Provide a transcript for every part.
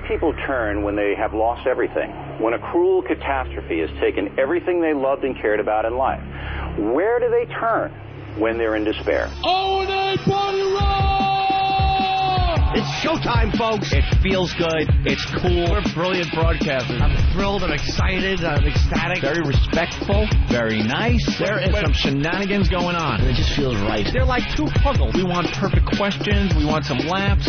people turn when they have lost everything? When a cruel catastrophe has taken everything they loved and cared about in life? Where do they turn when they're in despair? O&A Party Rock! It's showtime, folks. It feels good. It's cool. We're brilliant broadcasters. I'm thrilled. I'm excited. I'm ecstatic. Very respectful. Very nice. There is some shenanigans going on. And it just feels right. They're like two puzzles. We want perfect questions. We want some laughs.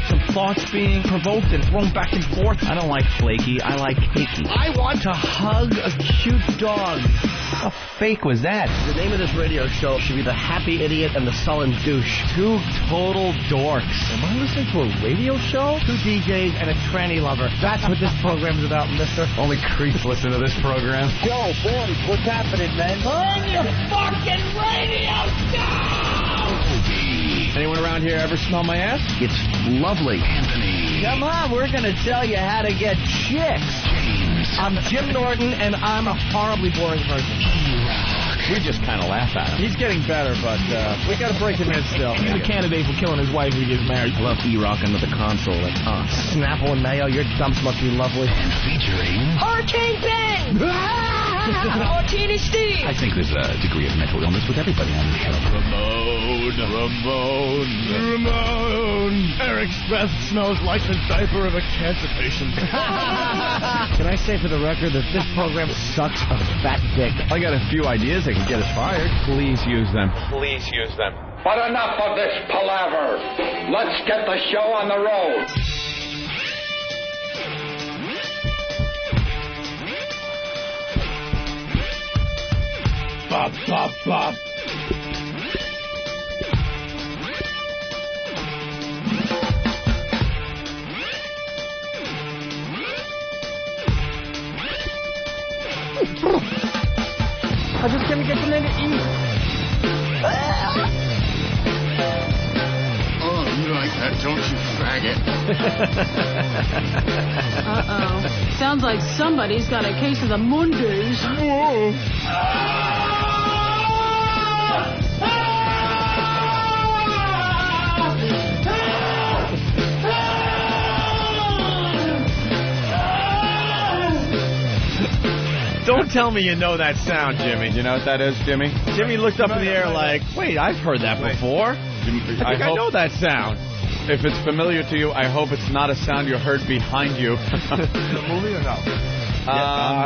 Some thoughts being provoked and thrown back and forth. I don't like flaky. I like cakey. I want to hug a cute dog. How fake was that? The name of this radio show should be The Happy Idiot and the Sullen Douche. Two total dorks. Am I listening to a radio show? Two DJs and a tranny lover. That's what this program is about, mister. Only creeps listen to this program. Yo, boys, what's happening, man? Turn your fucking radio down! Anyone around here ever smell my ass? It's lovely. Anthony. Come on, we're going to tell you how to get chicks. James. I'm Jim Norton, and I'm a horribly boring person. We just kind of laugh at him. He's getting better, but we got to break him in still. He's a candidate for killing his wife when he gets married. I love E-Rock under the console. That's Snapple and Mayo, your dumps must be lovely. And featuring... Hurricane Ben! Or Teeny Steve! I think there's a degree of mental illness with everybody on the show. Ramon. Eric's breath smells like the diaper of a cancer patient. Can I say for the record that this program sucks a fat dick? I got a few ideas that could get us fired. Please use them. Please use them. But enough of this palaver. Let's get the show on the road. Bop, bop, bop. I just gonna get something to eat. Oh, you like that, don't you, faggot? Uh-oh. Sounds like somebody's got a case of the Mondays. Don't tell me you know that sound, Jimmy. You know what that is, Jimmy? Jimmy looked up in the air like, wait, I've heard that before. I think I know that sound. If it's familiar to you, I hope it's not a sound you heard behind you. Is it a movie or no?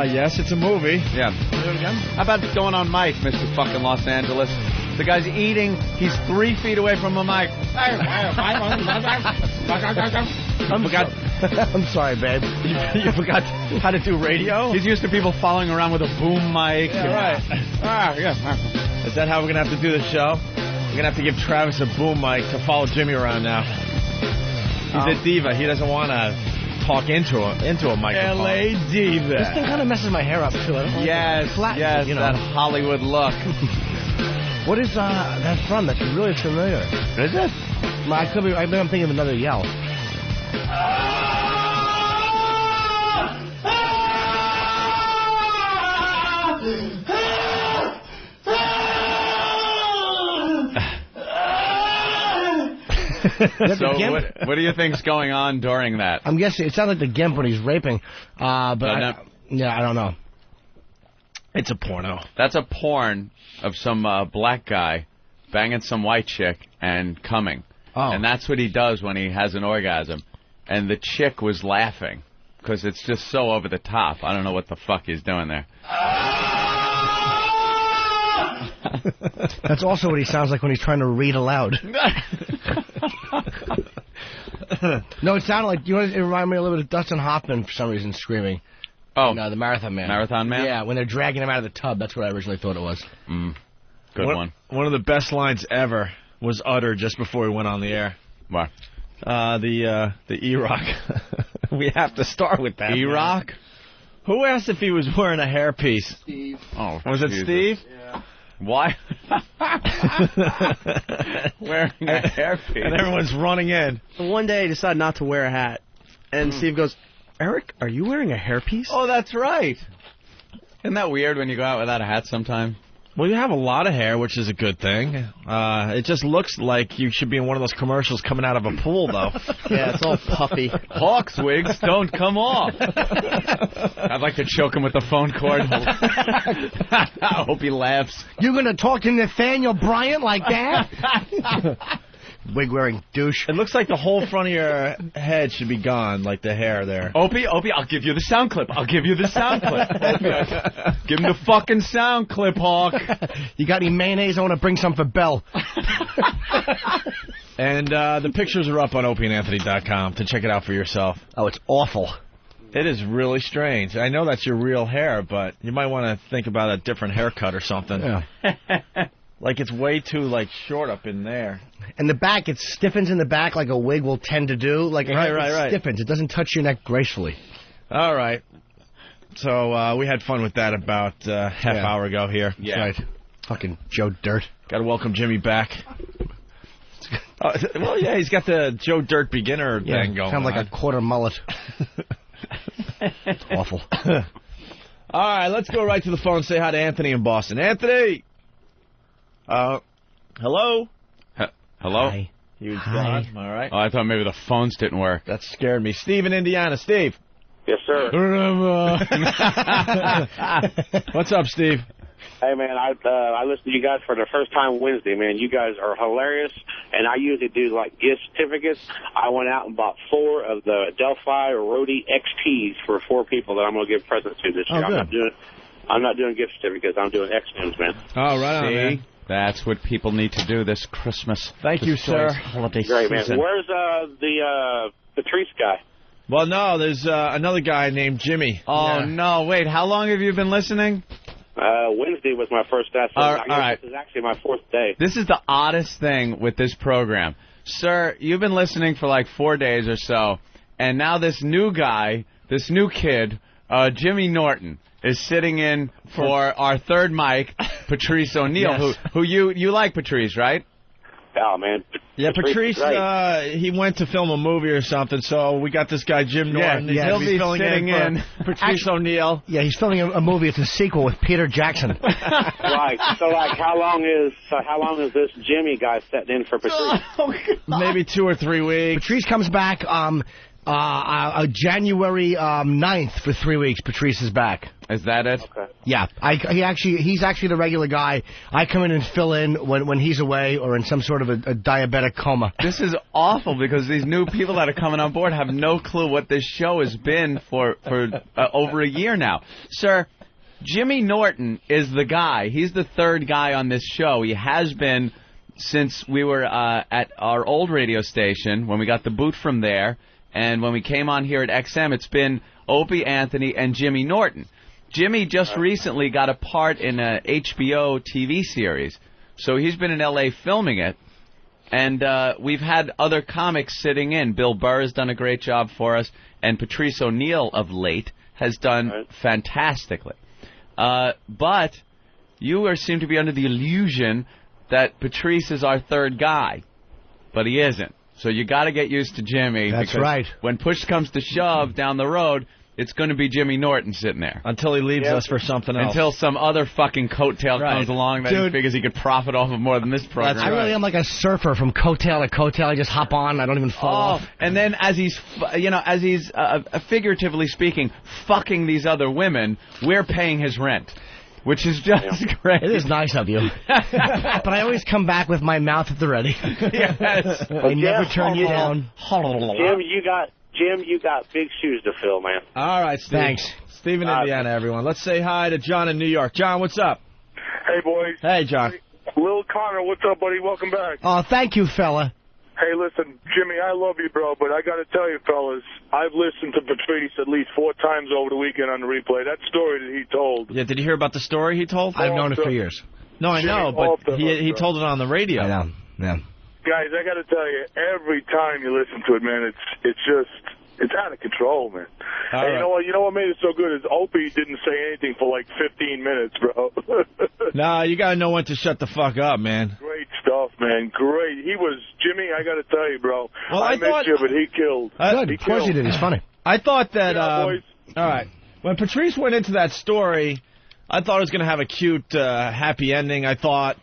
Yes, it's a movie. Yeah. Do it again? How about going on Mike, Mr. fucking Los Angeles? The guy's eating. He's 3 feet away from a mic. I'm sorry, babe. You forgot how to do radio? He's used to people following around with a boom mic. Yeah, right. Is that how we're going to have to do the show? We're going to have to give Travis a boom mic to follow Jimmy around now. He's a diva. He doesn't want to talk into a microphone. L.A. diva. This thing kind of messes my hair up, too. Yes, you know. that Hollywood look. What is that from? That's really familiar. Is it? I think I'm thinking of another yell. So what do you think's going on during that? I'm guessing it sounds like the Gimp when he's raping, but I don't know. It's a porno. That's a porn of some black guy banging some white chick and coming. Oh. And that's what he does when he has an orgasm. And the chick was laughing because it's just so over the top. I don't know what the fuck he's doing there. That's also what he sounds like when he's trying to read aloud. No, it sounded like, it reminded me a little bit of Dustin Hoffman for some reason screaming. Oh, the Marathon Man. Marathon Man? Yeah, when they're dragging him out of the tub. That's what I originally thought it was. Good one. One of the best lines ever was uttered just before we went on the air. What? The E-Rock. We have to start with that. E-Rock? Man. Who asked if he was wearing a hairpiece? Steve. Oh, was it Steve? Yeah. Why? Wearing a hairpiece. And everyone's running in. One day I decided not to wear a hat. And Steve goes, Eric, are you wearing a hairpiece? Oh, that's right. Isn't that weird when you go out without a hat sometime? Well, you have a lot of hair, which is a good thing. It just looks like you should be in one of those commercials coming out of a pool, though. Yeah, it's all puffy. Hawks wigs don't come off. I'd like to choke him with the phone cord. I hope he laughs. You're going to talk to Nathaniel Bryant like that? Wig-wearing douche. It looks like the whole front of your head should be gone, like the hair there. Opie, I'll give you the sound clip. Give him the fucking sound clip, Hawk. You got any mayonnaise? I want to bring some for Belle. And the pictures are up on opieandanthony.com to check it out for yourself. Oh, it's awful. It is really strange. I know that's your real hair, but you might want to think about a different haircut or something. Yeah. Like it's way too short up in there. And the back, it stiffens in the back like a wig will tend to do. Like Right. It stiffens. It doesn't touch your neck gracefully. All right. So we had fun with that about half hour ago here. Yeah. Right. Fucking Joe Dirt. Got to welcome Jimmy back. Well, yeah, he's got the Joe Dirt beginner thing going. Kind of like a quarter mullet. It's awful. All right, let's go right to the phone and say hi to Anthony in Boston. Anthony! Hello? Hello? Hi. He was gone. All right. Oh, I thought maybe the phones didn't work. That scared me. Steve in Indiana. Steve. Yes, sir. What's up, Steve? Hey, man, I listened to you guys for the first time Wednesday, man. You guys are hilarious, and I usually do, gift certificates. I went out and bought 4 of the Delphi Rode XTs for 4 people that I'm going to give presents to this year. I'm not doing gift certificates. I'm doing X-Men's, man. Oh, right on, man. That's what people need to do this Christmas. Thank you, sir. Holiday Great, man. season. Where's the Patrice guy? Well, no, there's another guy named Jimmy. Oh, no. Wait, how long have you been listening? Wednesday was my first day. All right. This is actually my 4th day. This is the oddest thing with this program. Sir, you've been listening for 4 days or so, and now this new guy, this new kid, Jimmy Norton, is sitting in for our third mic, Patrice O'Neill, who you like Patrice, right? Oh, man. Yeah, Patrice, he went to film a movie or something, so we got this guy, Jim Norton. He'll be sitting in Patrice O'Neill. Yeah, he's filming a movie. It's a sequel with Peter Jackson. Right. So, how long is this Jimmy guy sitting in for Patrice? Maybe 2 or 3 weeks. Patrice comes back January 9th for 3 weeks. Patrice is back. Is that it? Okay. Yeah, he's actually the regular guy. I come in and fill in when he's away or in some sort of a diabetic coma. This is awful because these new people that are coming on board have no clue what this show has been for over a year now. Sir, Jimmy Norton is the guy. He's the third guy on this show. He has been since we were at our old radio station when we got the boot from there. And when we came on here at XM, it's been Opie, Anthony, and Jimmy Norton. Jimmy just recently got a part in a HBO TV series. So he's been in L.A. filming it. And we've had other comics sitting in. Bill Burr has done a great job for us. And Patrice O'Neill of late has done fantastically. But you seem to be under the illusion that Patrice is our third guy. But he isn't. So you got to get used to Jimmy. That's right. When push comes to shove down the road, it's going to be Jimmy Norton sitting there. Until he leaves us for something else. Until some other fucking coattail comes along that he figures he could profit off of more than this program. I really am like a surfer from coattail to coattail. I just hop on. I don't even fall off. And then as he's figuratively speaking, fucking these other women, we're paying his rent. Which is just great. It is nice of you. But I always come back with my mouth at the ready. Yes. I never turn you down. Jim, you got big shoes to fill, man. All right, Steve. Thanks. Steve in Indiana, everyone. Let's say hi to John in New York. John, what's up? Hey, boys. Hey, John. Lil Connor, what's up, buddy? Welcome back. Oh, thank you, fella. Hey, listen, Jimmy, I love you, bro, but I got to tell you, fellas, I've listened to Patrice at least 4 times over the weekend on the replay. That story that he told. Yeah, did you hear about the story he told? I've known it for years. No, I know, but he told it on the radio. I know, yeah. Guys, I got to tell you, every time you listen to it, man, it's out of control, man. Hey, you know what made it so good is Opie didn't say anything for 15 minutes, bro. Nah, you got to know when to shut the fuck up, man. Great stuff, man. Great. He was, Jimmy, I got to tell you, bro. Well, I missed you, but he killed. Good. Of course he did. He's funny. I thought that, boys. all right, when Patrice went into that story I thought it was going to have a cute, happy ending. I thought,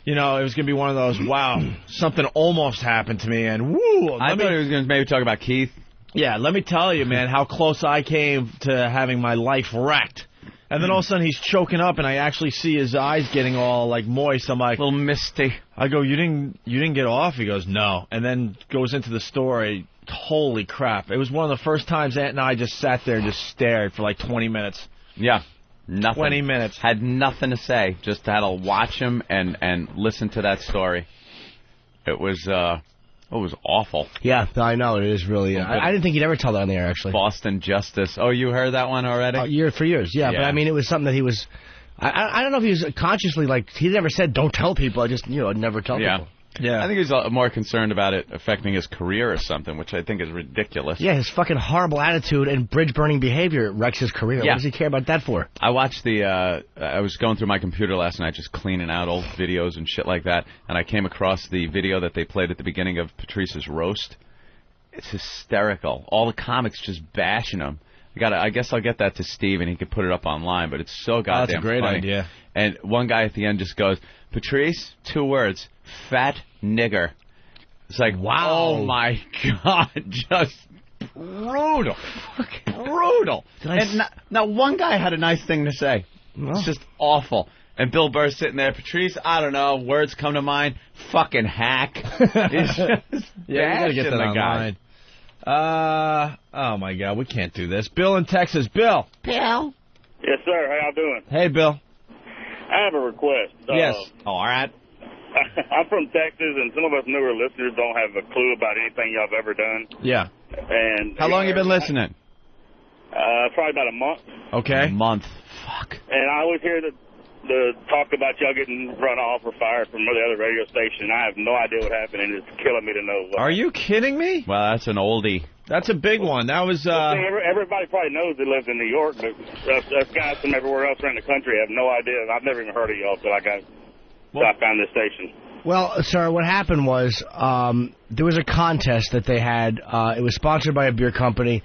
it was going to be one of those, wow, something almost happened to me, and woo. I thought he was going to maybe talk about Keith. Yeah, let me tell you, man, how close I came to having my life wrecked. And then all of a sudden he's choking up, and I actually see his eyes getting all like moist. I'm like, a little misty. I go, you didn't get off? He goes, no. And then goes into the story. Holy crap! It was one of the first times Ant and I just sat there and just stared for like 20 minutes. Yeah, nothing. 20 minutes. Had nothing to say. Just had to watch him and listen to that story. It was awful. Yeah, I know. It is really... I didn't think he'd ever tell that on the air, actually. Boston Justice. Oh, you heard that one already? For years, yeah. But, I mean, it was something that he was... I don't know if he was consciously, like... He never said, don't tell people. I just, I'd never tell people. Yeah. I think he's more concerned about it affecting his career or something, which I think is ridiculous. Yeah, his fucking horrible attitude and bridge-burning behavior wrecks his career. Yeah. What does he care about that for? I watched I was going through my computer last night just cleaning out old videos and shit like that, and I came across the video that they played at the beginning of Patrice's roast. It's hysterical. All the comics just bashing him. I guess I'll get that to Steve, and he can put it up online, but it's so goddamn that's a great funny. idea. And one guy at the end just goes, Patrice, 2 words, fat nigger. It's like, wow. Oh, my God, just brutal. Fucking brutal. Now, one guy had a nice thing to say. It's just awful. And Bill Burr's sitting there, Patrice, I don't know, words come to mind, fucking hack. He's just you gotta get that online. Oh, my God, we can't do this. Bill in Texas. Bill. Bill. Yes, sir. How y'all doing? Hey, Bill. I have a request. Yes. All right. I'm from Texas, and some of us newer listeners don't have a clue about anything y'all have ever done. Yeah. And how long you been listening? Probably about a month. Okay. A month. Fuck. And I always hear the talk about y'all getting run off or fired from the other radio station. I have no idea what happened, and it's killing me to know. Are you kidding me? Well, that's an oldie. That's a big one. That was... everybody probably knows they lived in New York, but us guys from everywhere else around the country have no idea. I've never even heard of y'all until I found this station. Well, sir, what happened was there was a contest that they had. It was sponsored by a beer company.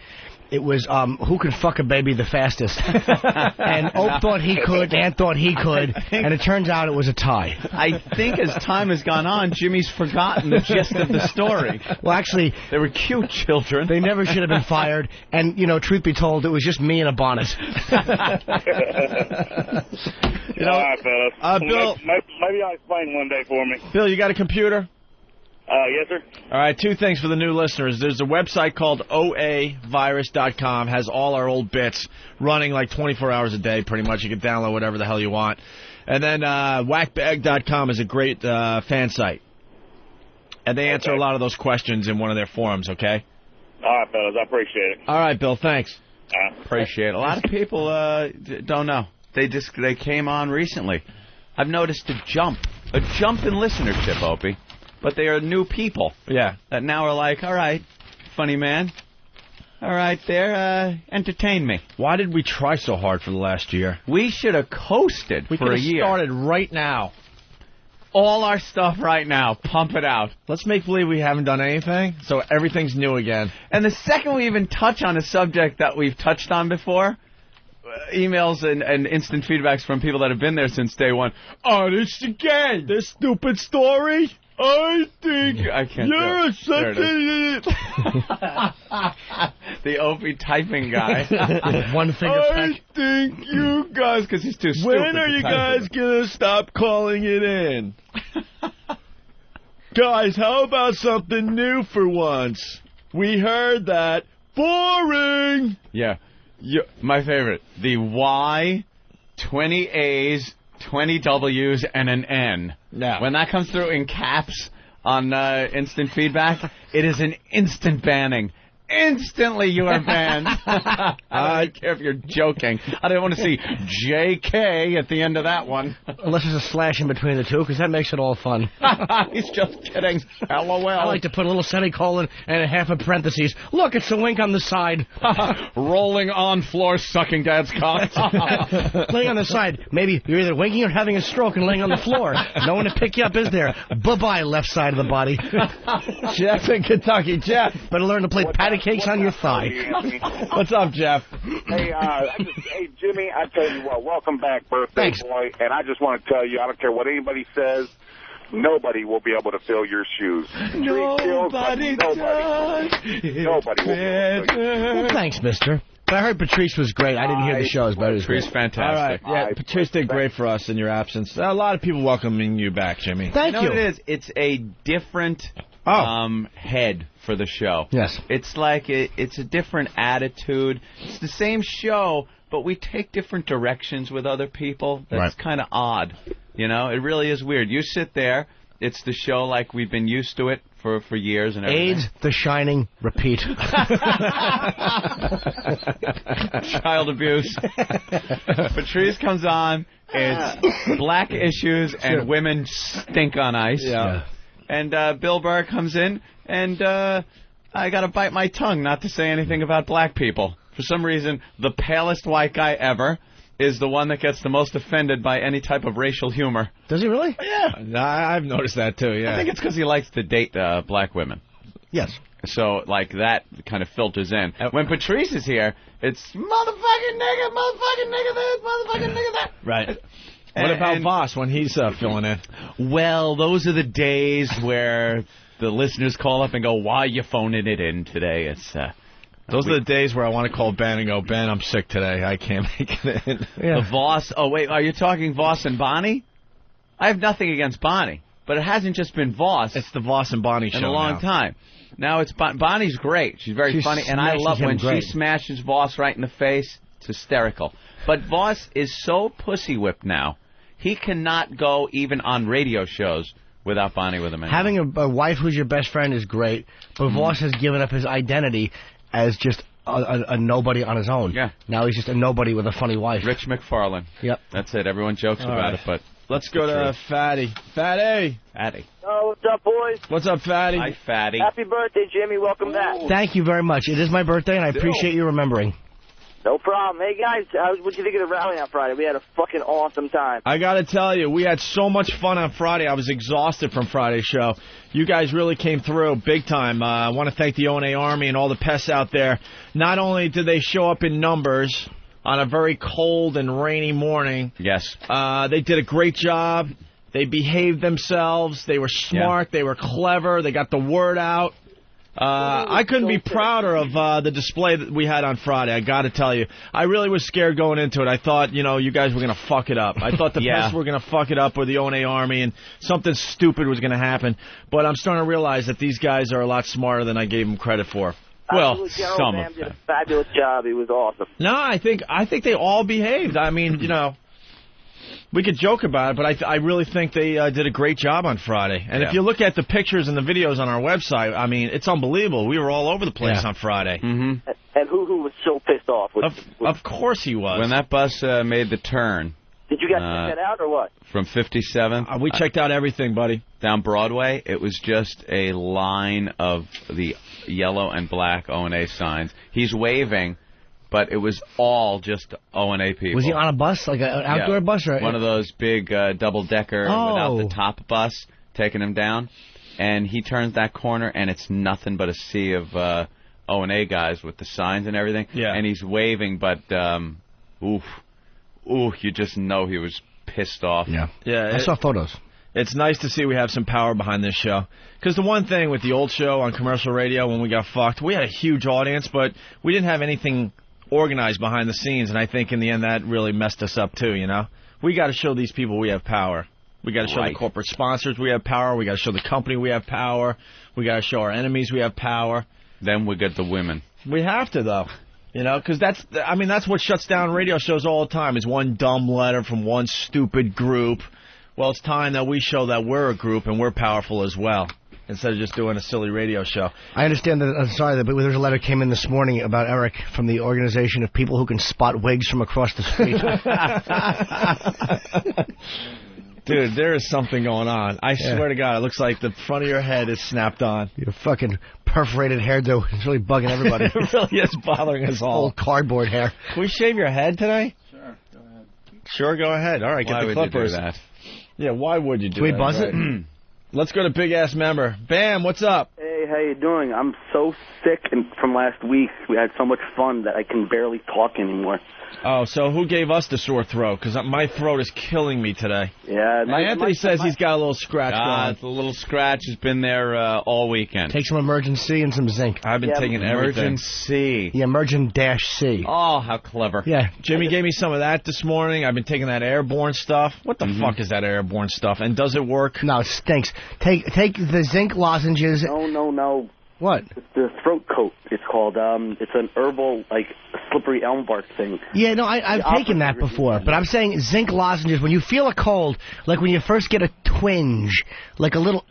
It was who can fuck a baby the fastest. And Oak thought he could, Ant thought he could, and it turns out it was a tie. I think as time has gone on, Jimmy's forgotten the gist of the story. Well, actually... They were cute children. They never should have been fired. And, truth be told, it was just me in a bonnet. All right, fellas. Bill... Maybe I'll explain one day for me. Bill, you got a computer? Yes, sir. All right, 2 things for the new listeners. There's a website called oavirus.com. Has all our old bits running like 24 hours a day, pretty much. You can download whatever the hell you want. And then whackbag.com is a great fan site. And they answer a lot of those questions in one of their forums, okay? All right, fellas. I appreciate it. All right, Bill. Thanks. Appreciate it. A lot of people don't know. They came on recently. I've noticed a jump in listenership, Opie. But they are new people. Yeah. That now are like, all right, funny man. All right, entertain me. Why did we try so hard for the last year? We should have coasted for a year. We started right now. All our stuff right now. Pump it out. Let's make believe we haven't done anything, so everything's new again. And the second we even touch on a subject that we've touched on before, emails and instant feedbacks from people that have been there since day one. Oh, this again. This stupid story. I think you're such a... The Opie typing guy. One finger peck. I think you guys... Because he's too stupid. When are you guys going to stop calling it in? Guys, how about something new for once? We heard that. Boring! Yeah. My favorite. The Y, 20 A's, 20 W's, and an N. No. When that comes through in caps on instant feedback, it is an instant banning. Instantly you are banned. I don't care if you're joking. I don't want to see JK at the end of that one. Unless there's a slash in between the two, because that makes it all fun. He's just kidding. LOL. I like to put a little semicolon and a half of parentheses. Look, it's a wink on the side. Rolling on floor, sucking dad's cock. Laying on the side. Maybe you're either winking or having a stroke and laying on the floor. No one to pick you up, is there? Bye-bye, left side of the body. Jeff in Kentucky. Jeff. Better learn to play patty pancakes on your thigh. What's up, Jeff? Hey, hey, Jimmy, I tell you what, welcome back, birthday boy. And I just want to tell you, I don't care what anybody says, nobody will be able to fill your shoes. Nobody does. Nobody will. Well, thanks, mister. But I heard Patrice was great. I didn't hear the show, but it was great. Patrice, fantastic. All right. Yeah, Patrice did great for us in your absence. A lot of people welcoming you back, Jimmy. Thank you. You know what it is? It's a different head for the show. Yes. It's like it's a different attitude. It's the same show, but we take different directions with other people. That's kind of odd. You know, it really is weird. You sit there. It's the show like we've been used to it for years and everything. AIDS, The Shining, repeat. Child abuse. Patrice comes on. It's black issues and women stink on ice. Yeah. And Bill Burr comes in, and I got to bite my tongue not to say anything about black people. For some reason, the palest white guy ever is the one that gets the most offended by any type of racial humor. Does he really? Yeah. I've noticed that, too, yeah. I think it's because he likes to date black women. Yes. So, like, that kind of filters in. When Patrice is here, it's motherfucking nigga this, motherfucking nigga that. Right. What about Voss when he's filling in? Well, those are the days where the listeners call up and go, why are you phoning it in today? It's Those are the days where I want to call Ben and go, Ben, I'm sick today. I can't make it in. The Voss. Oh, wait, are you talking Voss and Bonnie? I have nothing against Bonnie, but it hasn't just been Voss. It's the Voss and Bonnie show in a long time. Now it's Bonnie's great. She's very funny, and I love when she smashes Voss right in the face. It's hysterical. But Voss is so pussy-whipped now, he cannot go even on radio shows without Bonnie with him anymore. Having a wife who's your best friend is great, but Voss has given up his identity as just a nobody on his own. Yeah. Now he's just a nobody with a funny wife. Rich McFarlane. Yep. That's it. Everyone jokes about it, but let's go to Fatty. Fatty. Oh, what's up, boys? What's up, Fatty? Hi, Fatty. Happy birthday, Jimmy. Welcome back. Thank you very much. It is my birthday, and I appreciate you remembering. No problem. Hey, guys, what'd you think of the rally on Friday? We had a fucking awesome time. I got to tell you, we had so much fun on Friday. I was exhausted from Friday's show. You guys really came through big time. I want to thank the O&A Army and all the pests out there. Not only did they show up in numbers on a very cold and rainy morning. Yes. They did a great job. They behaved themselves. They were smart. Yeah. They were clever. They got the word out. I couldn't be prouder of the display that we had on Friday, I got to tell you. I really was scared going into it. I thought, you guys were going to fuck it up. I thought the pests were going to fuck it up with the O&A Army and something stupid was going to happen. But I'm starting to realize that these guys are a lot smarter than I gave them credit for. Well, some of them did a fabulous job. He was awesome. No, I think they all behaved. I mean, we could joke about it, but I really think they did a great job on Friday. And if you look at the pictures and the videos on our website, I mean, it's unbelievable. We were all over the place on Friday. Mm-hmm. And who was so pissed off? Of course he was. When that bus made the turn. Did you guys check that out or what? From 57th. We checked out everything, buddy. Down Broadway, it was just a line of the yellow and black O&A signs. He's waving. But it was all just O&A people. Was he on a bus, like an outdoor bus? Or one of those big double-decker without the top bus taking him down. And he turns that corner, and it's nothing but a sea of O&A guys with the signs and everything. Yeah. And he's waving, but, you just know he was pissed off. Yeah. I saw photos. It's nice to see we have some power behind this show. Because the one thing with the old show on commercial radio when we got fucked, we had a huge audience, but we didn't have anything organized behind the scenes, and I think in the end that really messed us up too, We got to show these people we have power. We got to show the corporate sponsors we have power. We got to show the company we have power. We got to show our enemies we have power. Then we get the women. We have to, though. Because that's what shuts down radio shows all the time is one dumb letter from one stupid group. Well, it's time that we show that we're a group and we're powerful as well, instead of just doing a silly radio show. I understand that. I'm sorry, but there's a letter came in this morning about Eric from the organization of people who can spot wigs from across the street. Dude, there is something going on. I swear to God, it looks like the front of your head is snapped on. Your fucking perforated hairdo is really bugging everybody. It really is bothering us all. Old cardboard hair. Can we shave your head today? Sure, go ahead. Sure, go ahead. All right, Why get the clippers. Would you do that? Yeah, why would you do that? Can we buzz it? Let's go to Big Ass Member. Bam, what's up? Hey, how you doing? I'm so sick from last week. We had so much fun that I can barely talk anymore. Oh, so who gave us the sore throat? Because my throat is killing me today. Yeah. Anthony says he's got a little scratch going. It's a little scratch. Has been there all weekend. Take some Emergen-C and some zinc. I've been taking everything. Emergen-C. The Emergen-C. Oh, how clever. Yeah. Jimmy gave me some of that this morning. I've been taking that airborne stuff. What the fuck is that airborne stuff? And does it work? No, it stinks. Take the zinc lozenges. No. What? The throat coat, it's called. It's an herbal, slippery elm bark thing. Yeah, no, I've taken that before. But I'm saying zinc lozenges, when you feel a cold, like when you first get a twinge, like a little...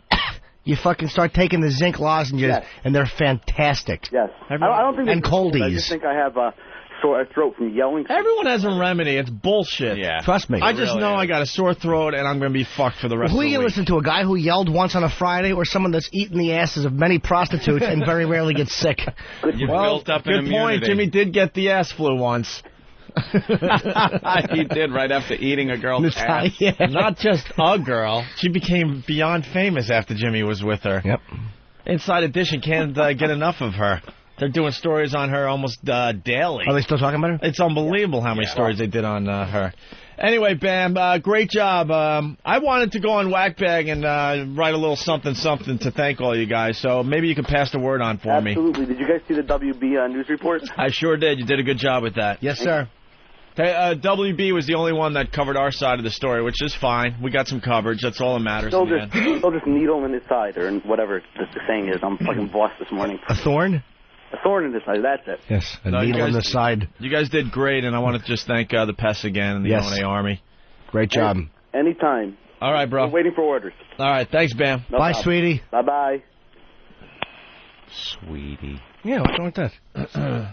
You fucking start taking the zinc lozenges, and they're fantastic. Yes. I don't think... And coldies. I just think I have a sore throat from yelling. Everyone has a remedy. It's bullshit. Yeah. Trust me. I just know I got a sore throat, and I'm going to be fucked for the rest of the week. Who are you listen to? A guy who yelled once on a Friday, or someone that's eaten the asses of many prostitutes and very rarely gets sick? You built up an good point. Jimmy did get the ass flu once. He did right after eating a girl's ass. Yeah. Not just a girl. She became beyond famous after Jimmy was with her. Yep. Inside Edition can't get enough of her. They're doing stories on her almost daily. Are they still talking about her? It's unbelievable how many stories they did on her. Anyway, Bam, great job. I wanted to go on Whackbag and write a little something to thank all you guys, so maybe you could pass the word on for me. Absolutely. Did you guys see the WB news report? I sure did. You did a good job with that. Yes, sir. WB was the only one that covered our side of the story, which is fine. We got some coverage. That's all that matters. They'll just needle in his side, or whatever the saying is. I'm fucking boss this morning. A thorn? A thorn in his side, that's it. Yes, a needle in the side. You guys did great, and I want to just thank the Pests again and the ONA Army. Great job. Anytime. All right, bro. We're waiting for orders. All right, thanks, Bam. No Bye, problem. sweetie. Bye-bye. Sweetie. Yeah, what's wrong with that?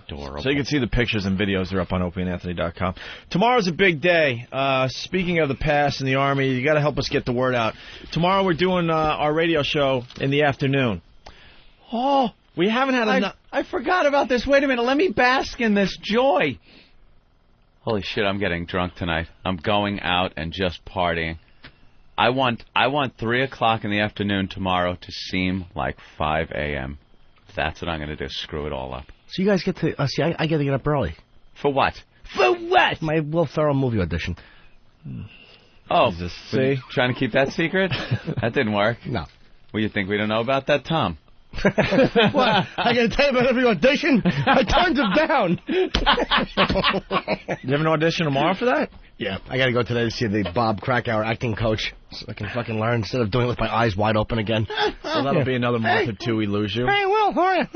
Adorable. So you can see the pictures and videos. They're up on OpieandAnthony.com. Tomorrow's a big day. Speaking of the past and the Army, you got to help us get the word out. Tomorrow we're doing our radio show in the afternoon. Oh, we haven't had enough. I forgot about this. Wait a minute. Let me bask in this joy. Holy shit, I'm getting drunk tonight. I'm going out and just partying. I want 3 o'clock in the afternoon tomorrow to seem like 5 a.m. That's what I'm going to do. Screw it all up. So you guys get to... see, I get to get up early. For what? For what? My Will Ferrell movie audition. Oh, see? Trying to keep that secret? That didn't work. No. Well, you think we don't know about that, Tom? What? I got to tell you about every audition? I turned them down. You have an audition tomorrow for that? Yeah. I got to go today to see the Bob Krakauer acting coach so I can fucking learn instead of doing it with my eyes wide open again. So that'll be another month or two we lose you. Hey, Will, how are you?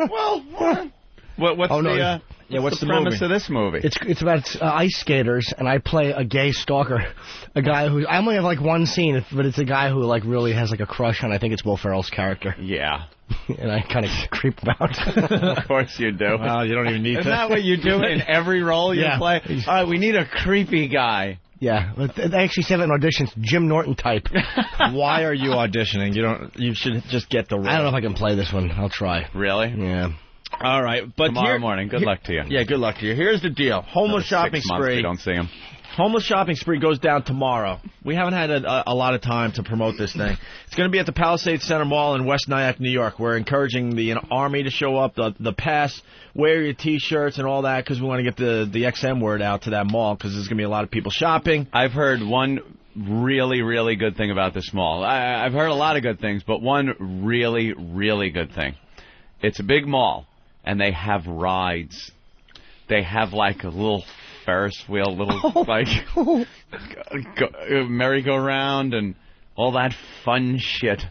What's the premise of this movie? It's about ice skaters, and I play a gay stalker, a guy who I only have like one scene, but it's a guy who like really has like a crush on. I think it's Will Ferrell's character. Yeah. And I kind of creep out. Of course you do. Well, you don't even need to. Isn't that what you do in every role you play? All right, we need a creepy guy. Yeah, but they actually said in auditions, Jim Norton type. Why are you auditioning? You should just get the role. I don't know if I can play this one. I'll try. Really? Yeah. All right, but tomorrow morning. Good luck to you. Yeah, good luck to you. Here's the deal: homeless shopping 6 months spree. we don't see him. Homeless shopping spree goes down tomorrow. We haven't had a lot of time to promote this thing. It's going to be at the Palisades Center Mall in West Nyack, New York. We're encouraging the Army to show up, the pass, wear your T-shirts and all that, because we want to get the XM word out to that mall, because there's going to be a lot of people shopping. I've heard one really, really good thing about this mall. I've heard a lot of good things, but one really, really good thing. It's a big mall, and they have rides. They have like a little Ferris wheel, merry-go-round and all that fun shit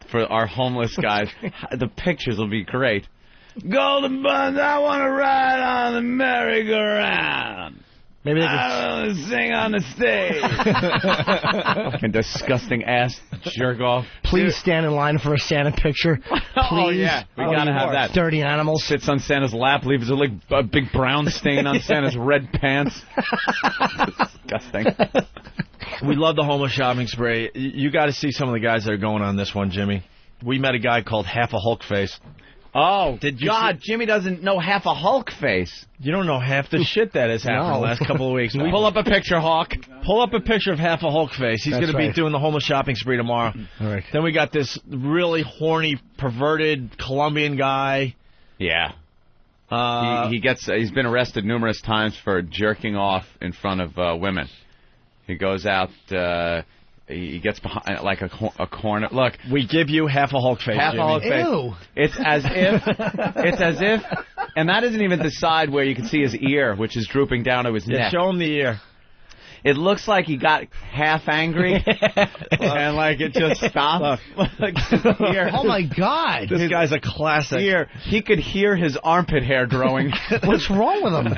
for our homeless guys. The pictures will be great. Golden Buns, I want to ride on the merry-go-round. Maybe they I want to sing on the stage. Fucking disgusting ass jerk off. Please stand in line for a Santa picture. Please. Oh, yeah. We got to have that. Dirty animals. Sits on Santa's lap, leaves a big brown stain on Santa's red pants. Disgusting. We love the homeless shopping spree. You got to see some of the guys that are going on this one, Jimmy. We met a guy called Half a Hulk Face. Oh, Did you God, Jimmy doesn't know half a Hulk face. You don't know half the shit that has happened the last couple of weeks. Pull up a picture, Hawk. Pull up a picture of half a Hulk face. He's going to be right. doing the homeless shopping spree tomorrow. All right. Then we got this really horny, perverted Colombian guy. Yeah. He's been arrested numerous times for jerking off in front of women. He goes out, he gets behind like a corner. Look, we give you half a Hulk face. Half Jimmy. a Hulk face. Ew. It's as if, and that isn't even the side where you can see his ear, which is drooping down to his neck. Show him the ear. It looks like he got half angry, and like it just stopped. Like his ear. Oh my God! This guy's a classic. Ear. He could hear his armpit hair growing. What's wrong with him?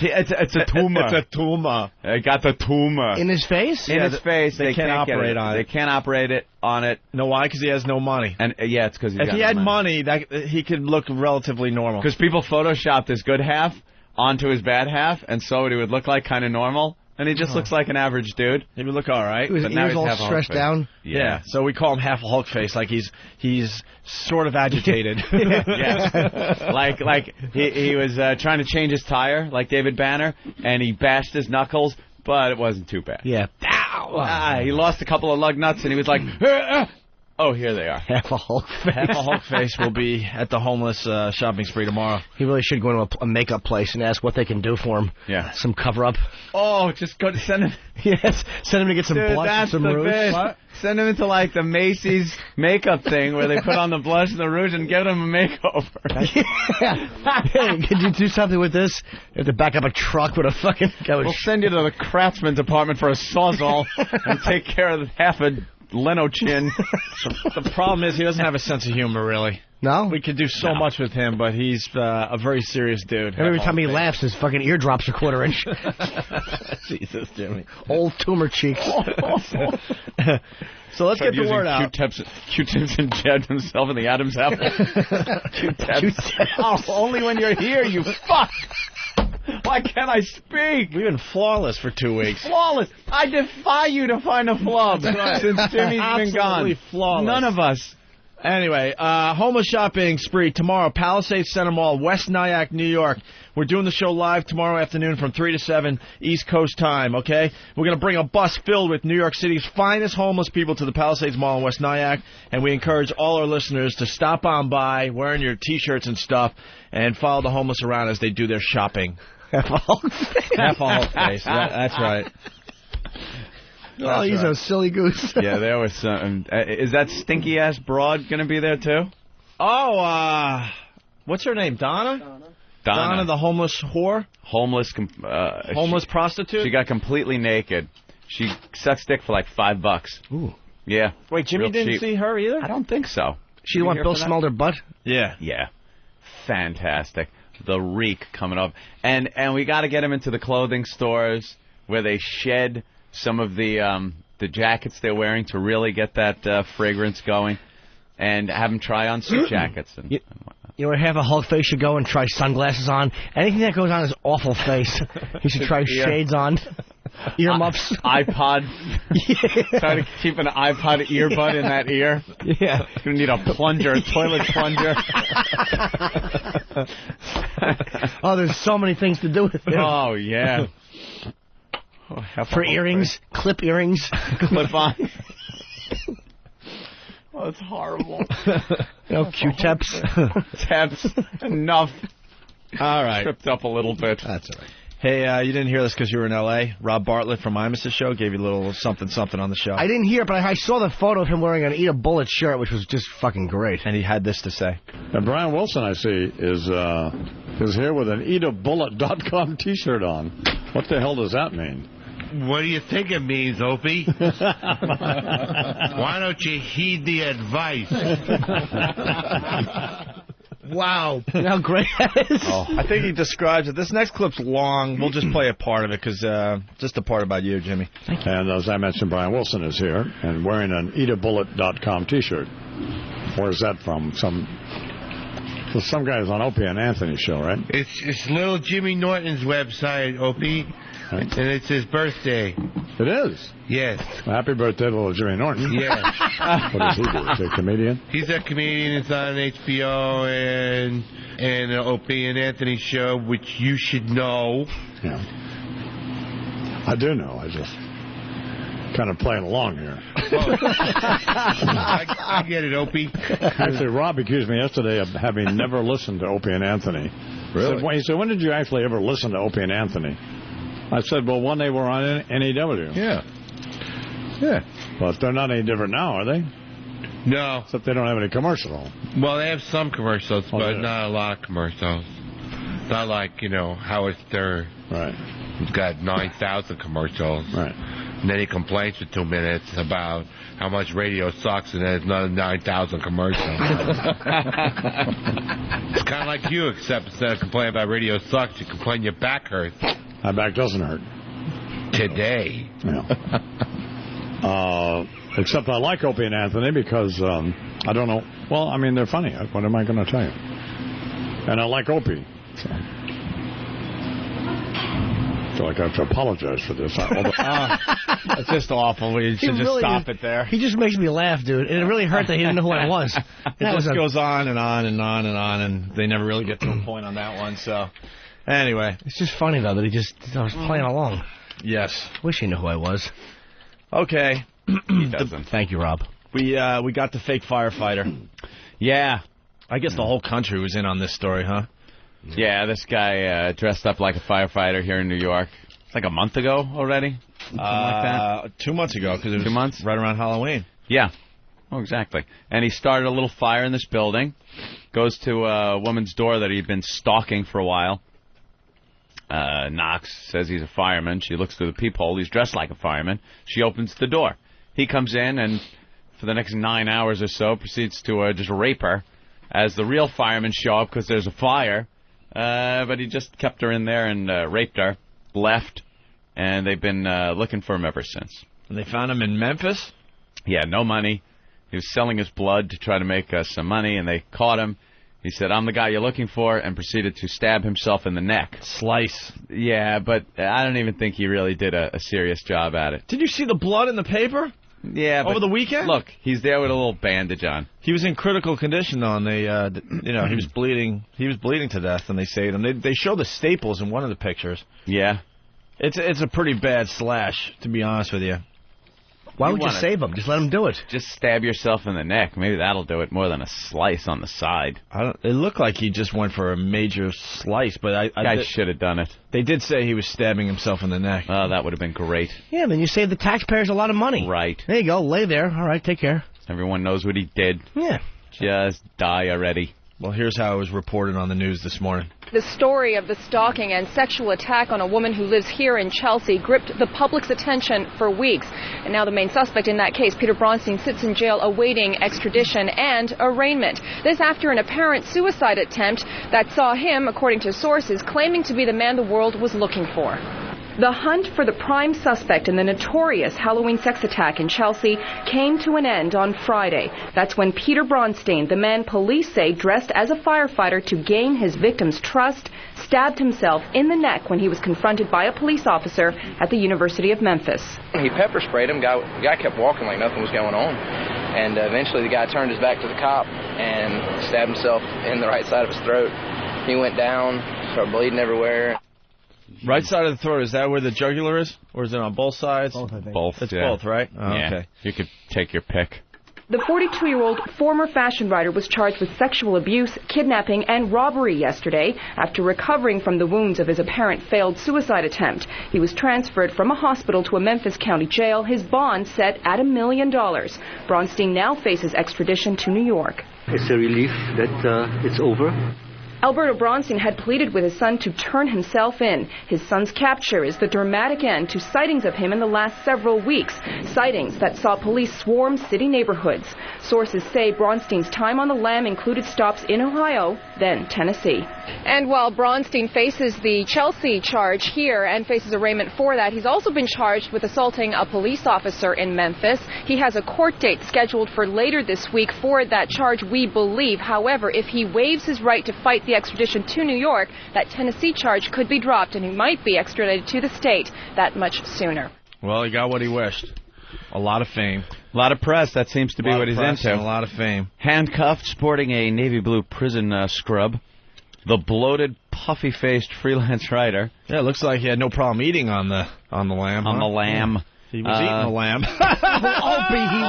It's a tumor. It's a tumor. I got the tumor In his face? in his face. They can't operate on on it. it. They can't operate on it. No, why? Because he has no money. And it's because If he had money, that he could look relatively normal. Because people photoshopped his good half onto his bad half, and so it would look like kind of normal. And he just looks like an average dude. He would look all right. He was, But he now was he's all half a Hulk stressed face. down. Yeah, so we call him half a Hulk face, like he's sort of agitated. Yeah. like he was trying to change his tire, like David Banner, and he bashed his knuckles, but it wasn't too bad. Yeah. He lost a couple of lug nuts, and he was like, oh, here they are. Half a Hulk face. Half a Hulk face will be at the homeless shopping spree tomorrow. He really should go to a makeup place and ask what they can do for him. Yeah. Some cover-up. Oh, just go to send him. Yes. Send him to get some Dude, blush and that's some the rouge. best. What? Send him into like the Macy's makeup thing where they put on the blush and the rouge and give him a makeover. Hey, could you do something with this? You have to back up a truck with a fucking... We'll send you to the craftsman department for a sawzall and take care of half a Leno chin. The problem is he doesn't have a sense of humor, really. No? We could do so much with him, but he's a very serious dude. Every time he laughs, his fucking eardrop's a quarter inch. Jesus, Jimmy. Old tumor cheeks. So let's get the word out. Q-tips and jabbed himself in the Adam's apple. Q-tips. Oh, only when you're here, you fuck. Why can't I speak? We've been flawless for 2 weeks. Flawless. I defy you to find a flub since Jimmy's been gone. Absolutely flawless. None of us. Anyway, homeless shopping spree tomorrow, Palisades Center Mall, West Nyack, New York. We're doing the show live tomorrow afternoon from 3 to 7 East Coast time, okay? We're going to bring a bus filled with New York City's finest homeless people to the Palisades Mall in West Nyack, and we encourage all our listeners to stop on by wearing your T-shirts and stuff and follow the homeless around as they do their shopping. Half a Hulk face. Half a Hulk face. That's right. Oh, he's a silly goose. Yeah, there was some. Is that stinky ass broad going to be there too? Oh, what's her name? Donna, the homeless whore? Homeless prostitute? She got completely naked. She sucks dick for like $5. Ooh. Yeah. Wait, Jimmy Real didn't cheap. see her either? I don't think so. She the one Bill smelled her butt? Yeah. Yeah. Fantastic. The reek coming up. And we got to get him into the clothing stores where they shed some of the jackets they're wearing to really get that fragrance going, and have them try on suit jackets. And you know what? Half a Hulk face should go and try sunglasses on. Anything that goes on his awful face. He should try shades on. Earmuffs. iPod. Yeah. Try to keep an iPod earbud in that ear. Yeah. You're going to need a plunger, a toilet plunger. Oh, there's so many things to do with it. Oh, yeah. For earrings, clip earrings. Clip on. Oh, it's horrible. Q-tips. Taps. Enough. All right. Tripped up a little bit. That's all right. Hey, you didn't hear this because you were in L.A. Rob Bartlett from Imus' show gave you a little something on the show. I didn't hear it, but I saw the photo of him wearing an Eat a Bullet shirt, which was just fucking great. And he had this to say. And Brian Wilson, I see, is here with an eatabullet.com T-shirt on. What the hell does that mean? What do you think it means, Opie? Why don't you heed the advice? Wow. You know how great that is? Oh, I think he describes it. This next clip's long. We'll just play a part of it because just a part about you, Jimmy. Thank you. And as I mentioned, Brian Wilson is here and wearing an eatabullet.com T-shirt. Where's that from? Some guys on Opie and Anthony's show, right? It's little Jimmy Norton's website, Opie. And it's his birthday. It is? Yes. Well, happy birthday to little Jimmy Norton. Yes. What does he do? Is he a comedian? He's a comedian. It's on HBO and the Opie and Anthony show, which you should know. Yeah. I do know. I just kind of playing along here. I get it, Opie. Actually, Rob accused me yesterday of having never listened to Opie and Anthony. Really? He said, when did you actually ever listen to Opie and Anthony? I said, well, when they were on NEW. Yeah. But they're not any different now, are they? No. Except they don't have any commercials. Well, they have some commercials, but not a lot of commercials. Not like, Howard Stern. Right. He's got 9,000 commercials. Right. And then he complains for 2 minutes about how much radio sucks, and then there's another 9,000 commercials. It's kind of like you, except instead of complaining about radio sucks, you complain your back hurts. My back doesn't hurt. Today. Yeah. Except I like Opie and Anthony because, I don't know. Well, I mean, they're funny. What am I going to tell you? And I like Opie. So. I feel like I have to apologize for this. That's just awful. We should just stop it there. He just makes me laugh, dude. And it really hurt that he didn't know who I was. It just goes on and on and on and on, and they never really get to a point on that one. So, anyway. It's just funny, though, that I was playing along. Yes. Wish he knew who I was. Okay. He doesn't. Thank you, Rob. We got the fake firefighter. Yeah. I guess the whole country was in on this story, huh? Yeah, this guy dressed up like a firefighter here in New York. It's like a month ago already. Something like that. 2 months ago, because it was 2 months? right around Halloween. Yeah. Oh, exactly. And he started a little fire in this building. Goes to a woman's door that he'd been stalking for a while. Knocks, says he's a fireman. She looks through the peephole. He's dressed like a fireman. She opens the door. He comes in and for the next 9 hours or so proceeds to just rape her as the real firemen show up because there's a fire. But he just kept her in there and raped her, left, and they've been looking for him ever since. And they found him in Memphis? Yeah, no money. He was selling his blood to try to make some money, and they caught him. He said, I'm the guy you're looking for, and proceeded to stab himself in the neck. Slice. Yeah, but I don't even think he really did a serious job at it. Did you see the blood in the paper? Yeah, but over the weekend? Look, he's there with a little bandage on. He was in critical condition, though, and they, he was bleeding. He was bleeding to death, and they saved him. They show the staples in one of the pictures. Yeah. It's a pretty bad slash, to be honest with you. Why would you save him? Just let him do it. Just stab yourself in the neck. Maybe that'll do it more than a slice on the side. It looked like he just went for a major slice, but I should have done it. They did say he was stabbing himself in the neck. Oh, that would have been great. Yeah, then you save the taxpayers a lot of money. Right. There you go. Lay there. All right, take care. Everyone knows what he did. Yeah. Just die already. Well, here's how it was reported on the news this morning. The story of the stalking and sexual attack on a woman who lives here in Chelsea gripped the public's attention for weeks. And now the main suspect in that case, Peter Bronstein, sits in jail awaiting extradition and arraignment. This after an apparent suicide attempt that saw him, according to sources, claiming to be the man the world was looking for. The hunt for the prime suspect in the notorious Halloween sex attack in Chelsea came to an end on Friday. That's when Peter Bronstein, the man police say dressed as a firefighter to gain his victim's trust, stabbed himself in the neck when he was confronted by a police officer at the University of Memphis. He pepper sprayed him. The guy kept walking like nothing was going on. And eventually the guy turned his back to the cop and stabbed himself in the right side of his throat. He went down, started bleeding everywhere. Right side of the throat, is that where the jugular is? Or is it on both sides? Both, I think. Both, It's yeah. both, right? Oh, yeah. Okay. You could take your pick. The 42-year-old former fashion writer was charged with sexual abuse, kidnapping, and robbery yesterday after recovering from the wounds of his apparent failed suicide attempt. He was transferred from a hospital to a Memphis County jail, his bond set at $1 million. Bronstein now faces extradition to New York. It's a relief that it's over. Alberto Bronstein had pleaded with his son to turn himself in. His son's capture is the dramatic end to sightings of him in the last several weeks, sightings that saw police swarm city neighborhoods. Sources say Bronstein's time on the lam included stops in Ohio, then Tennessee. And while Bronstein faces the Chelsea charge here and faces arraignment for that, he's also been charged with assaulting a police officer in Memphis. He has a court date scheduled for later this week for that charge, we believe. However, if he waives his right to fight the extradition to New York, that Tennessee charge could be dropped and he might be extradited to the state that much sooner. Well, he got what he wished. A lot of fame. A lot of press. That seems to be what he's into. A lot of fame. Handcuffed, sporting a navy blue prison scrub. The bloated, puffy-faced freelance writer. Yeah, it looks like he had no problem eating on the lamb. On the lamb. Yeah. He was eating the lamb. Opie, he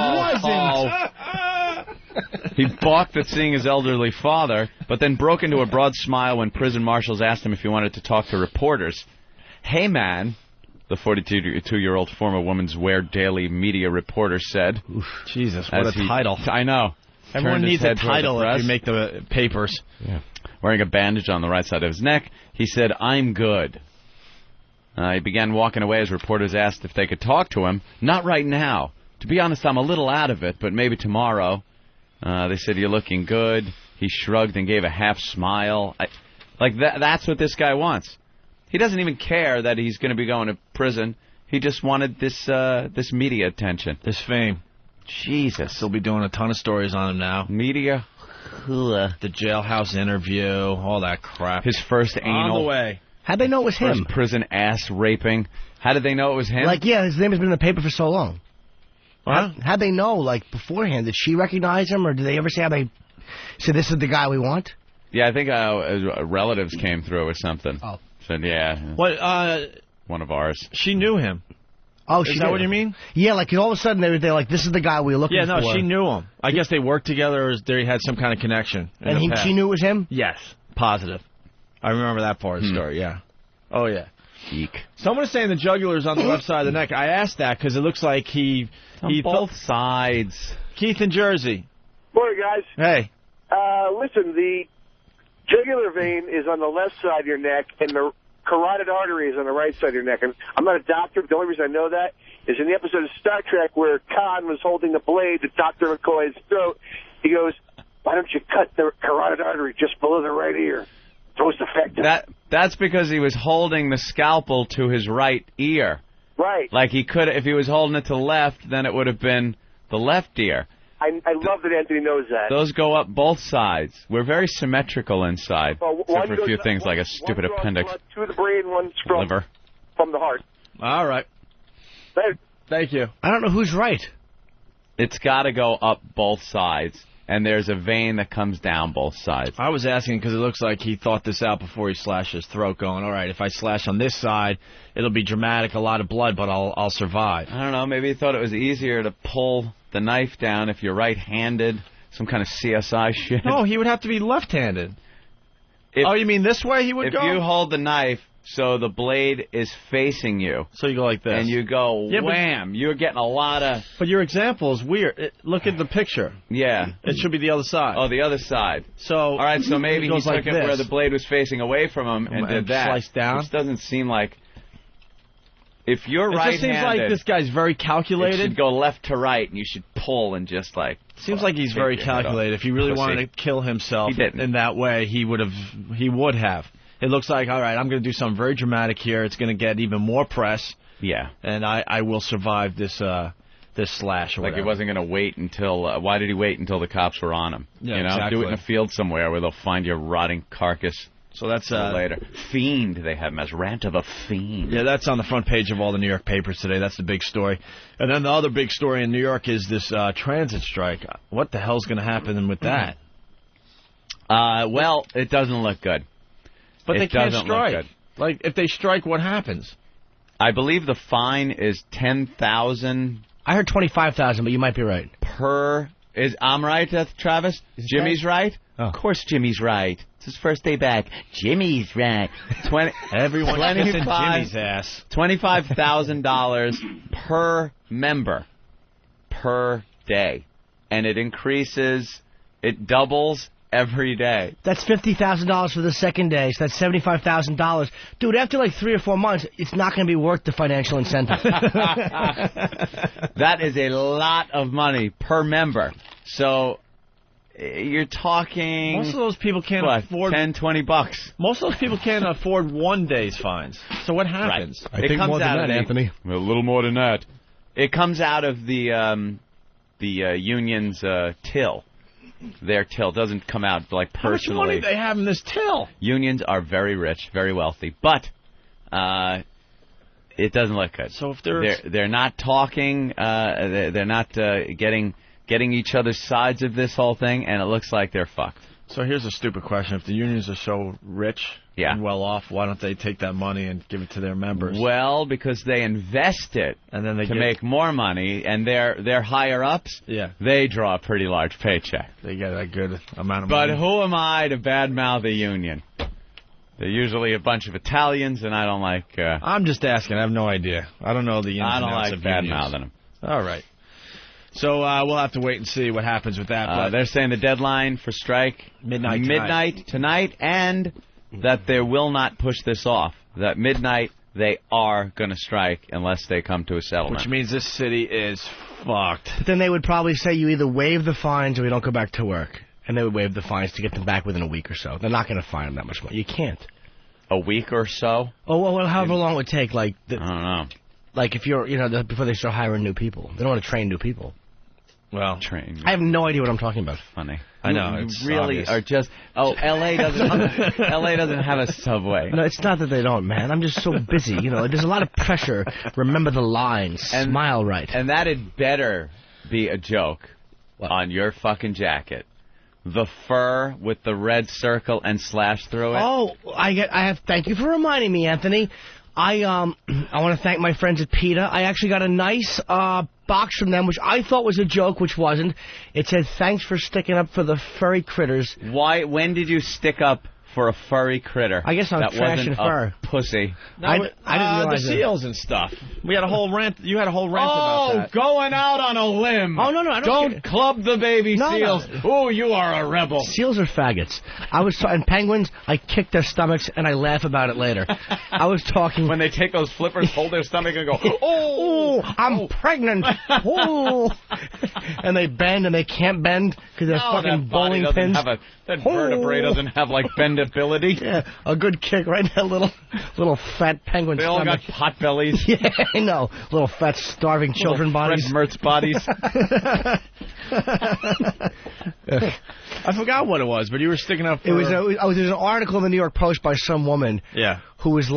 wasn't. He balked at seeing his elderly father, but then broke into a broad smile when prison marshals asked him if he wanted to talk to reporters. Hey, man, the 42-year-old former Women's Wear Daily media reporter said. Oof, Jesus, what a title. I know. Everyone needs a title if you make the papers. Yeah. Wearing a bandage on the right side of his neck, he said, "I'm good." He began walking away as reporters asked if they could talk to him. "Not right now. To be honest, I'm a little out of it, but maybe tomorrow." They said, "You're looking good." He shrugged and gave a half smile. That's what this guy wants. He doesn't even care that he's going to be going to prison. He just wanted this media attention. This fame. Jesus. They'll be doing a ton of stories on him now. Media. The jailhouse interview, all that crap. His first anal. On the way. How'd they know it was him? First prison ass raping. How did they know it was him? His name has been in the paper for so long. Huh? How'd they know, beforehand? Did she recognize him, or did they ever say how they said, this is the guy we want? Yeah, I think relatives came through or something. Oh. Said, yeah. What? One of ours. She knew him. Oh, is that what you mean? Yeah, all of a sudden they're like, this is the guy we were looking for. Yeah, no, she knew him. I guess they worked together, or they had some kind of connection. And she knew it was him? Yes, positive. I remember that part of the story, yeah. Oh, yeah. Eek. Someone is saying the jugular's on the left side of the neck. I asked that because it looks like he both sides. Keith in Jersey. Morning, guys. Hey. Listen, the jugular vein is on the left side of your neck, and the carotid artery is on the right side of your neck. And I'm not a doctor, but the only reason I know that is in the episode of Star Trek where Khan was holding the blade to Dr. McCoy's throat. He goes, "Why don't you cut the carotid artery just below the right ear? It's most effective." That's because he was holding the scalpel to his right ear. Right. Like he could, if he was holding it to the left, then it would have been the left ear. I love that Anthony knows that. Those go up both sides. We're very symmetrical inside, well, except for a few things like a stupid appendix. One to the brain, one's from liver. From the heart. All right. Thank you. I don't know who's right. It's got to go up both sides, and there's a vein that comes down both sides. I was asking because it looks like he thought this out before he slashed his throat, going, all right, if I slash on this side, it'll be dramatic, a lot of blood, but I'll survive. I don't know. Maybe he thought it was easier to pull the knife down if you're right-handed, some kind of CSI shit. No, he would have to be left-handed. You mean this way he would go? If you hold the knife so the blade is facing you. So you go like this. And you go wham. You're getting a lot of... But your example is weird. Look at the picture. Yeah. It should be the other side. Oh, the other side. So... All right, so maybe he took it where the blade was facing away from him and did that. Sliced down. Which doesn't seem like... If you're right-handed... It just seems like this guy's very calculated. It should go left to right, and you should pull and just like... Seems like he's very calculated. If he really wanted to kill himself in that way, he would have. It looks like, all right, I'm going to do something very dramatic here. It's going to get even more press. Yeah. And I will survive this slash or whatever. Like he wasn't going to wait until... why did he wait until the cops were on him? Yeah, exactly. Do it in a field somewhere where they'll find your rotting carcass. So that's later. Fiend, they have him as rant of a fiend. Yeah, that's on the front page of all the New York papers today. That's the big story. And then the other big story in New York is this transit strike. What the hell's going to happen with that? Well, it doesn't look good. But they can't strike. Like, if they strike, what happens? I believe the fine is $10,000. I heard $25,000, but you might be right. I'm right, Travis? Jimmy's right? Oh. Of course Jimmy's right. It's his first day back. Jimmy's right. Everyone kissing Jimmy's ass. $25,000 per member per day. And it increases, it doubles every day. That's $50,000 for the second day, so that's $75,000. Dude, after like 3 or 4 months, it's not going to be worth the financial incentive. That is a lot of money per member. So you're talking... Most of those people can't afford... $10, $20. Most of those people can't afford one day's fines. So what happens? Right. I think more than that, Anthony. A little more than that. It comes out of the union's till. their till. Doesn't come out like How much personally. money they have in this till? Unions are very rich, very wealthy, but it doesn't look good. So if they're not talking, they're not getting each other's sides of this whole thing, and it looks like they're fucked. So here's a stupid question: if the unions are so rich and well off, why don't they take that money and give it to their members? Well, because they invest it and then they make more money, and their higher ups, they draw a pretty large paycheck. They get a good amount of money. But money. who am I to badmouth a union? They're usually a bunch of Italians, and I don't like... I'm just asking. I have no idea. I don't know the ins and outs of unions. badmouthing them. All right. So we'll have to wait and see what happens with that. But they're saying the deadline for strike... Midnight tonight, and that they will not push this off. That midnight, they are going to strike unless they come to a settlement. Which means this city is fucked. But then they would probably say you either waive the fines or we don't go back to work. And they would waive the fines to get them back within a week or so. They're not going to fine them that much money. You can't. A week or so? Oh, well, however long it would take. Like I don't know. Like if you're, before they start hiring new people. They don't want to train new people. Well, I have no idea what I'm talking about. Funny. I know. You it's really obvious. are just... Oh, L.A. doesn't have a subway. No, it's not that they don't, man. I'm just so busy. There's a lot of pressure. Remember the lines. Smile right. And that had better be a joke on your fucking jacket. The fur with the red circle and slash through it. Oh, thank you for reminding me, Anthony. I want to thank my friends at PETA. I actually got a nice box from them, which I thought was a joke, which wasn't. It said, thanks for sticking up for the furry critters. Why? When did you stick up for a furry critter? I guess I'm that trash wasn't and fur. A pussy. I didn't realize the seals and stuff. We had a whole rant. You had a whole rant about that. Going out on a limb. Oh, no, I don't club the baby seals. No. Oh, you are a rebel. Seals are faggots. And penguins, I kick their stomachs and I laugh about it later. I was talking... When they take those flippers, hold their stomach and go, I'm pregnant. Oh. And they bend and they can't bend because they're fucking bowling pins. That vertebrae doesn't have, bendability. Yeah, a good kick right in that little fat penguin stomach. They all got pot bellies. Yeah, I know. Little fat starving children bodies. Fred Mertz bodies. I forgot what it was, but you were sticking up for... There's an article in the New York Post by some woman who was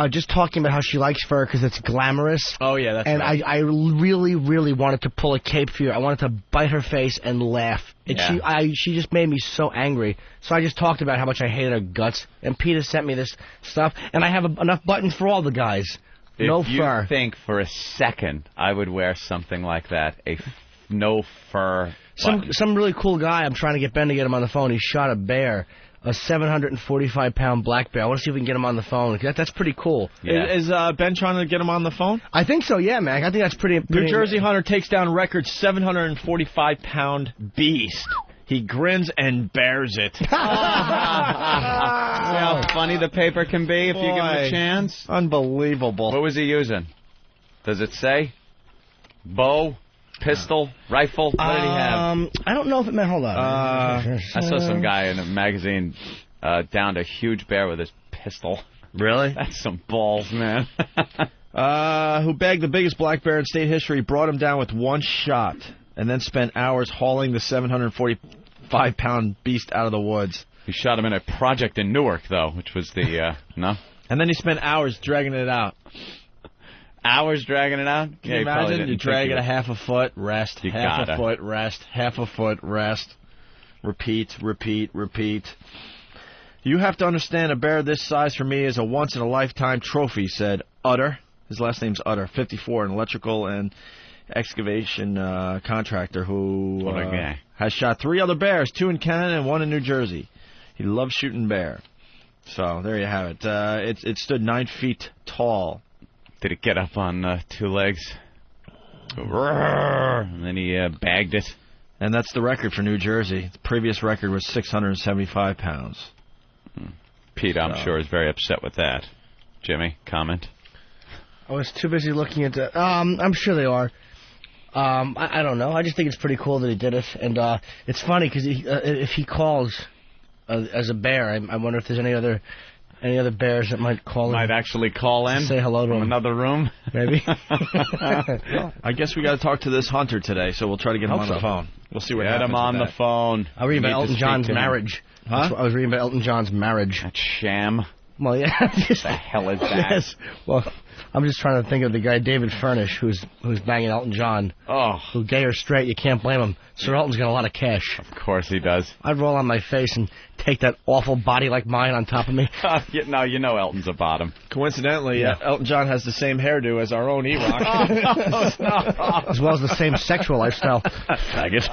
just talking about how she likes fur because it's glamorous. Oh, yeah, that's and right. I really, really wanted to pull a cape for you. I wanted to bite her face and laugh. And she just made me so angry. So I just talked about how much I hated her guts. And Peter sent me this stuff. And I have enough buttons for all the guys. No fur. If you think for a second I would wear something like that, no fur button. Some really cool guy, I'm trying to get Ben to get him on the phone. He shot a bear, a 745-pound black bear. I want to see if we can get him on the phone. That's pretty cool. Yeah. Is Ben trying to get him on the phone? I think so, yeah, man. I think that's pretty... New Jersey Hunter takes down record 745-pound beast. He grins and bears it. See how funny the paper can be if you give him a chance? Unbelievable. What was he using? Does it say? Bow? Pistol? Rifle? What did he have? I don't know if it meant... Hold on. I saw some guy in a magazine downed a huge bear with his pistol. Really? That's some balls, man. Who bagged the biggest black bear in state history, brought him down with one shot, and then spent hours hauling the 745-pound beast out of the woods. He shot him in a project in Newark, though, which was the, no? And then he spent hours dragging it out. Hours dragging it out? Can you imagine? You drag it a half a foot, rest, half a foot, rest, half a foot, rest, repeat, repeat, repeat. You have to understand a bear this size for me is a once-in-a-lifetime trophy, said Utter. His last name's Utter, 54, an electrical and excavation contractor who has shot 3 other bears, 2 in Canada and 1 in New Jersey. He loves shooting bear. So there you have it. It stood 9 feet tall. Did it get up on 2 legs? And then he bagged it. And that's the record for New Jersey. The previous record was 675 pounds. Pete, I'm sure, is very upset with that. Jimmy, comment? I was too busy looking into... I'm sure they are. I don't know. I just think it's pretty cool that he did it. And it's funny because if he calls as a bear, I wonder if there's any other Any other bears that might call in? Might actually call in. Say hello to from him. another room. Maybe. I guess we got to talk to this Hunter today, so we'll try to get him Hope on so. the phone. We'll see what Get happens him on with the that. phone. I was reading Need about to Elton speak John's to him. marriage. Huh? I was reading about Elton John's marriage. That sham. Well, yeah. What the hell is that? Yes. Well, I'm just trying to think of the guy David Furnish, who's banging Elton John. Oh. Who, gay or straight, you can't blame him. Sir Elton's got a lot of cash. Of course he does. I'd roll on my face and take that awful body like mine on top of me. No, you know Elton's a bottom. Coincidentally, Yeah. Elton John has the same hairdo as our own E-Rock. As well as the same sexual lifestyle. Faggot.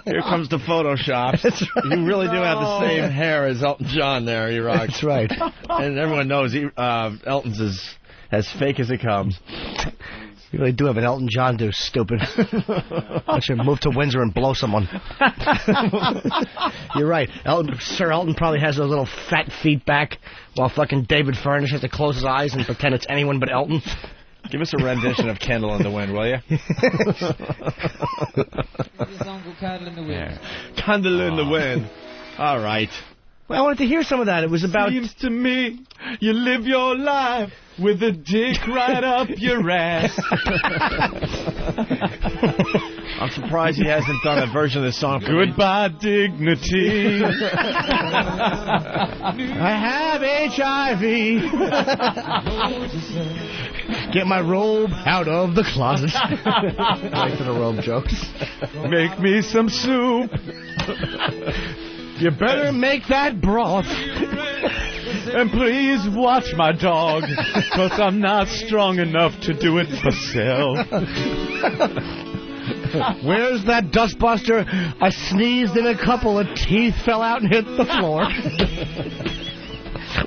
Here comes the Photoshop. You really do have the same hair as Elton John there, E-Rock. That's right. And everyone knows Elton's is as fake as it comes. You really do have an Elton John do, stupid. I should move to Windsor and blow someone. You're right. Sir Elton probably has those little fat feet back, while fucking David Furnish has to close his eyes and pretend it's anyone but Elton. Give us a rendition of Candle in the Wind, will you? Candle in the Wind. All right. Well, I wanted to hear some of that. It was about... Seems to me you live your life with a dick right up your ass. I'm surprised he hasn't done a version of this song. Goodbye, dignity. I have HIV. Get my robe out of the closet. Back to the robe jokes. Make me some soup. You better make that broth. And please watch my dog, 'cause I'm not strong enough to do it myself. Where's that dustbuster? I sneezed and a couple of teeth fell out and hit the floor.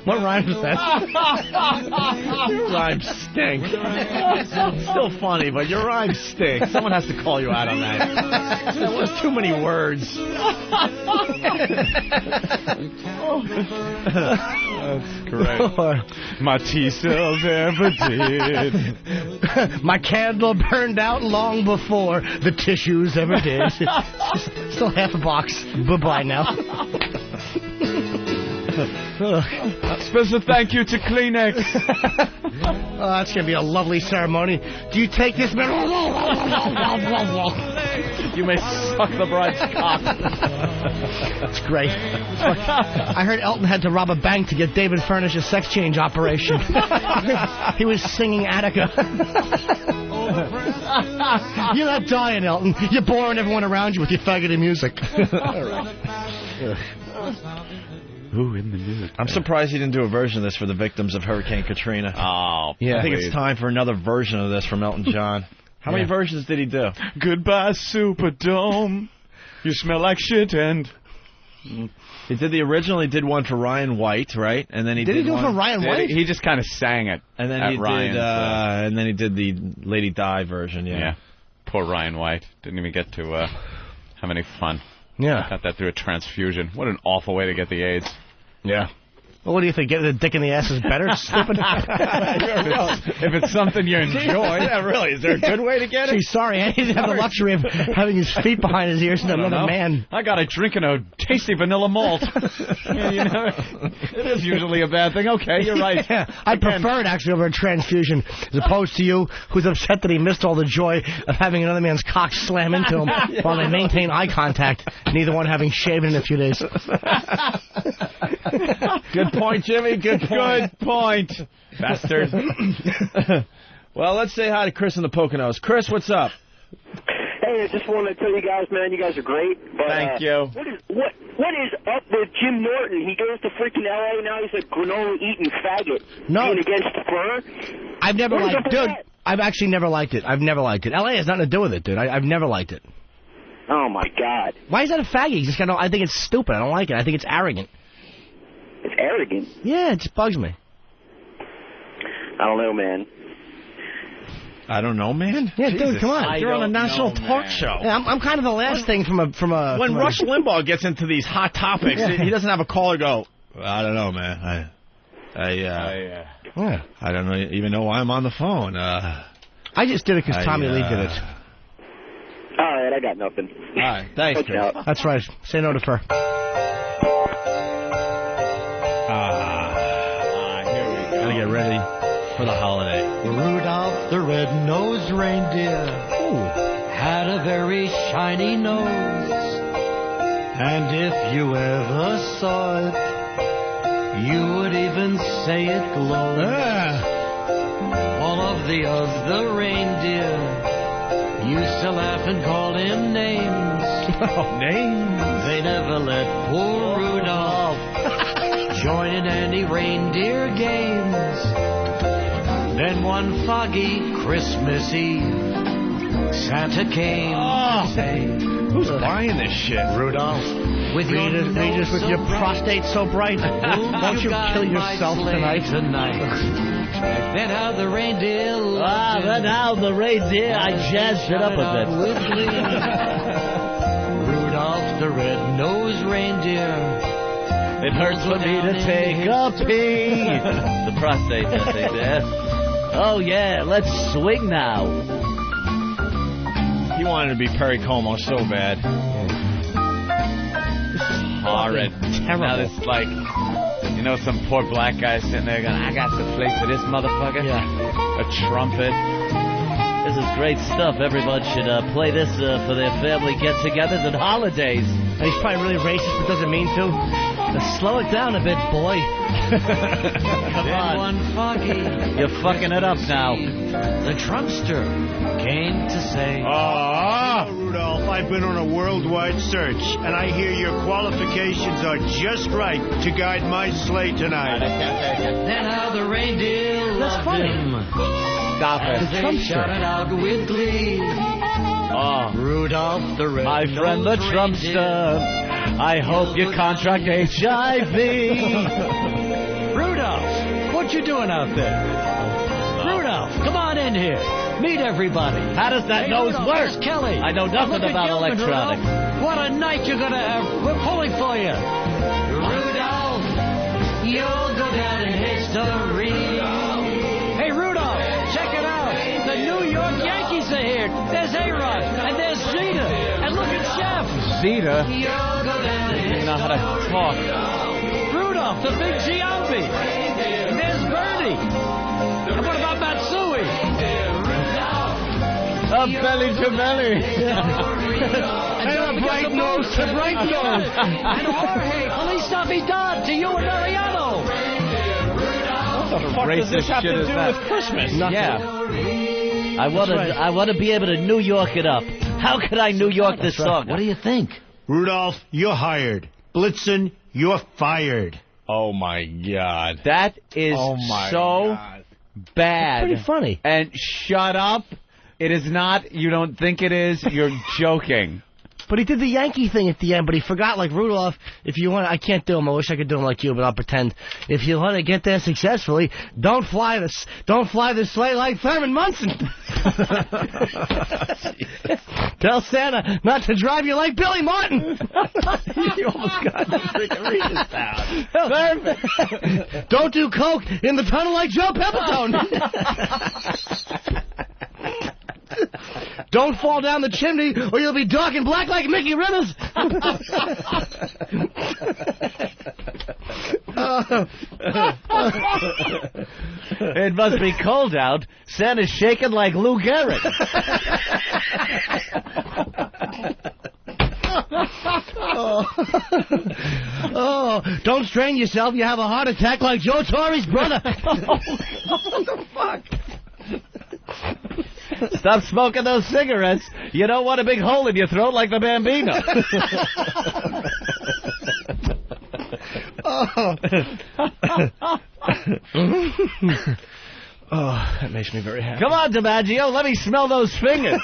What rhyme is that? Your rhymes stink. Still funny, but your rhymes stink. Someone has to call you out on that. That was too many words. That's great. My T cells ever did. My candle burned out long before the tissues ever did. Still half a box. Bye-bye now. Special thank you to Kleenex. Oh, that's going to be a lovely ceremony. Do you take this? You may suck the bride's cock. That's great. I heard Elton had to rob a bank to get David Furnish's sex change operation. He was singing Attica. You're not dying, Elton. You're boring everyone around you with your faggoty music. All right. Who in the news? I'm surprised he didn't do a version of this for the victims of Hurricane Katrina. Oh, yeah. I think it's time for another version of this from Elton John. How many versions did he do? Goodbye, Superdome. You smell like shit and... He did the original. He did one for Ryan White, right? And then he did he do it one for Ryan White? He just kind of sang it. And then at he Ryan's, did. And then he did the Lady Di version. Yeah. Poor Ryan White didn't even get to have any fun. Yeah. Got that through a transfusion. What an awful way to get the AIDS. Yeah. Well, what do you think? Getting a dick in the ass is better? Stupid. If it's something you enjoy. Yeah, really. Is there a good way to get it? Gee, sorry, I didn't have the luxury of having his feet behind his ears and another man. I got it drinking a tasty vanilla malt. It is usually a bad thing. Okay, you're right. Yeah, I prefer it actually over a transfusion, as opposed to you, who's upset that he missed all the joy of having another man's cock slam into him while they maintain eye contact, neither one having shaven in a few days. Good point, Jimmy. Good point. Good point, bastard. Well, let's say hi to Chris in the Poconos. Chris, what's up? Hey, I just wanted to tell you guys, man, you guys are great. But, Thank you. What is up with Jim Norton? He goes to freaking L.A. now. He's a granola-eating faggot. No. Being against fur. I've never What is liked up it. with Dude, that? I've actually never liked it. I've never liked it. L.A. has nothing to do with it, dude. I've never liked it. Oh, my God. Why is that a faggot? You just gotta, I think it's stupid. I don't like it. I think it's arrogant. It's arrogant. Yeah, it just bugs me. I don't know, man. I don't know, man. Yeah, Jesus. dude, come on. You're on a national talk show. Yeah, I'm kind of the last thing from a. When Rush Limbaugh gets into these hot topics, he doesn't have a caller go, I don't know, man. I don't know, even know why I'm on the phone. I just did it because Tommy Lee did it. All right, I got nothing. All right, thanks, Watch Chris. out. That's right. Say no to fur. red-nosed reindeer had a very shiny nose. And if you ever saw it, you would even say it glowed. All of the other reindeer used to laugh and call him names. Names? They never let poor Rudolph join in any reindeer games. Then one foggy Christmas Eve, Santa came to say, who's buying this shit? Rudolph. With your Regis, with your prostate so bright, won't you kill yourself tonight? Then how the reindeer loved then how the reindeer, I jazzed it up a bit. Rudolph the red-nosed reindeer. It hurts for me to take a pee. The prostate, I think, there. Oh, yeah, let's swing now. He wanted to be Perry Como so bad. Horrid. Terrible. Now it's like, you know, some poor black guy sitting there going, I got to play for this motherfucker. Yeah. A trumpet. This is great stuff. Everyone should play this for their family get-togethers and holidays. And he's probably really racist, but doesn't mean to. Slow it down a bit, boy. Come on. One foggy. You're fucking it up now. The Trumpster came to say, Rudolph, I've been on a worldwide search, and I hear your qualifications are just right to guide my sleigh tonight. Then how the reindeer loved him. Stop it. As they shouted out with glee. Rudolph the red-nosed My friend the Trumpster, I hope you contract HIV. Rudolph, what you doing out there? Rudolph, come on in here. Meet everybody. How does that nose Rudolph, work? there's Kelly. I know nothing Look at about Gilman, electronics. Rudolph. What a night you're going to have. We're pulling for you. Rudolph, you'll go down in history. Hey, Rudolph, check it out. The New York Yankees are here. There's A-Rod, and there's Zeta, and look at Chef. Zeta? You'll go down in You know how to talk. Rudolph, the big Giambi. And there's Bernie. And what about Matsui? Belly to belly. And a bright nose to bright nose. And Jorge, Feliz Navidad to you and Mariano. What the fuck does this have to do with Christmas? Yeah. I want to be able to New York it up. How could I New York this song? What do you think? Rudolph, you're hired. Blitzen, you're fired. Oh, my God. That is so bad. It's pretty funny. And shut up. It is not. You don't think it is. You're joking. But he did the Yankee thing at the end, but he forgot, like, Rudolph, if you want, I can't do him. I wish I could do him like you, but I'll pretend. If you want to get there successfully, don't fly the sleigh like Thurman Munson. Tell Santa not to drive you like Billy Martin. You almost got the freaking Regis down. Perfect. Don't do coke in the tunnel like Joe Pepitone. Don't fall down the chimney or you'll be dark and black like Mickey Rivers. It must be cold out. Santa's shaking like Lou Gehrig. Don't strain yourself. You have a heart attack like Joe Torre's brother. What the fuck? Stop smoking those cigarettes. You don't want a big hole in your throat like the Bambino. Oh, that makes me very happy. Come on, DiMaggio, let me smell those fingers.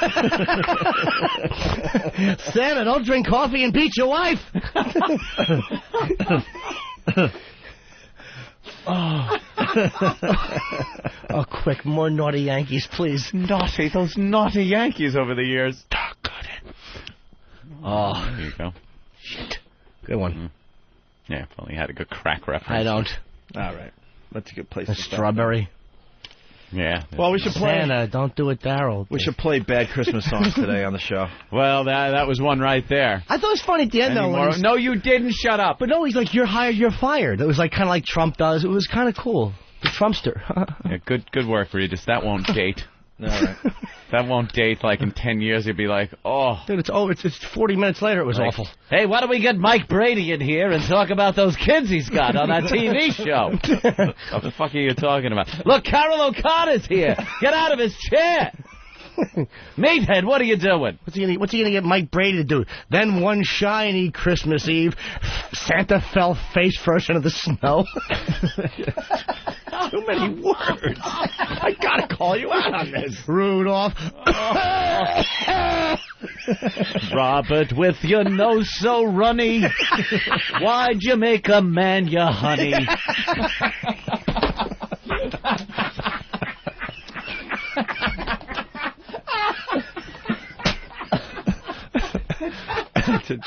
Santa, don't drink coffee and beat your wife. Oh, quick, more naughty Yankees, please. Naughty, those naughty Yankees over the years. Oh, there you go. Shit. Good one. Mm-hmm. Yeah, well, he had a good crack reference. I don't. All right. That's a good place A to start. strawberry. Yeah. Well, we should play. Santa, don't do it, Daryl. We should play bad Christmas songs today on the show. Well, that was one right there. I thought it was funny at the end, though. No, you didn't. Shut up. But no, he's like, you're hired, you're fired. It was like kind of like Trump does. It was kind of cool. The Trumpster. Yeah, good work, Regis. That won't date. All right. That won't date like in 10 years. You'll be like, oh. Dude, it's 40 minutes later. It was awful. Hey, why don't we get Mike Brady in here and talk about those kids he's got on that TV show? What the fuck are you talking about? Look, Carol O'Connor's here. Get out of his chair. Meathead, what are you doing? What's he gonna get Mike Brady to do? Then one shiny Christmas Eve, Santa fell face first into the snow. Too many words. I gotta call you out on this. Rudolph. Robert, with your nose so runny, why'd you make a man your honey?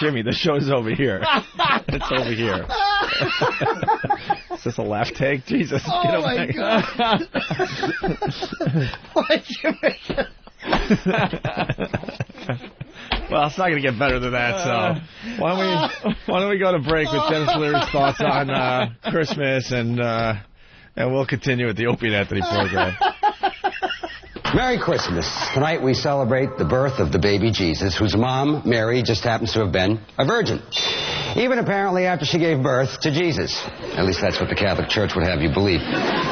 Jimmy, the show's over here. It's over here. Is this a laugh take? Jesus. Oh, my God. Why'd you make it? Well, it's not going to get better than that, so why don't we go to break with Dennis Leary's thoughts on Christmas, and we'll continue with the Opie and Anthony program. Merry Christmas. Tonight we celebrate the birth of the baby Jesus, whose mom, Mary, just happens to have been a virgin. Even apparently after she gave birth to Jesus. At least that's what the Catholic Church would have you believe.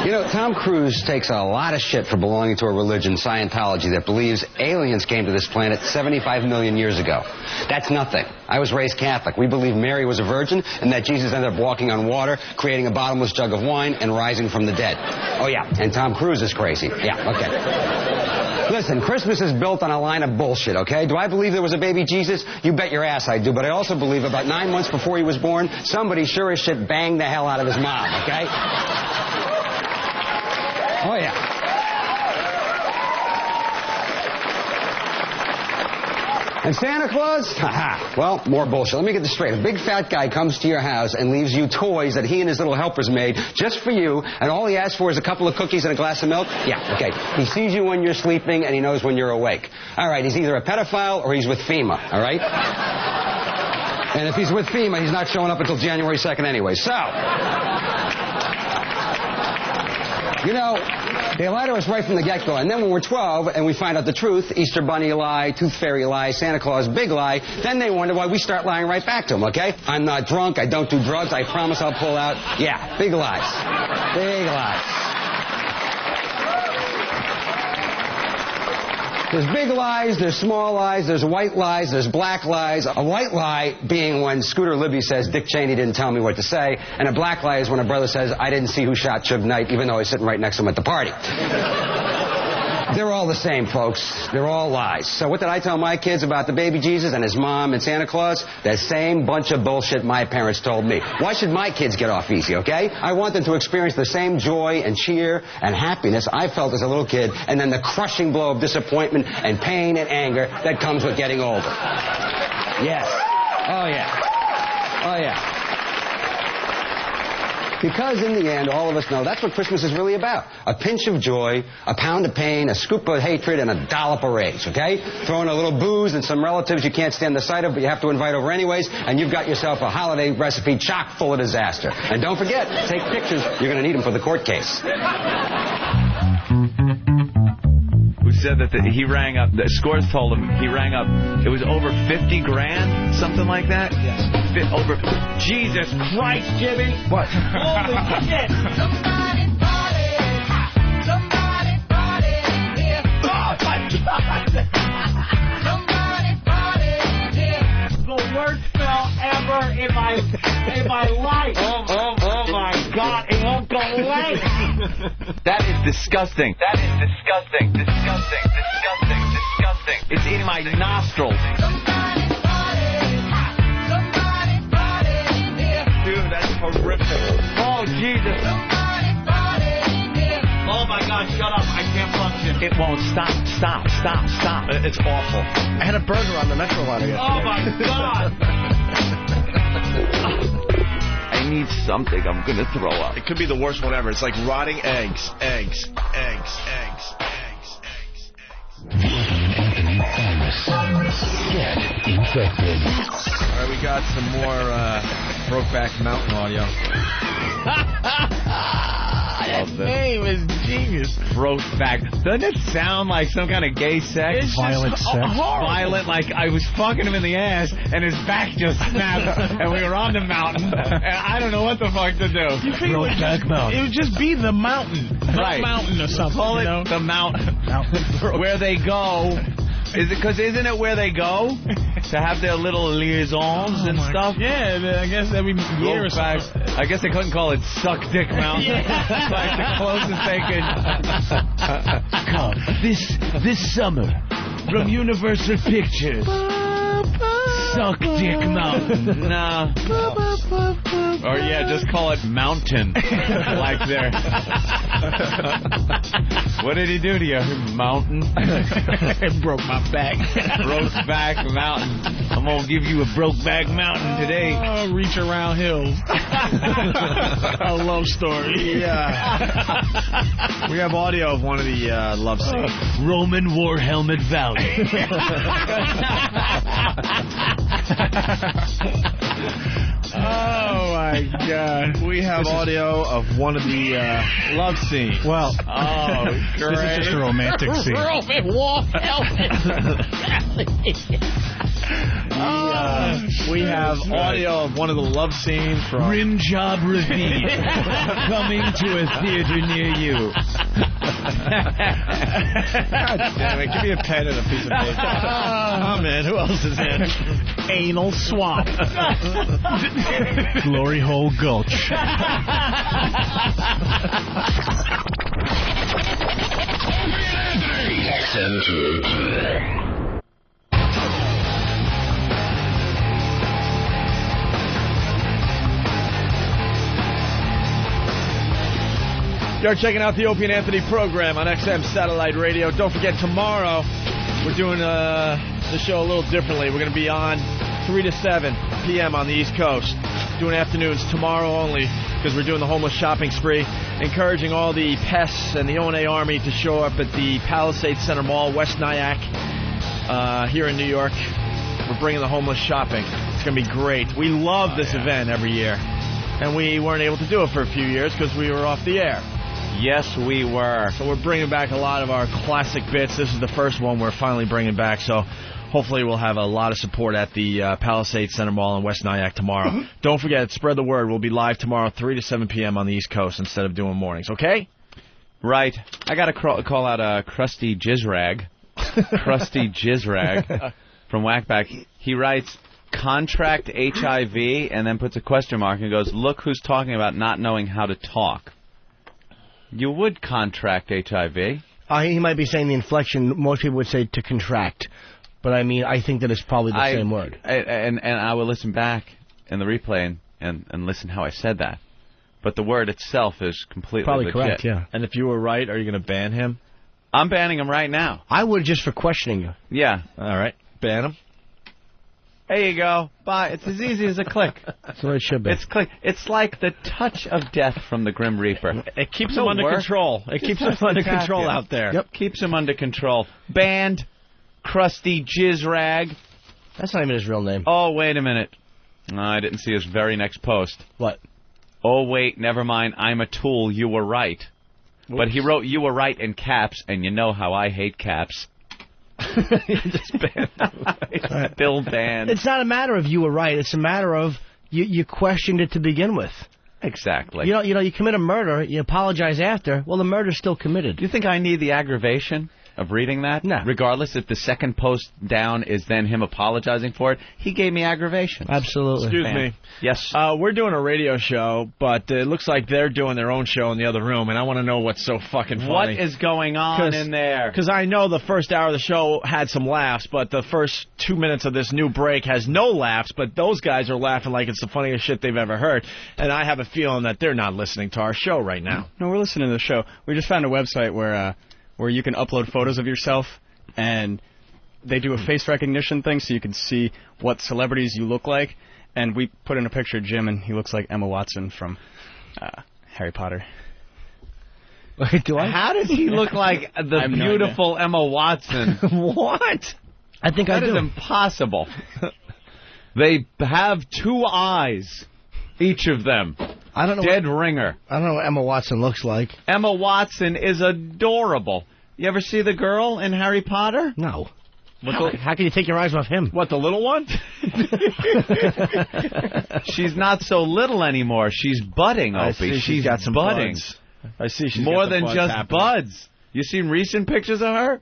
You know, Tom Cruise takes a lot of shit for belonging to a religion, Scientology, that believes aliens came to this planet 75 million years ago. That's nothing. I was raised Catholic. We believe Mary was a virgin and that Jesus ended up walking on water, creating a bottomless jug of wine, and rising from the dead. Oh, yeah, and Tom Cruise is crazy. Yeah, okay. Listen, Christmas is built on a line of bullshit, okay? Do I believe there was a baby Jesus? You bet your ass I do. But I also believe about 9 months before he was born, somebody sure as shit banged the hell out of his mom, okay? Oh, yeah. And Santa Claus? Haha. Well, more bullshit. Let me get this straight. A big fat guy comes to your house and leaves you toys that he and his little helpers made just for you, and all he asks for is a couple of cookies and a glass of milk? Yeah, okay. He sees you when you're sleeping, and he knows when you're awake. All right, he's either a pedophile or he's with FEMA, all right? And if he's with FEMA, he's not showing up until January 2nd anyway. So, you know, they lie to us right from the get-go. And then when we're 12 and we find out the truth, Easter Bunny lie, Tooth Fairy lie, Santa Claus big lie, then they wonder why we start lying right back to them, okay? I'm not drunk, I don't do drugs, I promise I'll pull out. Yeah, big lies. Big lies. There's big lies, there's small lies, there's white lies, there's black lies. A white lie being when Scooter Libby says, Dick Cheney didn't tell me what to say, and a black lie is when a brother says, I didn't see who shot Suge Knight, even though I was sitting right next to him at the party. They're all the same, folks. They're all lies. So what did I tell my kids about the baby Jesus and his mom and Santa Claus? The same bunch of bullshit my parents told me. Why should my kids get off easy, okay? I want them to experience the same joy and cheer and happiness I felt as a little kid, and then the crushing blow of disappointment and pain and anger that comes with getting older. Yes. Oh, yeah. Oh, yeah. Because in the end, all of us know that's what Christmas is really about. A pinch of joy, a pound of pain, a scoop of hatred, and a dollop of rage, okay? Throw in a little booze and some relatives you can't stand the sight of, but you have to invite over anyways, and you've got yourself a holiday recipe chock full of disaster. And don't forget, take pictures. You're going to need them for the court case. Who said that he rang up, the Scores told him he rang up, it was over 50 grand, something like that? Yes. Over, Jesus Christ, Jimmy! What? Holy shit! Somebody party! Somebody party here! Oh, my God! Somebody party here! The worst spell ever in my life. Oh my God! It won't go away. That is disgusting. That is disgusting. Disgusting. Disgusting. Disgusting. It's in my nostrils. Dude, that's horrific. Oh, Jesus. Oh my God! Shut up! I can't function. It won't stop. Stop. Stop. Stop. It's awful. I had a burger on the Metro line yesterday. Oh my God! I need something. I'm going to throw up. It could be the worst one ever. It's like rotting eggs. Eggs. Anthony Thomas. Get infected. All right, we got some more Brokeback Mountain audio. That name is genius. Brokeback. Doesn't it sound like some kind of gay sex? It's violent sex. Violent, like I was fucking him in the ass and his back just snapped and we were on the mountain and I don't know what the fuck to do. You think it would just be the mountain. Right. Mountain or something. Call it the mountain. Where they go. Isn't it where they go to have their little liaisons and stuff? Yeah, I guess every year or so. I guess they couldn't call it Suck Dick Mountain. It's like the closest they could. Come this summer from Universal Pictures. Suck Dick Mountain. Nah. Or yeah, just call it Mountain. Like there. What did he do to you, Mountain? It broke my back. Brokeback Mountain. I'm gonna give you a Brokeback Mountain today. Oh, reach around hills. A love story. Yeah. We have audio of one of the love scenes. Roman War Helmet Valley. Oh my God! We have audio of one of the love scenes. Well, oh, this is just a romantic scene. Roman War Helmet Valley. We have audio of one of the love scenes from Rim Job Ravine coming to a theater near you. God damn it! Give me a pen and a piece of paper. Oh man, who else is in? Anal Swamp. Glory Hole Gulch. You're checking out the Opie and Anthony program on XM Satellite Radio. Don't forget, tomorrow we're doing the show a little differently. We're going to be on 3 to 7 p.m. on the East Coast. Doing afternoons tomorrow only because we're doing the homeless shopping spree. Encouraging all the pests and the O&A Army to show up at the Palisades Center Mall, West Nyack, here in New York. We're bringing the homeless shopping. It's going to be great. We love this event every year. And we weren't able to do it for a few years because we were off the air. Yes, we were. So we're bringing back a lot of our classic bits. This is the first one we're finally bringing back. So hopefully we'll have a lot of support at the Palisades Center Mall in West Nyack tomorrow. Don't forget, spread the word. We'll be live tomorrow, 3 to 7 p.m. on the East Coast instead of doing mornings, okay? Right. I got to call out Krusty Jizzrag. Krusty Jizzrag from Whackback. He writes, contract HIV, and then puts a question mark and goes, look who's talking about not knowing how to talk. You would contract HIV. He might be saying the inflection. Most people would say to contract. But, I mean, I think that it's probably the same word. And I will listen back in the replay and listen how I said that. But the word itself is completely probably legit. Correct, yeah. And if you were right, are you going to ban him? I'm banning him right now. I would just for questioning you. Yeah. All right. Ban him. There you go. Bye. It's as easy as a click. That's what it should be. It's click. It's like the touch of death from the Grim Reaper. It keeps him under control. It keeps him under control out there. Yep. Keeps him under control. Banned. Krusty Jizzrag. That's not even his real name. Oh, wait a minute. No, I didn't see his very next post. What? Oh, wait, never mind. I'm a tool. You were right. Oops. But he wrote you were right in caps, and you know how I hate caps. Just banned. Still banned. It's not a matter of you were right. It's a matter of you questioned it to begin with. Exactly. You commit a murder, you apologize after. Well, the murder's still committed. Do you think I need the aggravation of reading that? No. Regardless if the second post down is then him apologizing for it, he gave me aggravation. Absolutely. Excuse me. Yes. We're doing a radio show, but it looks like they're doing their own show in the other room, and I want to know what's so fucking funny. What is going on in there? Because I know the first hour of the show had some laughs, but the first 2 minutes of this new break has no laughs, but those guys are laughing like it's the funniest shit they've ever heard, and I have a feeling that they're not listening to our show right now. No, we're listening to the show. We just found a website where you can upload photos of yourself, and they do a face recognition thing so you can see what celebrities you look like. And we put in a picture of Jim, and he looks like Emma Watson from Harry Potter. Do I? How does he look like the beautiful Emma Watson? What? I think I do. That is impossible. They have 2 eyes, each of them. I don't know. Dead ringer. I don't know what Emma Watson looks like. Emma Watson is adorable. You ever see the girl in Harry Potter? No. How can you take your eyes off him? What, the little one? She's not so little anymore. She's budding, Opie. She's got some budding. buds. I see she's more got the than buds just happening. buds. You seen recent pictures of her?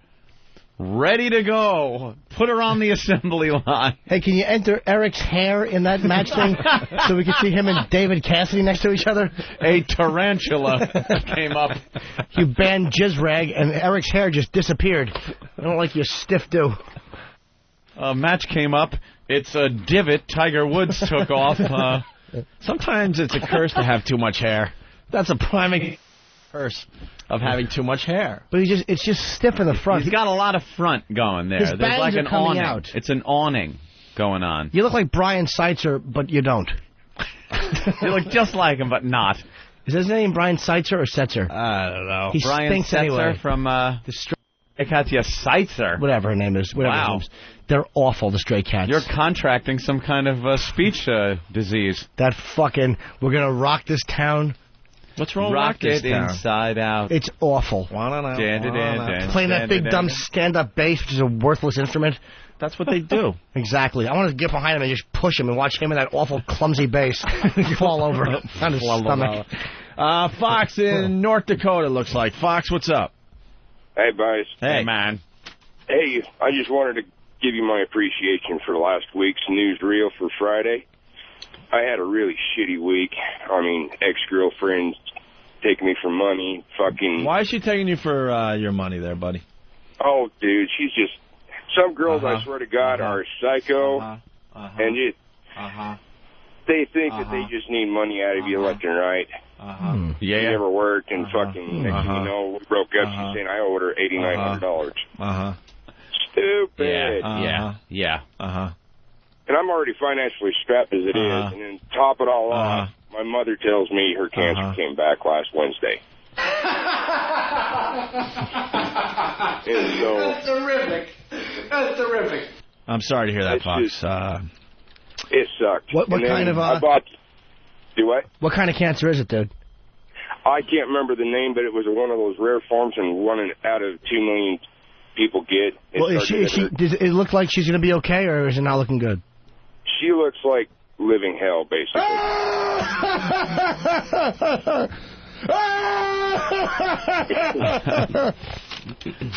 Ready to go. Put her on the assembly line. Hey, can you enter Eric's hair in that match thing so we can see him and David Cassidy next to each other? A tarantula came up. You banned Jizrag, and Eric's hair just disappeared. I don't like your stiff do. A match came up. It's a divot Tiger Woods took off. Sometimes it's a curse to have too much hair. That's a prime curse of having too much hair. But it's just stiff in the front. He's got a lot of front going there. His There's bangs like are an coming awning. out. It's an awning going on. You look like Brian Seitzer, but you don't. You look just like him, but not. Is his name Brian Seitzer or Setzer? I don't know. He Brian stinks Setzer anyway. from the Stray Cats. Yeah, Seitzer. Whatever her name is. Whatever his Wow. name is. They're awful, the Stray Cats. You're contracting some kind of speech disease. That fucking, we're going to rock this town. What's wrong Rock with it this town? inside out. It's awful. Playing that big dumb stand-up bass, which is a worthless instrument. That's what they do. Exactly. I want to get behind him and just push him and watch him and that awful clumsy bass fall over on his stomach. Fox in North Dakota, looks like. Fox, what's up? Hey, guys. Hey, man. Hey, I just wanted to give you my appreciation for last week's newsreel for Friday. I had a really shitty week. I mean, ex-girlfriends taking me for money, fucking... Why is she taking you for your money there, buddy? Oh, dude, she's just... Some girls, I swear to God, are psycho, and just... They think that they just need money out of you left and right. Yeah. She never worked, and fucking, next thing you know, we broke up. She's saying, I owed her $8,900. Stupid. Yeah. And I'm already financially strapped as it is, and then top it all off, my mother tells me her cancer came back last Wednesday. And so, That's terrific. That's terrific. I'm sorry to hear that, Fox. It sucked. What And then kind of... I bought... Do what? What kind of cancer is it, dude? I can't remember the name, but it was one of those rare forms, and 1 out of 2 million people get. Well, does it look like she's going to be okay, or is it not looking good? She looks like living hell, basically.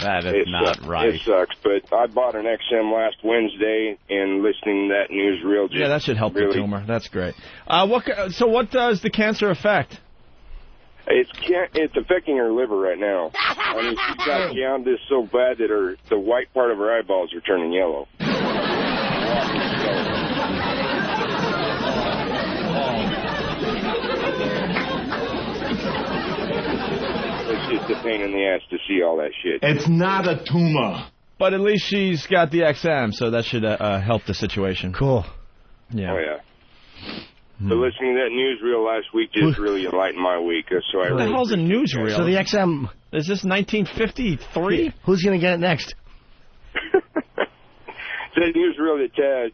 That is not right. It sucks, but I bought an XM last Wednesday, and listening to that newsreel just... Yeah, that should help really, the tumor. That's great. So what does the cancer affect? It's affecting her liver right now. I mean, she's got jaundice so bad that the white part of her eyeballs are turning yellow. It's just a pain in the ass to see all that shit. It's not a tumor. But at least she's got the XM, so that should help the situation. Cool. Yeah. Oh, yeah. But listening to that newsreel last week just really enlightened my week. So What the hell's a newsreel? So the XM... Is this 1953? Who's going to get it next? It's a newsreel that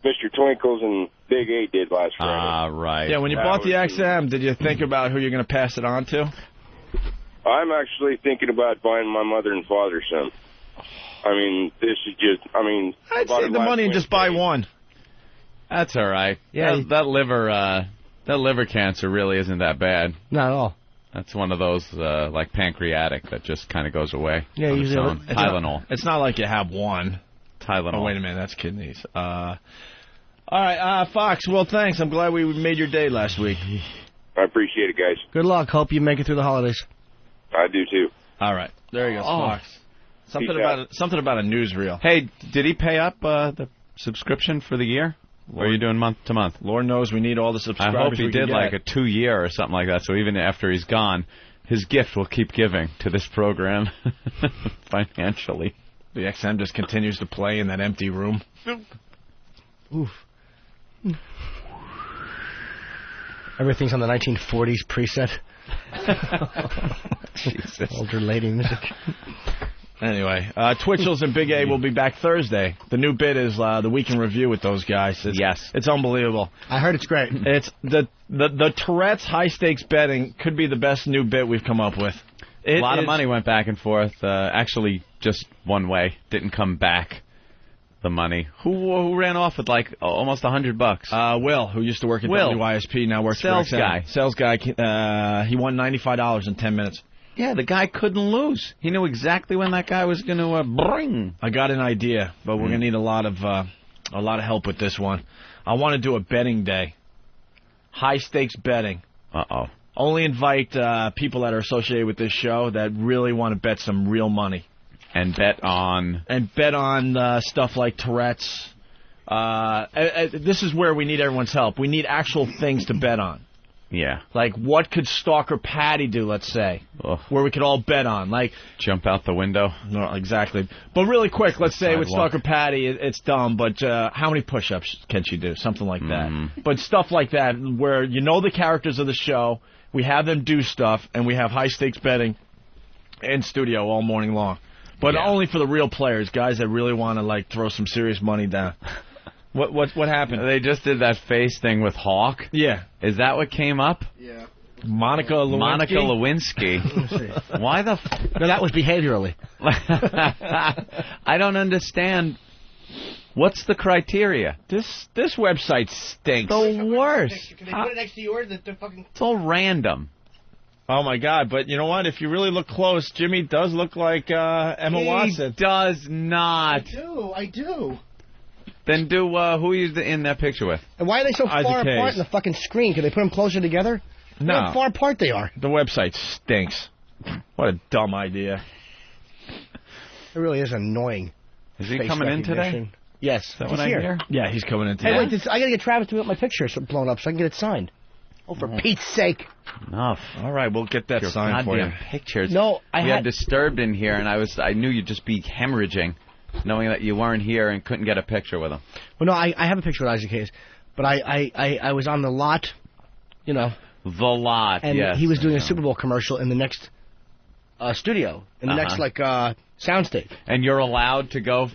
Mr. Twinkles and Big 8 did last Friday. Right. Yeah, when you bought the XM, did you think about who you're going to pass it on to? I'm actually thinking about buying my mother and father some. I mean, this is just, I'd save the money and just buy one. That's all right. Yeah. That liver cancer really isn't that bad. Not at all. That's one of those like pancreatic that just kind of goes away. Yeah, on usually its own. Tylenol. It's not like you have one. Tylenol. Oh, wait a minute, that's kidneys. All right, Fox. Well, thanks. I'm glad we made your day last week. I appreciate it, guys. Good luck. Hope you make it through the holidays. I do too. All right, there you go, Fox. Something about a newsreel. Hey, did he pay up the subscription for the year? Or are you doing month to month? Lord knows we need all the subscribers. I hope he we can did get. like a 2-year or something like that. So even after he's gone, his gift will keep giving to this program financially. The XM just continues to play in that empty room. Oof. Everything's on the 1940s preset. Jesus. Older lady music. Anyway, Twitchell's and Big A will be back Thursday. The new bit is the Week in Review with those guys. It's unbelievable. I heard it's great. It's the Tourette's high-stakes betting could be the best new bit we've come up with. A lot of money went back and forth. Actually, just one way. Didn't come back. The money. Who ran off with like almost $100? Will, who used to work at WYSP, now works Sales for XM. guy. Sales guy. He won $95 in 10 minutes. Yeah, the guy couldn't lose. He knew exactly when that guy was going to bring. I got an idea, but we're going to need a lot of help with this one. I want to do a betting day. High stakes betting. Uh-oh. Only invite people that are associated with this show that really want to bet some real money. And bet on stuff like Tourette's. This is where we need everyone's help. We need actual things to bet on. Yeah. Like, what could Stalker Patty do, let's say, where we could all bet on? Like, jump out the window? No, exactly. But really quick, let's say with Stalker Patty, it's dumb, but how many push-ups can she do? Something like that. But stuff like that, where you know the characters of the show, we have them do stuff, and we have high-stakes betting in studio all morning long. But only for the real players, guys that really want to, like, throw some serious money down. What happened? They just did that face thing with Hawk. Yeah. Is that what came up? Yeah. Monica Lewinsky. Why the... No, that was behaviorally. I don't understand. What's the criteria? This website stinks. The worst. Can they put it next to yours? It's all random. Oh, my God. But you know what? If you really look close, Jimmy does look like Emma Watson. He does not. I do. Then do who are you in that picture with? And why are they so far apart in the fucking screen? Can they put them closer together? No. Look how far apart they are. The website stinks. What a dumb idea. It really is annoying. Is he coming in today? Yes. Is that what I hear? Yeah, he's coming in today. Hey, wait, I got to get Travis to put my picture blown up so I can get it signed. Oh, for Pete's sake. Enough. All right, we'll get that signed for you. Pictures. No, we had Disturbed in here, and I knew you'd just be hemorrhaging, knowing that you weren't here and couldn't get a picture with him. Well, no, I have a picture with Isaac Hayes, but I was on the lot, you know. The lot, and yes. he was doing a Super Bowl commercial in the next studio, in the next, soundstage. And you're allowed to go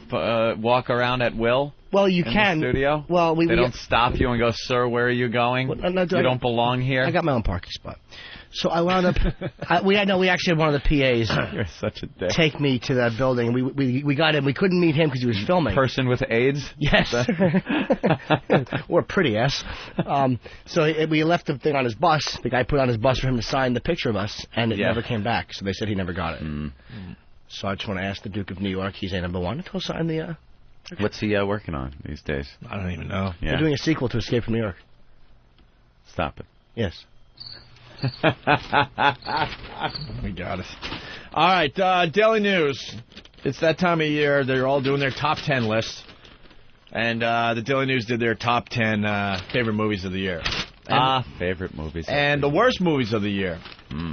walk around at will? Well, you in can. The studio? Well, they don't stop you and go, sir, where are you going? Well, you don't belong here? I got my own parking spot. So I wound up. We actually had one of the PAs. You're such a dick. Take me to that building. We got him. We couldn't meet him because he was filming. Person with AIDS? Yes. Or pretty ass. So we left the thing on his bus. The guy put on his bus for him to sign the picture of us, and it never came back. So they said he never got it. So I just want to ask the Duke of New York. He's a number one. To go sign the. What's he working on these days? I don't even know. They're doing a sequel to Escape from New York. Stop it. Yes. We got it. All right, Daily News. It's that time of year. They're all doing their top 10 lists. And the Daily News did their top 10 favorite movies of the year. Favorite movies. And the worst movies of the year.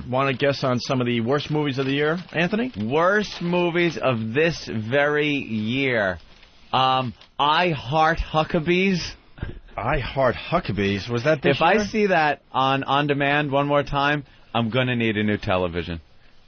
Want to guess on some of the worst movies of the year, Anthony? Worst movies of this very year. I Heart Huckabees. I Heart Huckabees. Was that this If year? I see that on demand one more time, I'm going to need a new television.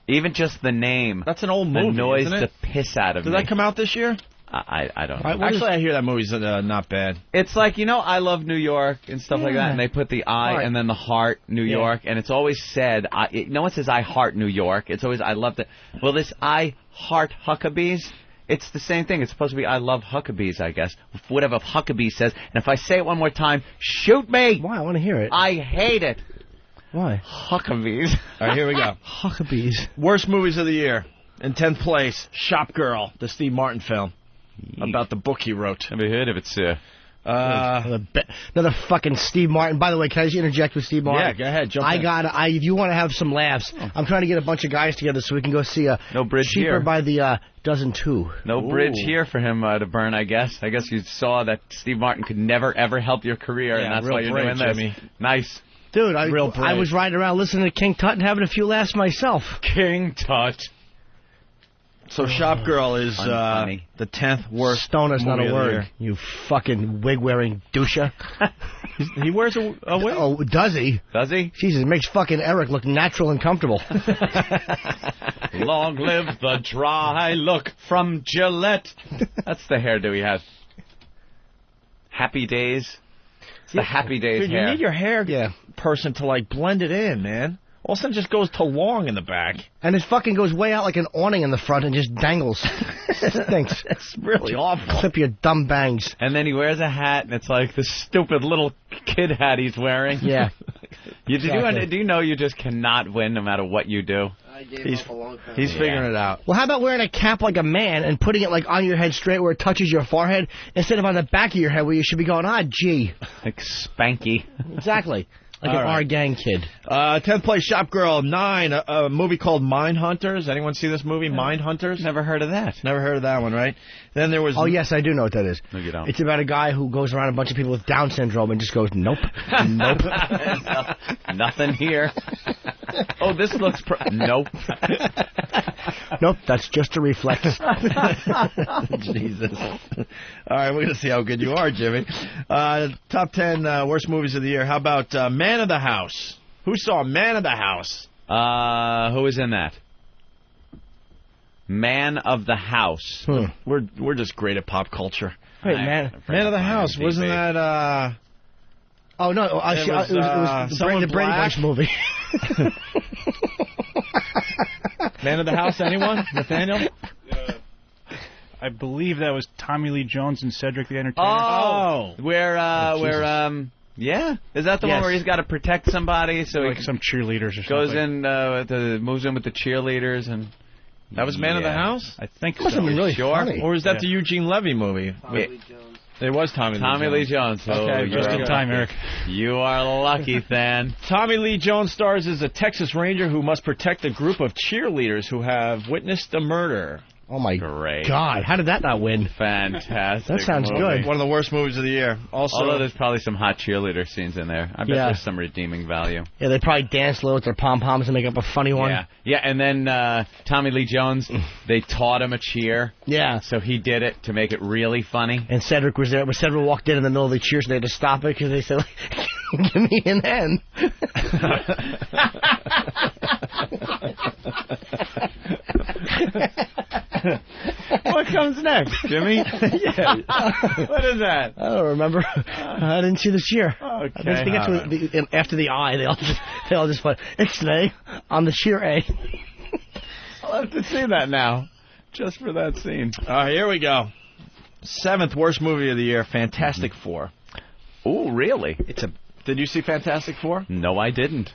Even just the name. That's an old movie, annoys isn't it? the piss out of me. Did that come out this year? I don't know. Actually, I hear that movie's not bad. It's like, I Love New York and stuff like that, and they put the I and then the heart New York, and it's always said, no one says I heart New York. It's always I love the. Well, this I Heart Huckabees, it's the same thing. It's supposed to be I love Huckabees, I guess. Whatever Huckabee says. And if I say it one more time, shoot me! Why? I want to hear it. I hate it. Why? Huckabees. All right, here we go. Huckabees. Worst movies of the year. In 10th place, Shop Girl, the Steve Martin film. About the book he wrote. Never heard of it, sir. Another fucking Steve Martin. By the way, can I just interject with Steve Martin? Yeah, go ahead. Jump in. If you want to have some laughs, I'm trying to get a bunch of guys together so we can go see No Bridge Cheaper here. by the dozen two. No bridge here for him to burn, I guess. I guess you saw that Steve Martin could never, ever help your career, and that's why you're doing this. Jimmy. Nice. Dude, I was riding around listening to King Tut and having a few laughs myself. King Tut. So Shop Girl is Unfunny. the 10th worst. Stoner's not movie a of the word. year. You fucking wig-wearing doucher. He wears a wig? Oh, does he? Does he? Jesus, it makes fucking Eric look natural and comfortable. Long live the dry look from Gillette. That's the hairdo he has. Happy Days. It's the Happy Days Dude, hair. you need your hair person to, like, blend it in, man. All of a sudden, it just goes to long in the back. And it fucking goes way out like an awning in the front and just dangles. It stinks. It's really awful. Clip your dumb bangs. And then he wears a hat, and it's like the stupid little kid hat he's wearing. Yeah. Do you know you just cannot win no matter what you do? He's figuring it out. Well, how about wearing a cap like a man and putting it like on your head straight where it touches your forehead instead of on the back of your head where you should be going, gee. Like Spanky. Exactly. Like All an right. R-gang kid. 10th place, Shop Girl. 9, a movie called Mindhunters. Anyone see this movie, Mindhunters? Never heard of that. Never heard of that one, right? Then there was... Oh, yes, I do know what that is. No, you don't. It's about a guy who goes around a bunch of people with Down syndrome and just goes, nope, nope. Nothing here. Oh, this looks... Nope. Nope, that's just a reflex. Jesus. All right, we're going to see how good you are, Jimmy. Top 10 worst movies of the year. How about Man of the House? Who saw Man of the House? Who is in that? Man of the House. We're just great at pop culture. Wait, Man of the House. Wasn't that... Oh, no, it was someone the Brady black? Bunch movie. Man of the House, anyone? Nathaniel? I believe that was Tommy Lee Jones and Cedric the Entertainer. Oh, yeah. Is that the one Yes. where he's got to protect somebody? So Like he some cheerleaders or goes something. in, moves in with the cheerleaders, and That was Man of the House? I think Must have been really funny. Or was that the Eugene Levy movie? It was Tommy Lee Jones. So Okay, just in time, Eric. You are lucky, Than. Tommy Lee Jones stars as a Texas Ranger who must protect a group of cheerleaders who have witnessed a murder. Oh, my Great. God. How did that not win? Fantastic. That sounds movie. good. One of the worst movies of the year. Also, Although there's probably some hot cheerleader scenes in there. I bet Yeah. there's some redeeming value. Yeah, they probably dance low with their pom-poms and make up a funny one. Yeah, and then Tommy Lee Jones, they taught him a cheer. Yeah. So he did it to make it really funny. And Cedric was there. But Cedric walked in the middle of the cheers, so they had to stop it because they said, give me an N. What comes next, Jimmy? What is that? I don't remember. I didn't see the cheer. Okay. I think it's after the I, they all just went, Ixnay on the cheer A. I'll have to see that now, just for that scene. All right, here we go. 7th worst movie of the year, Fantastic Four. Ooh, really? Did you see Fantastic Four? No, I didn't.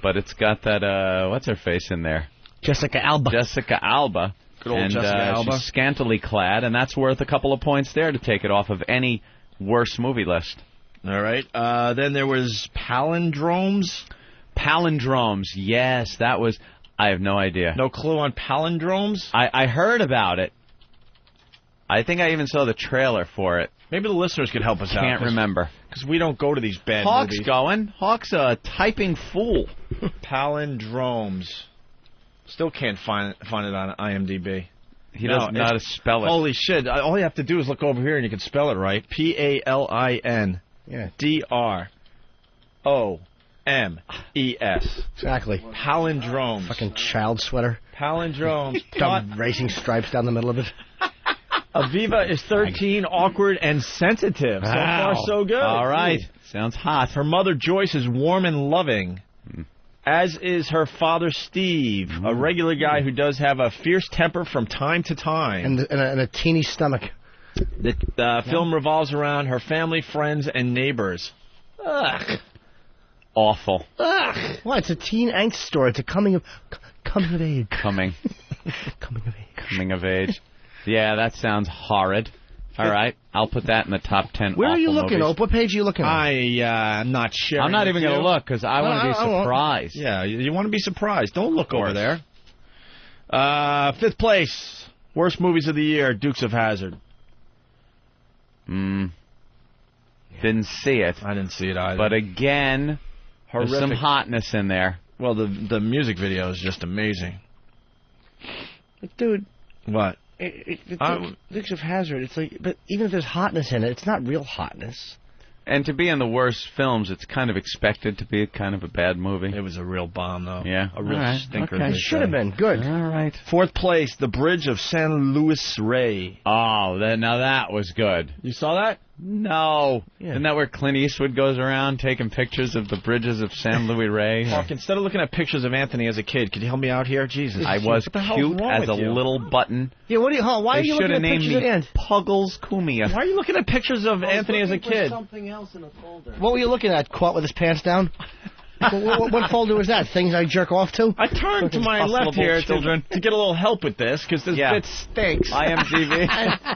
But it's got that, what's her face in there? Jessica Alba. Jessica Alba. Good old and, Jessica Alba. She's scantily clad, and that's worth a couple of points there to take it off of any worst movie list. All right. Then there was Palindromes. Palindromes, yes, that was... I have no idea. No clue on Palindromes? I heard about it. I think I even saw the trailer for it. Maybe the listeners could help us out. Can't remember. Because we don't go to these bad Hawk's movies. going. Hawk's a typing fool. Palindromes. Still can't find it on IMDb. He doesn't know how to spell it. Holy shit. All you have to do is look over here and you can spell it right. P-A-L-I-N. Yeah. D-R-O-M-E-S. Exactly. Palindromes. Fucking child sweater. Palindromes. Dumb racing stripes down the middle of it. Aviva is 13, awkward, and sensitive. So far, so good. All right. Sounds hot. Her mother, Joyce, is warm and loving. As is her father, Steve, a regular guy who does have a fierce temper from time to time. And a teeny stomach. The film revolves around her family, friends, and neighbors. Ugh. Awful. Ugh. What? It's a teen angst story. It's a coming of age. Coming Coming of age. Coming of age. Yeah, that sounds horrid. All right, I'll put that in the top 10 Where are you awful looking, movies. Ope? What page are you looking at? I'm not sure. I'm not even going to look because I want to be surprised. Yeah, you want to be surprised. Don't look over there. 5th place. Worst movies of the year, Dukes of Hazzard. Didn't see it. I didn't see it either. But again, there's some hotness in there. Well, the music video is just amazing. Dude. What? Dukes of Hazzard. It's like, but even if there's hotness in it, it's not real hotness. And to be in the worst films, it's kind of expected to be kind of a bad movie. It was a real bomb, though. Yeah. A real stinker. Okay. It should have been. Good. All right. Fourth place, The Bridge of San Luis Rey. Oh, now that was good. You saw that? No. Yeah. Isn't that where Clint Eastwood goes around taking pictures of the bridges of San Luis Rey? Mark, instead of looking at pictures of Anthony as a kid, could you help me out here? Jesus. I was cute as a little button. Yeah, what do you? Why are you looking at pictures of Anthony? Puggles Kumia. Why are you looking at pictures of Anthony as a kid? Something else in a folder. What were you looking at? Caught with his pants down? what folder was that? Things I jerk off to? I turned to my left here to get a little help with this, because this bit stinks. IMDb.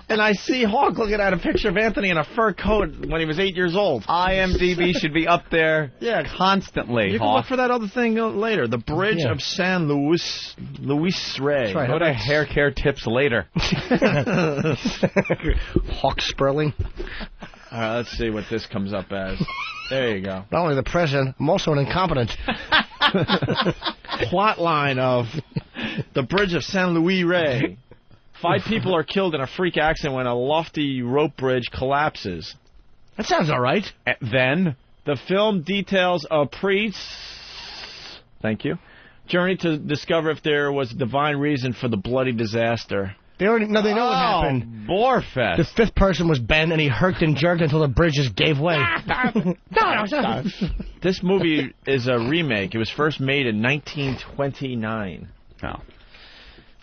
and I see Hawk looking at a picture of Anthony in a fur coat when he was 8 years old. IMDb should be up there constantly, You can look for that other thing later. The Bridge of San Luis Rey. Right. Go to Hair Care Tips later. Hawk Sperling. All right, let's see what this comes up as. There you go. Not only the president, I'm also an incompetent. Plot line of The Bridge of San Luis Rey. 5 people are killed in a freak accident when a lofty rope bridge collapses. That sounds all right. Then, the film details a priest's journey to discover if there was a divine reason for the bloody disaster. They know what happened. Borefest. The 5th person was Ben, and he herked and jerked until the bridges gave way. This movie is a remake. It was first made in 1929. Oh.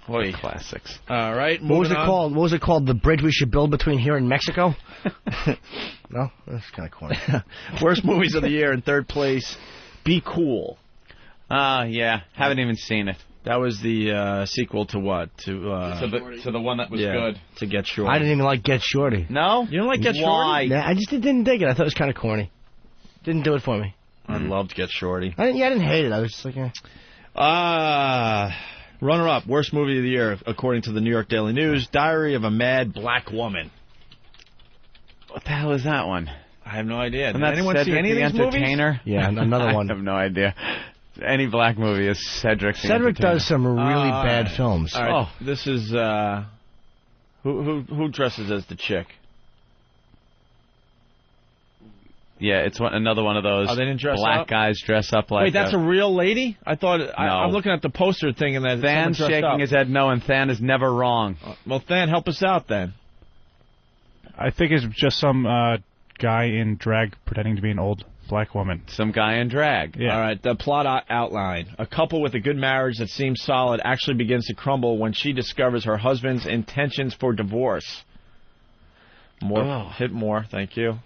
Boy. Classics. All right, what was it called? What was it called? The bridge we should build between here and Mexico? No? That's kind of corny. Worst movies of the year in third place, Be Cool. Yeah. Haven't even seen it. That was the sequel to what? To the one that was good. To Get Shorty. I didn't even like Get Shorty. No? You don't like Get Why? Shorty? Nah, I just didn't dig it. I thought it was kind of corny. Didn't do it for me. I loved Get Shorty. I didn't hate it. I was just like, runner-up, worst movie of the year, according to the New York Daily News, Diary of a Mad Black Woman. What the hell is that one? I have no idea. Did anyone see any of these Entertainer? movies? Yeah, another one. I have no idea. Any black movie is Cedric the Cedric Entertainer. does some really bad films. All right. This is who dresses as the chick? Yeah, it's another one of those they didn't dress black up? guys dress up like. Wait, that's a real lady? I thought I'm looking at the poster thing and that Than's shaking his head no, and Than is never wrong. Well, Than, help us out then. I think it's just some guy in drag pretending to be an old black woman. Some guy in drag. Yeah. All right, the plot outline. A couple with a good marriage that seems solid actually begins to crumble when she discovers her husband's intentions for divorce. Hit more, thank you.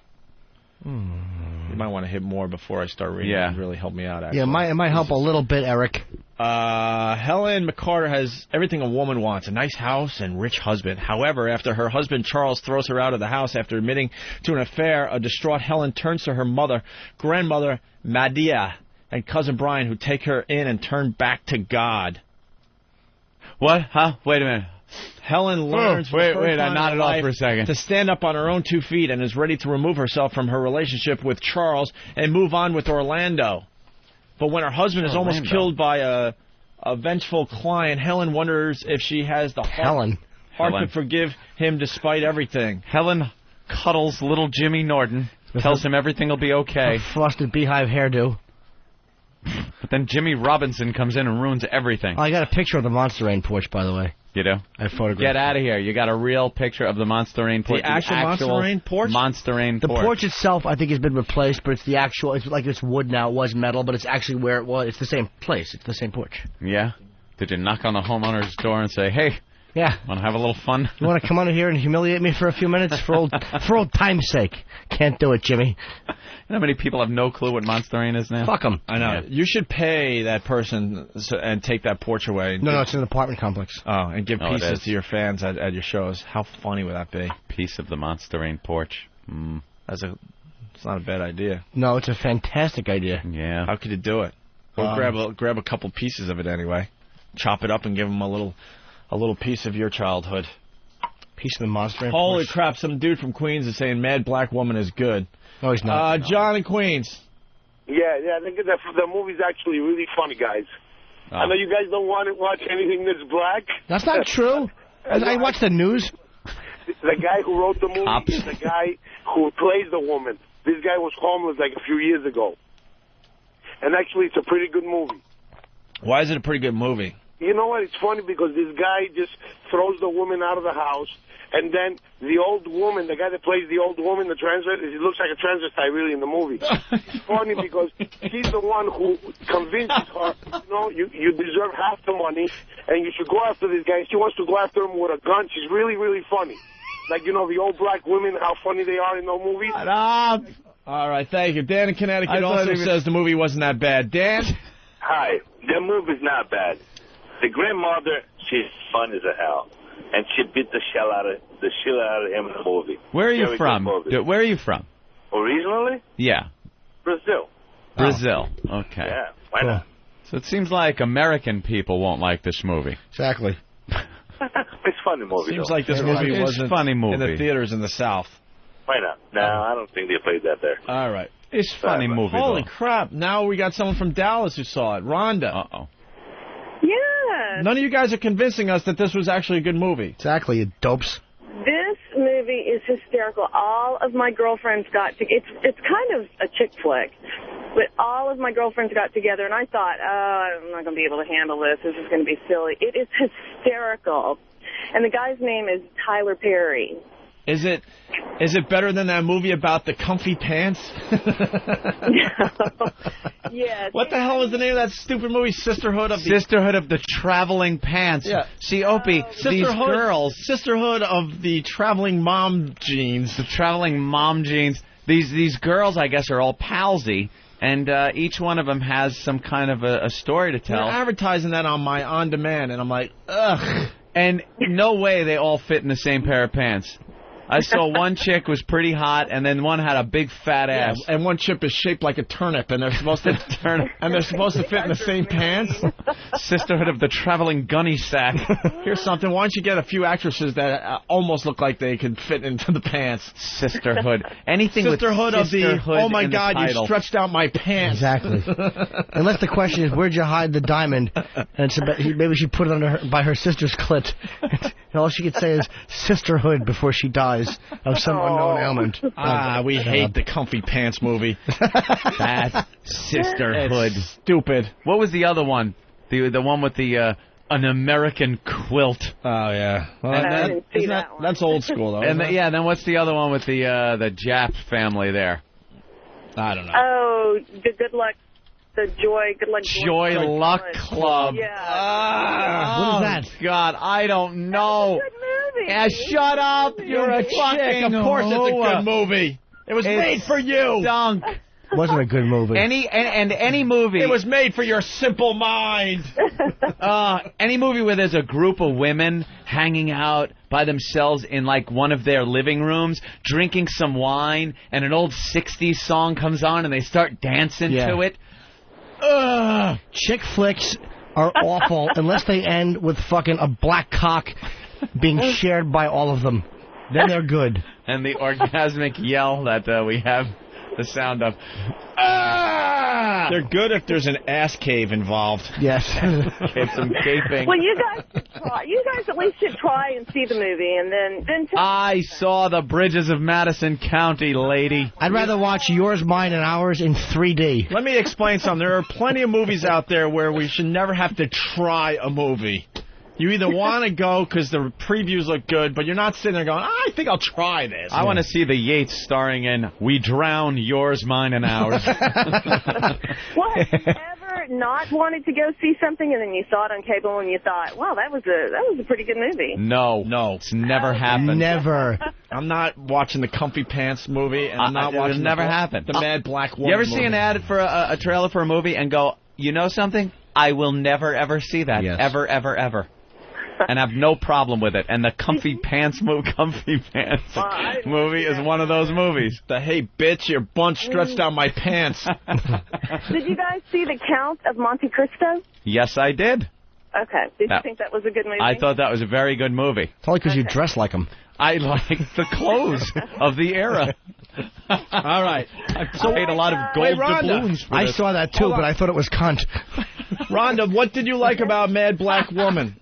You might want to hit more before I start reading. Yeah. It really help me out, actually. Yeah, it might help a little bit, Eric. Helen McCarter has everything a woman wants, a nice house and rich husband. However, after her husband Charles throws her out of the house after admitting to an affair, a distraught Helen turns to her mother, grandmother Madia, and cousin Brian, who take her in and turn back to God. What? Huh? Wait a minute. Helen learns I nodded off for a second. To stand up on her own 2 feet and is ready to remove herself from her relationship with Charles and move on with Orlando. But when her husband is almost killed by a vengeful client, Helen wonders if she has the heart to forgive him despite everything. Helen cuddles little Jimmy Norton, tells him everything will be okay. A frosted beehive hairdo. But then Jimmy Robinson comes in and ruins everything. Oh, I got a picture of the Monster Rain porch, by the way. You do? I photographed Get out of here. You got a real picture of the Monster Rain porch. The actual Monster Rain porch? Monster Rain porch. The porch itself, I think, has been replaced, but it's the actual, it's like it's wood now. It was metal, but it's actually where it was. It's the same place. It's the same porch. Yeah? Did you knock on the homeowner's door and say, hey, yeah, want to have a little fun? You want to come on here and humiliate me for a few minutes for old time's sake? Can't do it, Jimmy. You know how many people have no clue what Monster Rain is now? Fuck them. I know. Yeah. You should pay that person and take that porch away. No, it's an apartment complex. Oh, and give pieces to your fans at your shows. How funny would that be? Piece of the Monster Rain porch. It's not a bad idea. No, it's a fantastic idea. Yeah. How could you do it? Well, grab a couple pieces of it anyway. Chop it up and give them a little piece of your childhood. Piece of the Monster Rain Holy porch. crap, some dude from Queens is saying Mad Black Woman is good. No, he's not. John in Queens. Yeah, I think the movie's actually really funny, guys. I know you guys don't want to watch anything that's black. That's not true. I watched the news. The guy who wrote the movie is the guy who plays the woman. This guy was homeless like a few years ago. And actually, it's a pretty good movie. Why is it a pretty good movie? You know what? It's funny because this guy just throws the woman out of the house, and then the old woman, the guy that plays the old woman, the transvestite, he looks like a transvestite really in the movie. It's funny because he's the one who convinces her, you deserve half the money, and you should go after this guy. She wants to go after him with a gun. She's really, really funny. Like, the old black women, how funny they are in those movies. Shut up. All right, thank you. Dan in Connecticut also says the movie wasn't that bad. Dan? Hi. The movie's not bad. The grandmother, she's fun as a hell. And she beat the shit out of him in the movie. Where are you Very from? good movie. Where are you from? Originally? Yeah. Brazil. Brazil. Okay. Yeah, why not? So it seems like American people won't like this movie. Exactly. It's a funny movie. Seems though. like this movie wasn't funny movie. in the theaters in the South. Why not? No, I don't think they played that there. All right. It's a funny movie, Holy though. crap. Now we got someone from Dallas who saw it. Rhonda. Uh-oh. Yeah. None of you guys are convincing us that this was actually a good movie. Exactly, you dopes. This movie is hysterical. All of my girlfriends got to. It's kind of a chick flick, but all of my girlfriends got together, and I thought, I'm not going to be able to handle this. This is going to be silly. It is hysterical, and the guy's name is Tyler Perry. Is it better than that movie about the comfy pants? Yes. What the hell is the name of that stupid movie? Sisterhood of the Traveling Pants. Yeah. See, Opie, these girls... Sisterhood of the Traveling Mom Jeans. The Traveling Mom Jeans. These girls, I guess, are all palsy, and each one of them has some kind of a story to tell. They're advertising that on my on-demand, and I'm like, ugh. And no way they all fit in the same pair of pants. I saw one chick was pretty hot, and then one had a big fat ass. Yeah, and one chip is shaped like a turnip, and they're supposed to and they're supposed to fit in the same pants. Sisterhood of the Traveling Gunny Sack. Here's something. Why don't you get a few actresses that almost look like they could fit into the pants? Sisterhood. Anything Sisterhood with of the. sisterhood Oh my in the God! You title. stretched out my pants. Exactly. Unless the question is, where'd you hide the diamond? And it's about, maybe she put it under by her sister's clit. And all she could say is sisterhood before she dies of some unknown ailment. We hate the comfy pants movie. That's sisterhood. It's stupid. What was the other one? The one with the an American quilt. Oh yeah. Well, I didn't see that one. That's old school though. And isn't it? yeah, then what's the other one with the Jap family there? I don't know. Oh, the Good Luck Joy Luck Club. Yeah. What is that? God, I don't know. It's a good movie. Yeah, shut up. You're a chick. Of course it's a good movie. It was made for you. Dunk. Wasn't a good movie. Any movie. It was made for your simple mind. Any movie where there's a group of women hanging out by themselves in like one of their living rooms, drinking some wine, and an old 60s song comes on and they start dancing to it. Chick flicks are awful unless they end with fucking a black cock being shared by all of them. Then they're good. And the orgasmic yell that we have the sound of. They're good if there's an ass cave involved. Yes. Get some gaping. Well, you guys should try. You guys at least should try and see the movie, and then tell I saw the Bridges of Madison County, lady. I'd rather watch Yours, Mine, and Ours in 3D. Let me explain something. There are plenty of movies out there where we should never have to try a movie. You either want to go because the previews look good, but you're not sitting there going, I think I'll try this. I want to see the Yates starring in We Drown Yours, Mine, and Ours. Well, have you ever not wanted to go see something and then you saw it on cable and you thought, wow, that was a pretty good movie? No, it's never happened. Never. I'm not watching the Comfy Pants movie, and I'm not watching it never happened. The Mad Black Woman. You ever see movie. an ad for a trailer for a movie and go, you know something? I will never, ever see that. Yes. Ever, ever, ever. And have no problem with it. And the Comfy Pants movie is one of those movies. The hey bitch, your bunt stretched out my pants. Did you guys see The Count of Monte Cristo? Yes, I did. Okay. Did you think that was a good movie? I thought that was a very good movie. It's only because you dress like them. I like the clothes of the era. All right. I paid a lot of gold doubloons for I this. saw that too, but I thought it was cunt. Rhonda, what did you like about Mad Black Woman?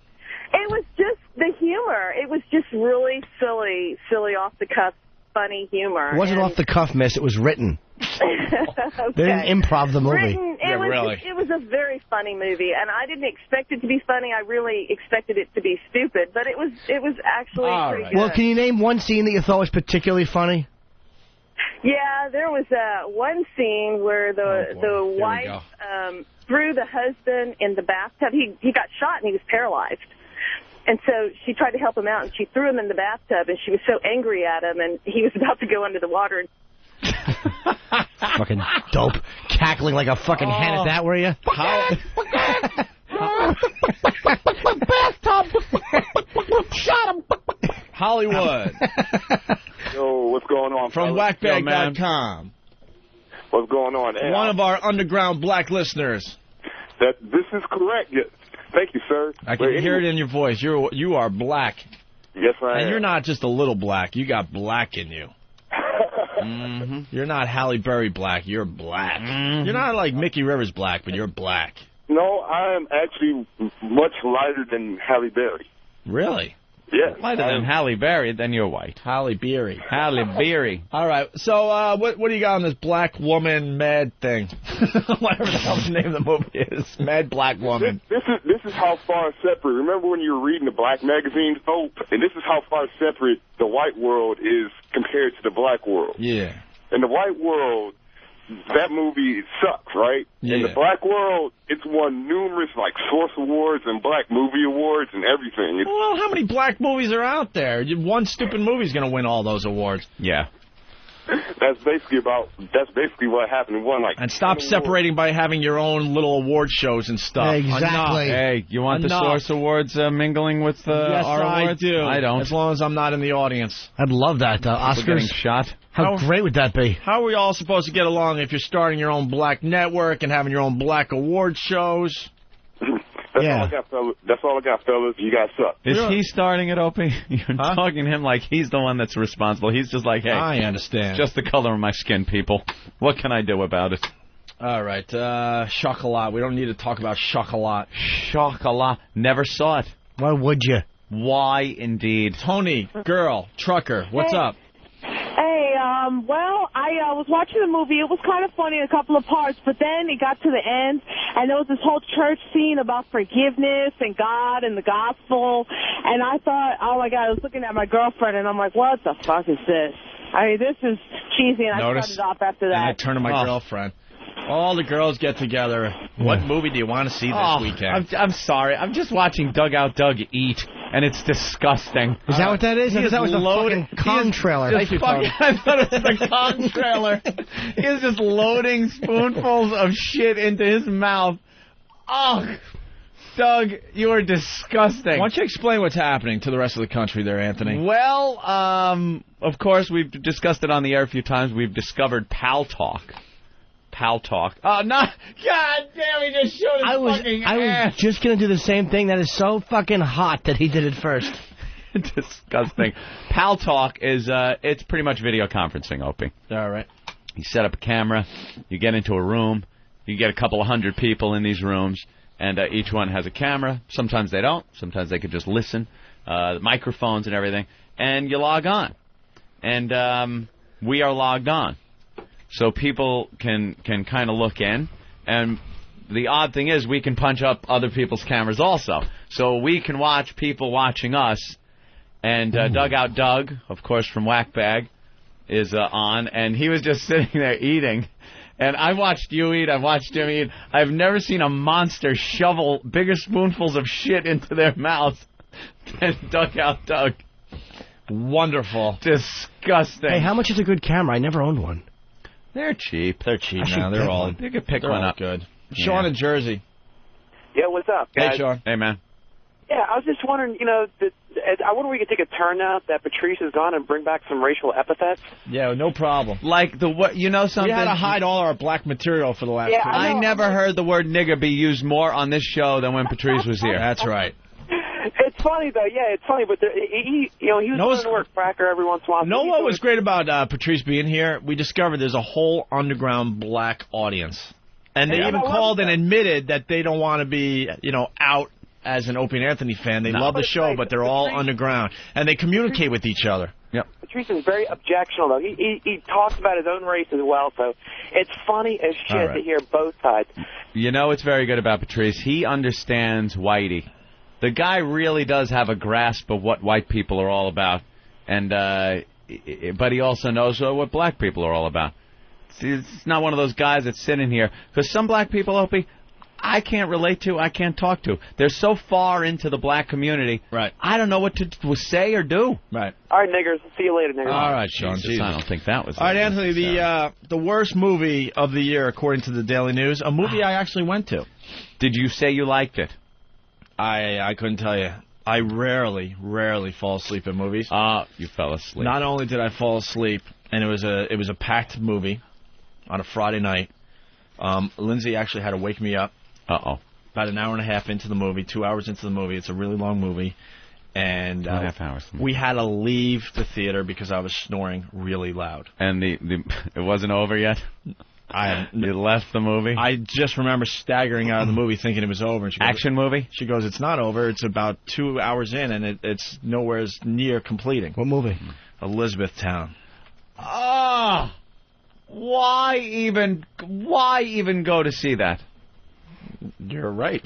It was just the humor. It was just really silly, off the cuff, funny humor. It wasn't off the cuff, miss. It was written. Okay. They didn't improv the movie. Written, it was a very funny movie, and I didn't expect it to be funny. I really expected it to be stupid, but it was actually pretty good. Well, can you name one scene that you thought was particularly funny? Yeah, there was one scene where the wife threw the husband in the bathtub. He got shot and he was paralyzed. And so she tried to help him out, and she threw him in the bathtub, and she was so angry at him, and he was about to go under the water. Fucking dope. Cackling like a fucking hen at that, were you? Shot him. Hollywood. Yo, what's going on? From whackbag.com. What's going on? Hey, one of our underground black listeners. This is correct. Yes. Thank you, sir. I can hear it in your voice. You are black. Yes, I am. And you're not just a little black. You got black in you. You're not Halle Berry black. You're black. You're not like Mickey Rivers black, but you're black. No, I am actually much lighter than Halle Berry. Really? Yes. Lighter than Halle Berry, then you're white. Halle Berry. Halle Berry. All right. So what do you got on this black woman mad thing? Whatever the hell the name of the movie is. Mad Black Woman. This is how far separate. Remember when you were reading the black magazines, Hope? And this is how far separate the white world is compared to the black world. Yeah. In the white world, that movie sucks, right? Yeah. In the black world, it's won numerous, like, Source Awards and Black Movie Awards and everything. Well, how many black movies are out there? One stupid movie's going to win all those awards. Yeah. That's basically what happened in one, like... And stop separating by having your own little award shows and stuff. Exactly. Hey, you want the Source Awards mingling with yes, our awards? I do. I don't. As long as I'm not in the audience. I'd love that. Oscars getting shot. How great would that be? How are we all supposed to get along if you're starting your own black network and having your own black award shows? That's all I got, fellas. You guys suck. Is he starting it, Opie? You're talking to him like he's the one that's responsible. He's just like, hey, I understand. It's just the color of my skin, people. What can I do about it? All right, Chocolat. We don't need to talk about Chocolat. Chocolat. Never saw it. Why would you? Why, indeed. Tony, girl, trucker, what's up? Hey, well, I was watching the movie. It was kind of funny in a couple of parts, but then it got to the end, and there was this whole church scene about forgiveness and God and the gospel, and I thought, oh, my God, I was looking at my girlfriend, and I'm like, what the fuck is this? I mean, this is cheesy, and I cut it off after that. And I turned to my girlfriend. All the girls get together. What movie do you want to see this weekend? I'm sorry. I'm just watching Dugout Doug eat, and it's disgusting. Is that what that is? I thought that was the fucking Kong trailer. I thought it was the Kong trailer. He is just loading spoonfuls of shit into his mouth. Oh, Doug, you are disgusting. Why don't you explain what's happening to the rest of the country there, Anthony? Well, of course, we've discussed it on the air a few times. We've discovered Pal Talk. Pal Talk. Oh, no. God damn, he just showed his fucking ass. I was just going to do the same thing. That is so fucking hot that he did it first. Disgusting. Pal Talk is, it's pretty much video conferencing, Opie. All right. You set up a camera, you get into a room, you get a couple of hundred people in these rooms, and each one has a camera. Sometimes they don't. Sometimes they could just listen. The microphones and everything. And you log on. And we are logged on. So people can kind of look in, and the odd thing is we can punch up other people's cameras also. So we can watch people watching us, and Dugout Doug, of course, from Whackbag, is on, and he was just sitting there eating. And I watched you eat, I've watched him eat. I've never seen a monster shovel bigger spoonfuls of shit into their mouths than Dugout Doug. Wonderful. Disgusting. Hey, how much is a good camera? I never owned one. They're cheap. They're cheap now. They're all. You could pick one up. Good. Sean in Jersey. Yeah, what's up, guys? Hey, Sean. Hey, man. Yeah, I was just wondering, I wonder if we could take a turn now that Patrice is gone and bring back some racial epithets. Yeah, no problem. Like what? You know something? We had to hide all our black material for the last. Yeah, I never heard the word nigger be used more on this show than when Patrice was here. That's right. It's funny though, yeah, it's funny, but he was going to work cracker every once in a while. Know what was great about Patrice being here? We discovered there's a whole underground black audience, and they even called and admitted that they don't want to be, out as an Opie and Anthony fan. They No. love the show, but they're all underground. And they communicate with each other. Yep. Patrice is very objectional, though. He talks about his own race as well, so it's funny as shit All right. to hear both sides. You know what's very good about Patrice? He understands Whitey. The guy really does have a grasp of what white people are all about, and but he also knows what black people are all about. It's not one of those guys that's sitting here, because some black people, Opie, I can't relate to, I can't talk to. They're so far into the black community. Right. I don't know what to say or do. Right. All right, niggers. See you later, niggers. All right, Sean. Jesus, Jesus. I don't think that was. All right, Anthony, the worst movie of the year, according to the Daily News, a movie I actually went to. Did you say you liked it? I couldn't tell you. I rarely fall asleep at movies. You fell asleep. Not only did I fall asleep, and it was a packed movie on a Friday night. Lindsay actually had to wake me up. Uh-oh. About an hour and a half into the movie, 2 hours into the movie. It's a really long movie. And 2.5 hours. we had to leave the theater because I was snoring really loud. And it wasn't over yet? You left the movie? I just remember staggering out of the movie thinking it was over. And she goes, Action movie? She goes, it's not over. It's about 2 hours in, and it's nowhere near completing. What movie? Elizabethtown. Oh! Why even go to see that? You're right.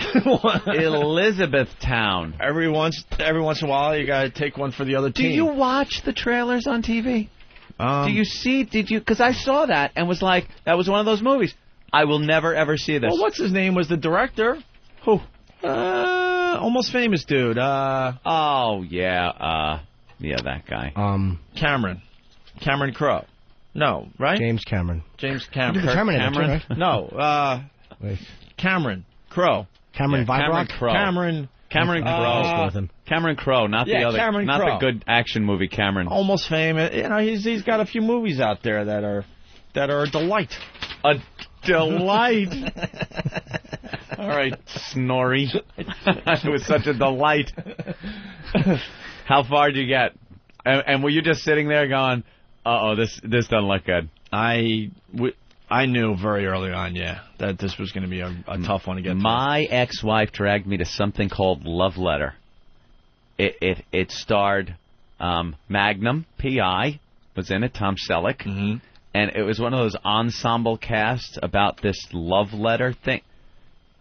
Elizabethtown. Every once in a while, you got to take one for the other team. Do you watch the trailers on TV? Do you see? Because I saw that and was like, that was one of those movies. I will never ever see this. Well, what's his name was the director? Who? Almost Famous dude. Oh yeah, that guy. Cameron Crowe. No, right? James Cameron. James Cameron. You're the Terminator, too, right? No, Wait. Cameron Crowe. Cameron Vibrock? Cameron Crowe. Cameron Crowe, not the other, Cameron not Crowe. the good action movie Cameron. Almost Famous. You know, he's got a few movies out there that are a delight. A delight. All right, Snorri. It was such a delight. How far did you get? And were you just sitting there going, "Uh-oh, this doesn't look good"? I knew very early on, that this was going to be a tough one to get through. My ex-wife dragged me to something called Love Letter. It starred Magnum, P.I., was in it, Tom Selleck. Mm-hmm. And it was one of those ensemble casts about this love letter thing.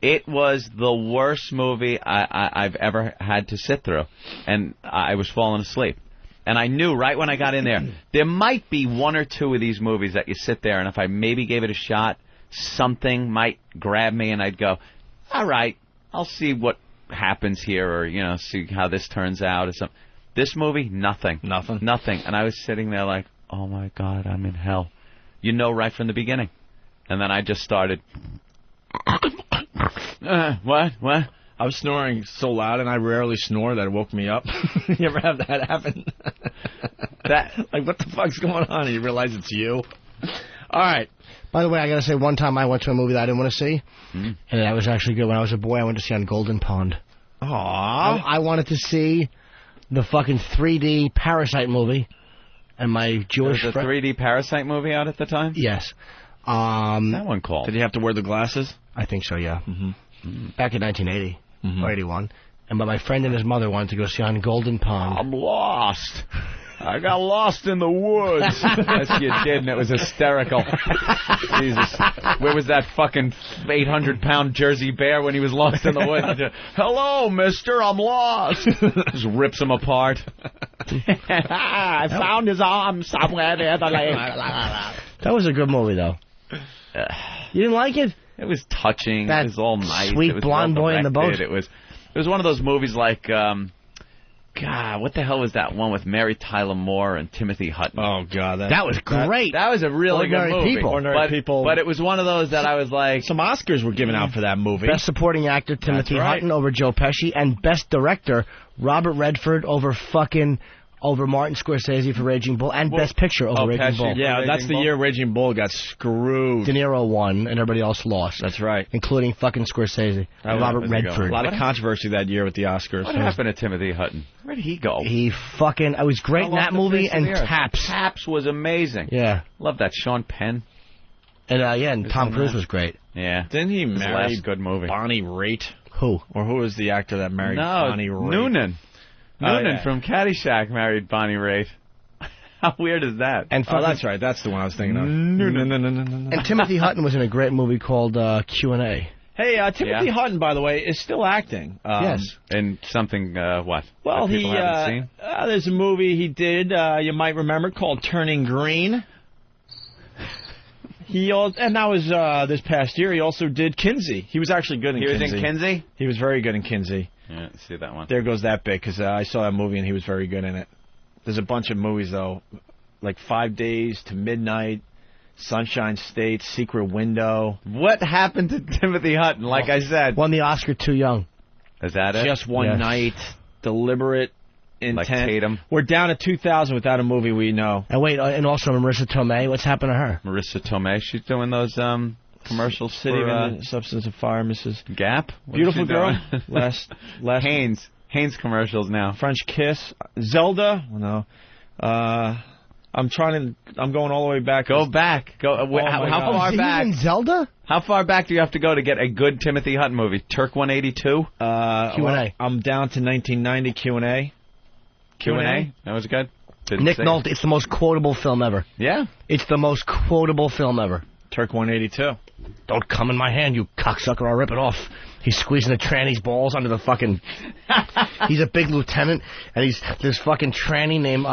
It was the worst movie I've ever had to sit through. And I was falling asleep. And I knew right when I got in there might be one or two of these movies that you sit there, and if I maybe gave it a shot, something might grab me, and I'd go, all right, I'll see what happens here, or, see how this turns out or something. This movie, nothing. Nothing. And I was sitting there like, oh, my God, I'm in hell. Right from the beginning. And then I just started, what? I was snoring so loud, and I rarely snore that it woke me up. You ever have that happen? Like, what the fuck's going on? And you realize it's you. All right. By the way, I got to say, one time I went to a movie that I didn't want to see, and that was actually good. When I was a boy, I went to see on Golden Pond. Aww. I wanted to see the fucking 3D Parasite movie, and my Jewish There was a 3D Parasite movie out at the time? Yes. That one called. Did he have to wear the glasses? I think so, yeah. Mm-hmm. Back in 1980 or 81. But my friend and his mother wanted to go see on Golden Pond. I'm lost. I got lost in the woods. Yes, you did, and it was hysterical. Jesus. Where was that fucking 800-pound Jersey bear when he was lost in the woods? Hello, mister, I'm lost. Just rips him apart. I found his arm somewhere near the lake. That was a good movie, though. You didn't like it? It was touching. It was all nice. Sweet it was blonde boy in the boat. It was one of those movies like, God, what the hell was that one with Mary Tyler Moore and Timothy Hutton? Oh, God. That was great. That was a really Ordinary good movie. People. Ordinary People. But it was one of those that I was like... Some Oscars were given out for that movie. Best Supporting Actor, Timothy right. Hutton over Joe Pesci, and Best Director, Robert Redford over Martin Scorsese for Raging Bull, and Best Picture over Raging Pesci. Bull. Yeah, Raging that's the Bull? year Raging Bull got screwed. De Niro won, and everybody else lost. That's right. Including fucking Scorsese. Robert Redford. A lot of controversy that year with the Oscars. What happened to Timothy Hutton? Where did he go? I was great in that movie, and Taps. Taps was amazing. Yeah. Love that. Sean Penn. And Tom Cruise was great. Yeah. Didn't he marry last good movie. Bonnie Raitt? Who? Or who was the actor that married Bonnie Raitt? Noonan. Noonan yeah. from Caddyshack married Bonnie Raitt. How weird is that? And that's right. That's the one I was thinking of. And Timothy Hutton was in a great movie called Q&A. Hey, Timothy Hutton, by the way, is still acting. Yes. In something, what? Well, that people haven't seen? There's a movie he did, you might remember, called Turning Green. And that was this past year. He also did Kinsey. He was actually good in Kinsey. He was in Kinsey? He was very good in Kinsey. Yeah, see that one. There goes that bit, because I saw that movie and he was very good in it. There's a bunch of movies, though, like 5 Days to Midnight, Sunshine State, Secret Window. What happened to Timothy Hutton? Like I said, won the Oscar too young. Is that it? Just One Night, Deliberate Intent. Like Tatum. We're down to 2,000 without a movie we know. And wait, and also Marissa Tomei. What's happened to her? Marissa Tomei. She's doing those commercials City for of Substance of Fire, Mrs. Gap. Beautiful girl. last Hanes commercials now. French Kiss. Zelda. No. I'm going all the way back. Go back. How far back? Even Zelda? How far back do you have to go to get a good Timothy Hutton movie? Turk 182? Q&A. I'm down to 1990 Q&A. Q&A? That was good. Nick Nolte, it's the most quotable film ever. Yeah? It's the most quotable film ever. Turk 182. Don't come in my hand, you cocksucker, I'll rip it off. He's squeezing the tranny's balls under the fucking... He's a big lieutenant, and he's this fucking tranny named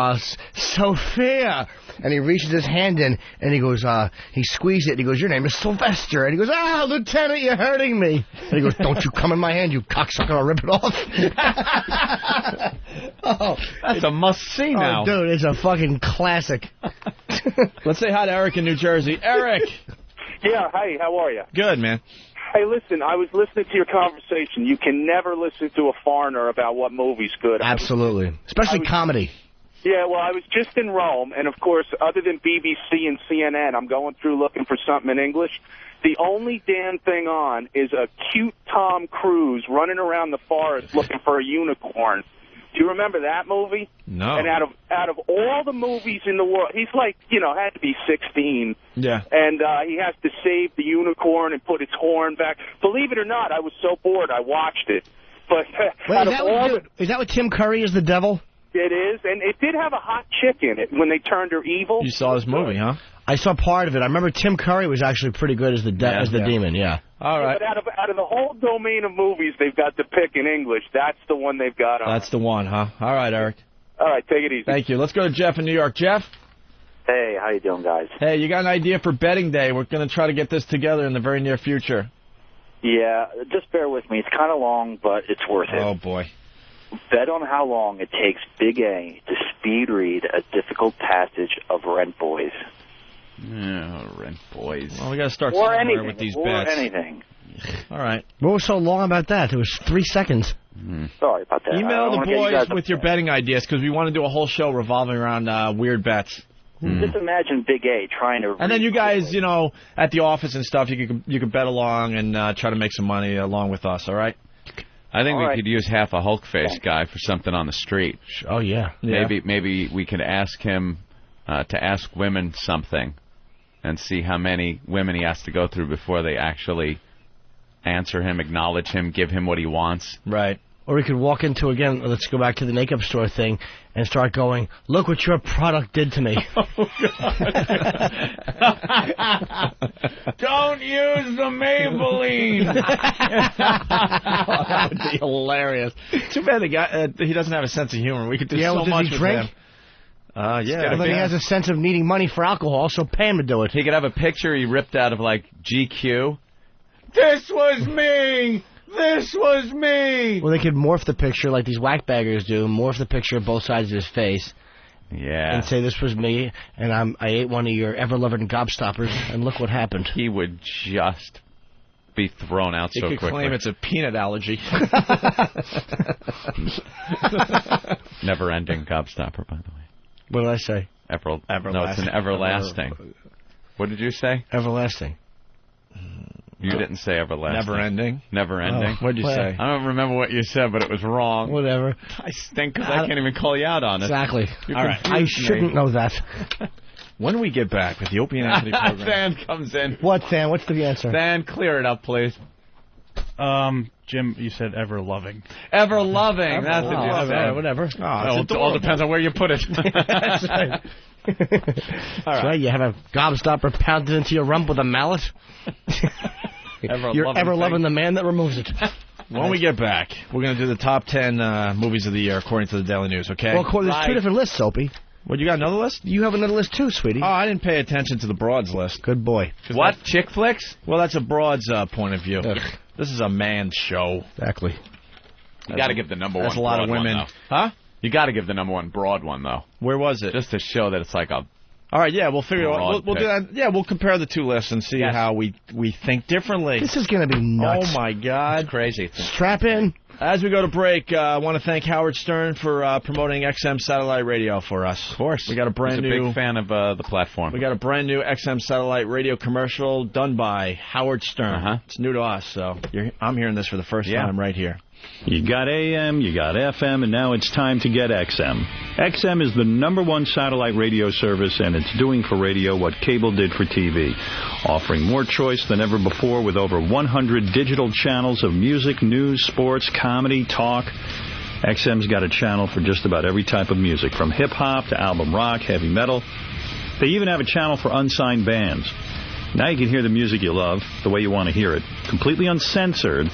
Sophia. And he reaches his hand in, and he goes, he squeezes it, and he goes, your name is Sylvester. And he goes, Lieutenant, you're hurting me. And he goes, don't you come in my hand, you cocksucker, I'll rip it off. That's a must-see now. Oh, dude, it's a fucking classic. Let's say hi to Eric in New Jersey. Eric! Yeah, hi, how are you? Good, man. Hey, listen, I was listening to your conversation. You can never listen to a foreigner about what movie's good. Absolutely. Especially comedy. Yeah, well, I was just in Rome, and of course, other than BBC and CNN, I'm going through looking for something in English. The only damn thing on is a cute Tom Cruise running around the forest looking for a unicorn. Do you remember that movie? No. And out of all the movies in the world, he's like, had to be 16. Yeah. And he has to save the unicorn and put its horn back. Believe it or not, I was so bored I watched it. But wait, is that what Tim Curry is the devil? It is, and it did have a hot chick in it when they turned her evil. You saw this movie, huh? I saw part of it. I remember Tim Curry was actually pretty good as the demon, yeah. All right. But out of the whole domain of movies they've got to pick in English, that's the one they've got on. That's the one, huh? All right, Eric. All right, take it easy. Thank you. Let's go to Jeff in New York. Jeff? Hey, how you doing, guys? Hey, you got an idea for betting day? We're going to try to get this together in the very near future. Yeah, just bear with me. It's kind of long, but it's worth it. Oh, boy. Bet on how long it takes Big A to speed read a difficult passage of Rent Boys. Yeah, Rent Boys. Well, we got to start or somewhere anything, with these or bets. anything. All right. What was so long about that? It was 3 seconds. Sorry about that. Email the boys with your betting ideas, because we want to do a whole show revolving around weird bets. Just imagine Big A trying to... And then you guys, at the office and stuff, you could bet along and try to make some money along with us, all right? I think we could use half a Hulk face guy for something on the street. Oh, yeah. Maybe we could ask him to ask women something and see how many women he has to go through before they actually answer him, acknowledge him, give him what he wants. Right. Or we could walk into, again, let's go back to the makeup store thing, and start going, look what your product did to me. Don't use the Maybelline. That would be hilarious. Too bad the guy, he doesn't have a sense of humor. We could do so much with him. Yeah. Well, then he has a sense of needing money for alcohol, so pay him to do it. He could have a picture he ripped out of, like, GQ. This was me! This was me! Well, they could morph the picture like these whackbaggers do, morph the picture of both sides of his face. Yeah. And say, this was me, and I ate one of your ever-loving gobstoppers, and look what happened. He would just be thrown out so quickly. He could claim it's a peanut allergy. Never-ending gobstopper, by the way. What did I say? Everlasting. No, it's an everlasting. What did you say? Everlasting. You didn't say everlasting. Never-ending. Never-ending. What did you say? I don't remember what you said, but it was wrong. Whatever. I stink because I can't even call you out on it. Exactly. All right. I shouldn't know that. When we get back with the Opie and Anthony program. Than comes in. What, Than? What's the answer? Than, clear it up, please. Jim, you said ever loving. Ever loving. That's what you said. Whatever. It all depends on where you put it. That's right. That's right. You have a gobstopper pounded into your rump with a mallet. You're ever loving the man that removes it. When we get back, we're going to do the top 10 movies of the year according to the Daily News, okay? Well, there's two different lists, Soapy. What, you got another list? You have another list too, sweetie. Oh, I didn't pay attention to the broads list. Good boy. What? Chick flicks? Well, that's a broad's point of view. Ugh. This is a man's show. Exactly. You got to give the number one. That's a lot of women. One, huh? You got to give the number one broad one, though. Where was it? Just to show that it's like a... All right, yeah, we'll figure it out. We'll do that. Yeah, we'll compare the two lists and see how we think differently. This is going to be nuts. Oh, my God. It's crazy. Strap in. As we go to break, I want to thank Howard Stern for promoting XM Satellite Radio for us. Of course. We got a brand new... He's a big fan of the platform. We got a brand new XM Satellite Radio commercial done by Howard Stern. It's new to us, so I'm hearing this for the first time right here. You got AM, you got FM, and now it's time to get XM. XM is the #1 satellite radio service, and it's doing for radio what cable did for TV, offering more choice than ever before with over 100 digital channels of music, news, sports, comedy, talk. XM's got a channel for just about every type of music, from hip-hop to album rock, heavy metal. They even have a channel for unsigned bands. Now you can hear the music you love the way you want to hear it, completely uncensored,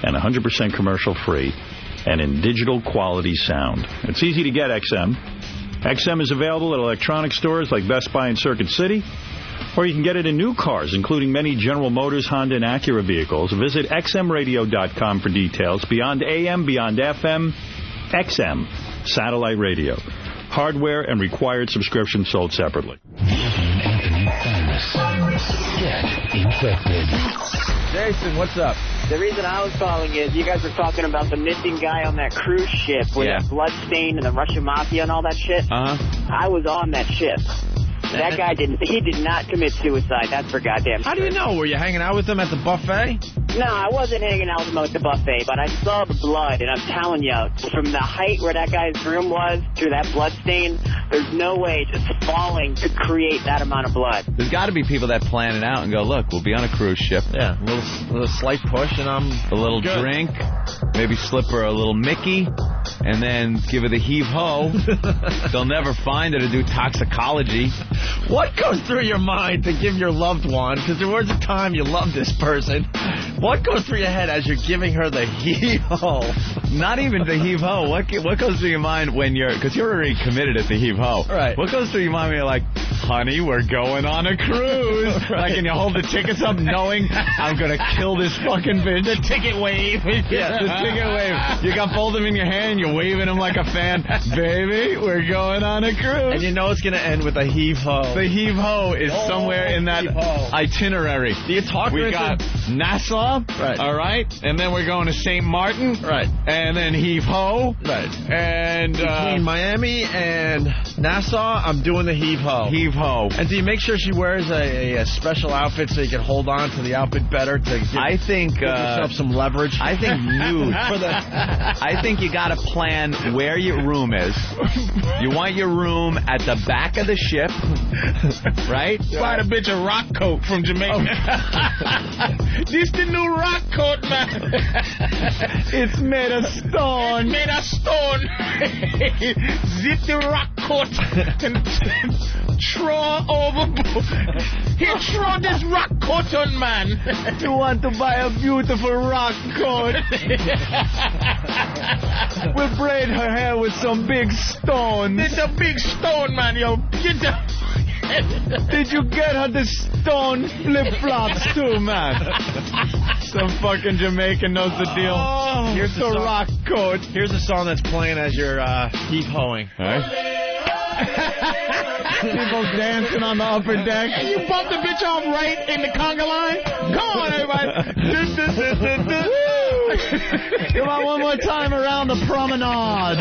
and 100% commercial-free, and in digital quality sound. It's easy to get XM. XM is available at electronic stores like Best Buy and Circuit City, or you can get it in new cars, including many General Motors, Honda, and Acura vehicles. Visit xmradio.com for details. Beyond AM, beyond FM, XM, satellite radio. Hardware and required subscription sold separately. Get infected. Jason, what's up? The reason I was calling is you guys were talking about the missing guy on that cruise ship with that blood stain and the Russian mafia and all that shit. I was on that ship. That guy did not commit suicide. That's for goddamn sure. How do you know? Were you hanging out with him at the buffet? No, I wasn't hanging out with him at the buffet, but I saw the blood, and I'm telling you, from the height where that guy's room was to that blood stain, there's no way just falling to create that amount of blood. There's got to be people that plan it out and go, look, we'll be on a cruise ship. Yeah, a little slight push, and I'm a little good. Drink, maybe slip her a little Mickey, and then give her the heave-ho. They'll never find her to do toxicology. What goes through your mind to give your loved one, because there was a time you loved this person, what goes through your head as you're giving her the heave-ho? Not even the heave-ho. What goes through your mind when you're, because you're already committed at the heave-ho. Right. What goes through your mind when you're like, honey, we're going on a cruise. Right. Like, and you hold the tickets up knowing I'm going to kill this fucking bitch. The ticket wave. Yeah, the ticket wave. You got both of them in your hand, you're waving them like a fan. Baby, we're going on a cruise. And you know it's going to end with a heave-ho. The heave-ho is somewhere in that itinerary. Do you talk We got Nassau, right? All right, and then we're going to St. Martin, right? And then heave-ho, right? And between Miami and Nassau, I'm doing the heave-ho. Heave-ho. And do you make sure she wears a special outfit so you can hold on to the outfit better to give yourself some leverage? I think nude. I think you got to plan where your room is. You want your room at the back of the ship, right? Buy the bitch a rock coat from Jamaica. This the new rock coat, man. It's made of stone. It's made of stone. Zip the rock coat and throw overboard. Here, throw this rock coat on, man. You want to buy a beautiful rock coat? We'll braid her hair with some big stones. It's a big stone, man. Yo, get the... Did you get her the stone flip-flops too, man? Some fucking Jamaican knows the deal. Oh, here's the rock coat. Here's a song that's playing as you're heave-hoing. All right. People dancing on the upper deck. And you bump the bitch off right in the conga line? Come on, everybody. Come on, one more time around the promenade.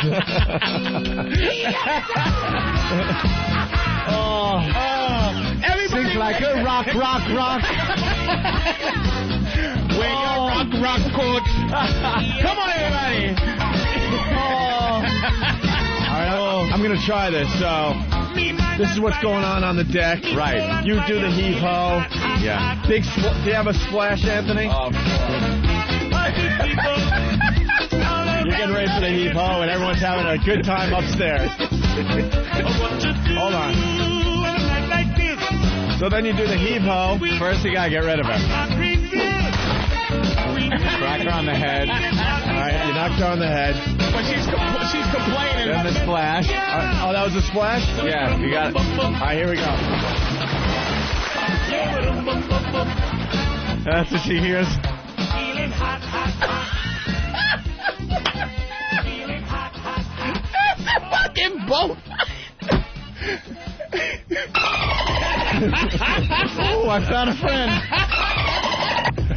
Everybody sings like a rock. Wear your rock coat. Come on, everybody. All right, I'm going to try this. So, this is what's going on the deck. Right. You do the heave-ho. Yeah. Do you have a splash, Anthony? Oh, You're getting ready for the heave-ho, and everyone's having a good time upstairs. Hold on. So then you do the heave-ho. First, you gotta get rid of her. Crack her on the head. All right, you knocked her on the head. But she's complaining. Then the splash. Oh, that was the splash? Yeah, you got it. All right, here we go. That's what she hears. It's a fucking boat. Oh, I found a friend.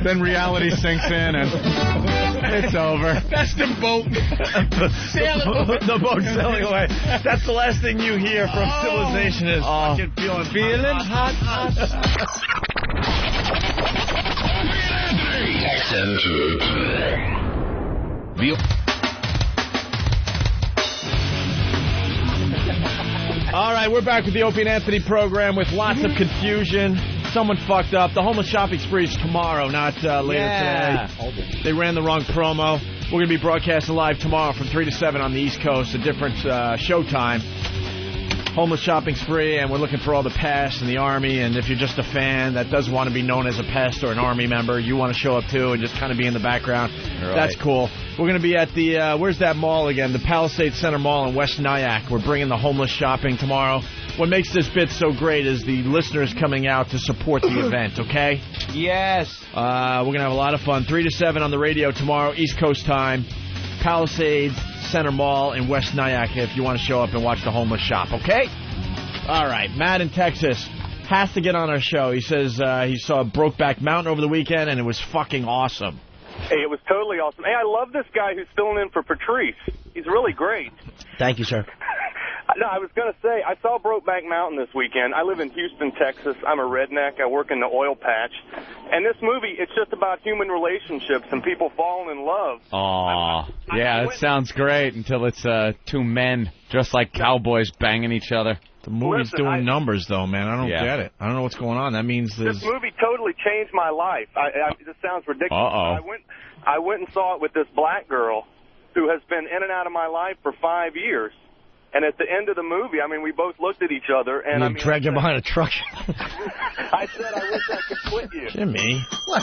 Then reality sinks in and it's over. That's the boat. The boat's sailing away. That's the last thing you hear from civilization is fucking feeling hot. All right, we're back with the Opie and Anthony program with lots of confusion. Someone fucked up. The homeless shopping spree is tomorrow, not later today. They ran the wrong promo. We're going to be broadcasting live tomorrow from 3 to 7 on the East Coast, a different show time. Homeless shopping spree, and we're looking for all the past in the Army. And if you're just a fan that doesn't want to be known as a pest or an Army member, you want to show up too and just kind of be in the background. Right. That's cool. We're going to be at the, where's that mall again? The Palisades Center Mall in West Nyack. We're bringing the homeless shopping tomorrow. What makes this bit so great is the listeners coming out to support the event, okay? Yes. We're going to have a lot of fun. 3 to 7 on the radio tomorrow, East Coast time. Palisades Center Mall in West Nyack if you want to show up and watch the homeless shop, okay? All right, Matt in Texas has to get on our show. He says he saw Brokeback Mountain over the weekend, and it was fucking awesome. Hey, it was totally awesome. Hey, I love this guy who's filling in for Patrice. He's really great. Thank you, sir. No, I was going to say, I saw Brokeback Mountain this weekend. I live in Houston, Texas. I'm a redneck. I work in the oil patch. And this movie, it's just about human relationships and people falling in love. Aw, yeah, that sounds great until it's two men dressed like cowboys banging each other. The movie's doing numbers, though, man. I don't get it. I don't know what's going on. That means there's... This movie totally changed my life. This sounds ridiculous. Uh-oh. I went and saw it with this black girl who has been in and out of my life for 5 years. And at the end of the movie, I mean, we both looked at each other, and you dragged her behind a truck. I said, I wish I could quit you. Jimmy. What?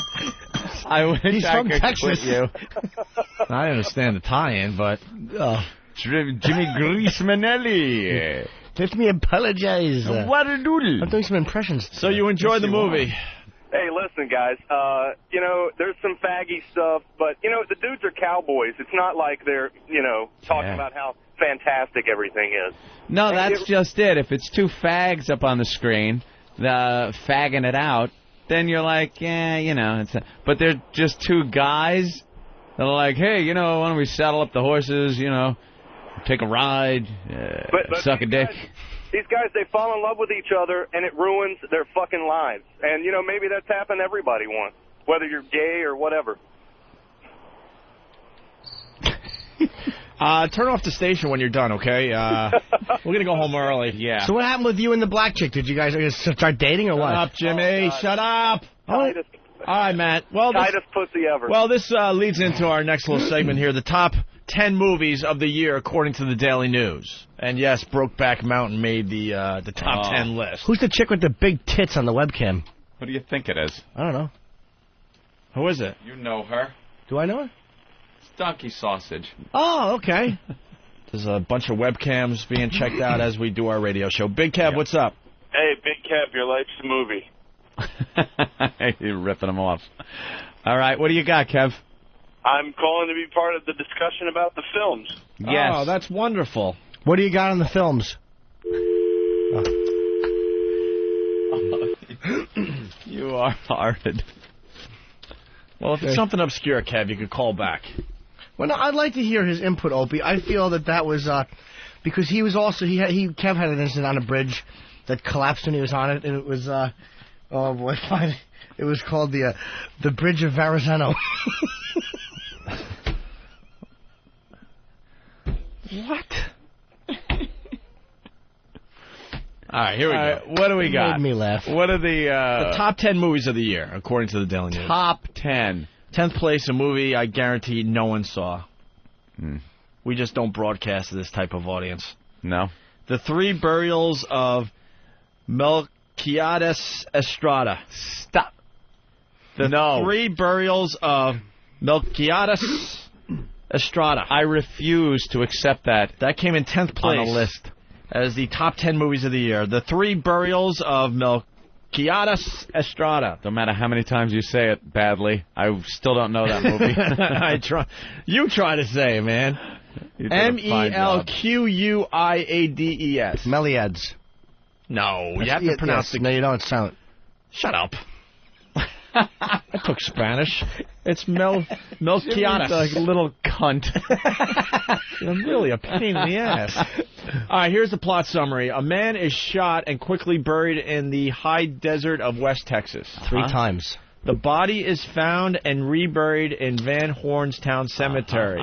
I wish He's I from could Texas. quit you. I understand the tie-in, but... Jimmy Greasemanelli. Let me apologize. What a doodle. I'm doing some impressions. So you enjoyed the movie? Hey, listen, guys, you know, there's some faggy stuff, but, you know, the dudes are cowboys. It's not like they're, you know, talking about how fantastic everything is. No, that's just it. If it's two fags up on the screen, fagging it out, then you're like, yeah, you know. But they're just two guys that are like, hey, you know, why don't we saddle up the horses, you know, take a ride, suck a dick. These guys, they fall in love with each other, and it ruins their fucking lives. And, you know, maybe that's happened to everybody once, whether you're gay or whatever. Turn off the station when you're done, okay? We're going to go home early. Yeah. So what happened with you and the black chick? Did you guys start dating or what? Shut up, Jimmy. Shut up. All right, Matt. Well, tightest pussy ever. Well, this leads into our next little segment here, the top 10 movies of the year according to the Daily News. And yes, Brokeback Mountain made the top 10 list. Who's the chick with the big tits on the webcam? What do you think it is? I don't know. Who is it? You know her. Do I know her? It's Donkey Sausage. Oh, okay. There's a bunch of webcams being checked out as we do our radio show. Big Kev, what's up? Hey, Big Kev, your life's a movie. You're ripping them off. All right, what do you got, Kev? I'm calling to be part of the discussion about the films. Yes. Oh, that's wonderful. What do you got on the films? You are hard. Well, if it's something obscure, Kev, you could call back. Well, no, I'd like to hear his input, Opie. I feel that was because he was also Kev had an incident on a bridge that collapsed when he was on it, and it was oh boy, fine. It was called the Bridge of Verrazano. What? All right, here we go. What do we got? Made me laugh. What are the top 10 movies of the year, according to the Daily News? Top 10. 10th place, a movie I guarantee no one saw. Hmm. We just don't broadcast to this type of audience. No. The Three Burials of Melquiades Estrada. Stop. The Three Burials of Melquiades Estrada. I refuse to accept that. That came in 10th place on the list as the top 10 movies of the year. The Three Burials of Melquiades Estrada. No matter how many times you say it badly, I still don't know that movie. I try. You try to say it, man. Melquiades. Meliades. No, you have to pronounce it. No, you don't. It's silent. Shut up. I took Spanish. It's Melquiades. Like a little cunt. I'm really a pain in the ass. All right, here's the plot summary. A man is shot and quickly buried in the high desert of West Texas. 3 times. The body is found and reburied in Van Hornstown Cemetery.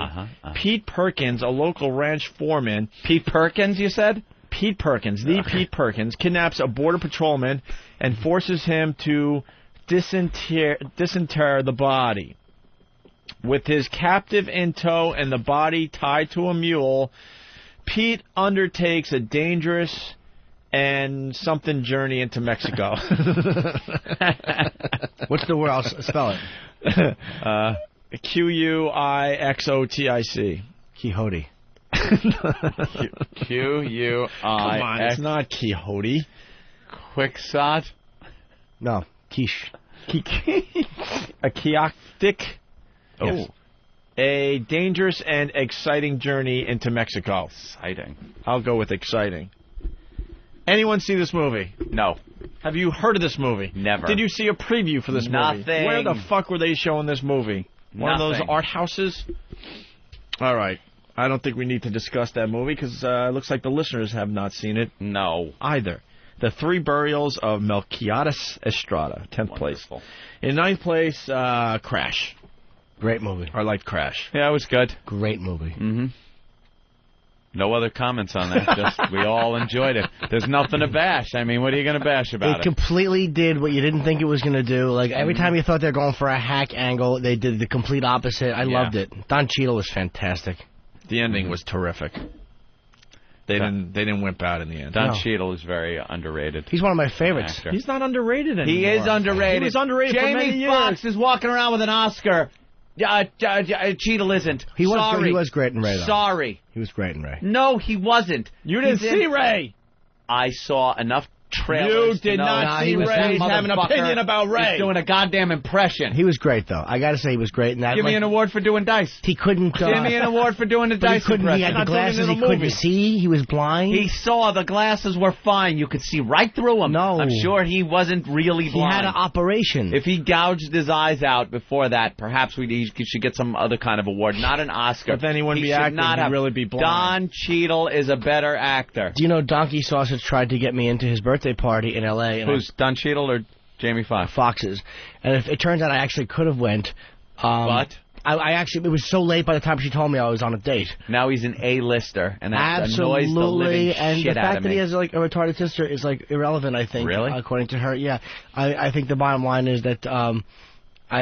Pete Perkins, a local ranch foreman. Pete Perkins, you said? Pete Perkins, Pete Perkins, kidnaps a border patrolman and forces him to disinter the body. With his captive in tow and the body tied to a mule, Pete undertakes a dangerous and something journey into Mexico. What's the word? I'll spell it. Quixotic. Quixote. Quixotic. Come on, it's not Quixote. Quixote? No, quiche. A quixotic. Oh. A dangerous and exciting journey into Mexico. Exciting. I'll go with exciting. Anyone see this movie? No. Have you heard of this movie? Never. Did you see a preview for this movie? Nothing. Where the fuck were they showing this movie? One of those Nothing. art houses? All right. I don't think we need to discuss that movie because it looks like the listeners have not seen it. No. Either. The Three Burials of Melquiades Estrada, 10th place. In 9th place, Crash. Great movie. I liked Crash. Yeah, it was good. Great movie. Mm-hmm. No other comments on that. Just we all enjoyed it. There's nothing to bash. I mean, what are you going to bash about It completely did what you didn't think it was going to do. Like, every time you thought they were going for a hack angle, they did the complete opposite. I loved it. Don Cheadle was fantastic. The ending was terrific. They didn't wimp out in the end. Don Cheadle is very underrated. He's one of my favorites. Actor. He's not underrated anymore. He is underrated. He was underrated for many Jamie years. Foxx is walking around with an Oscar. Cheadle isn't. He was Sorry. great in Ray, though. Sorry. He was great in Ray. No, he wasn't. You didn't see Ray. I saw enough trailers. You did not see Ray. He's having an opinion about Ray. He's doing a goddamn impression. He was great, though. I got to say, he was great in that. Give me an award for doing dice. He couldn't. Give me an award for doing the dice impression. He had the glasses. He couldn't see. He was blind. He saw the glasses were fine. You could see right through them. No. I'm sure he wasn't really blind. He had an operation. If he gouged his eyes out before that, perhaps he should get some other kind of award, not an Oscar. If anyone he be should acting, not he'd really be blind. Don Cheadle is a better actor. Do you know Donkey Sausage tried to get me into his birthday party in L.A. And Who's Don Cheadle or Jamie Foxx? Fox's. And if it turns out I actually could have went. But? I actually, it was so late by the time she told me I was on a date. Now he's an A-lister, and that Absolutely. annoys the living And shit the out fact of that me. he has like a retarded sister is like irrelevant, I think. Really? According to her, yeah. I think the bottom line is that I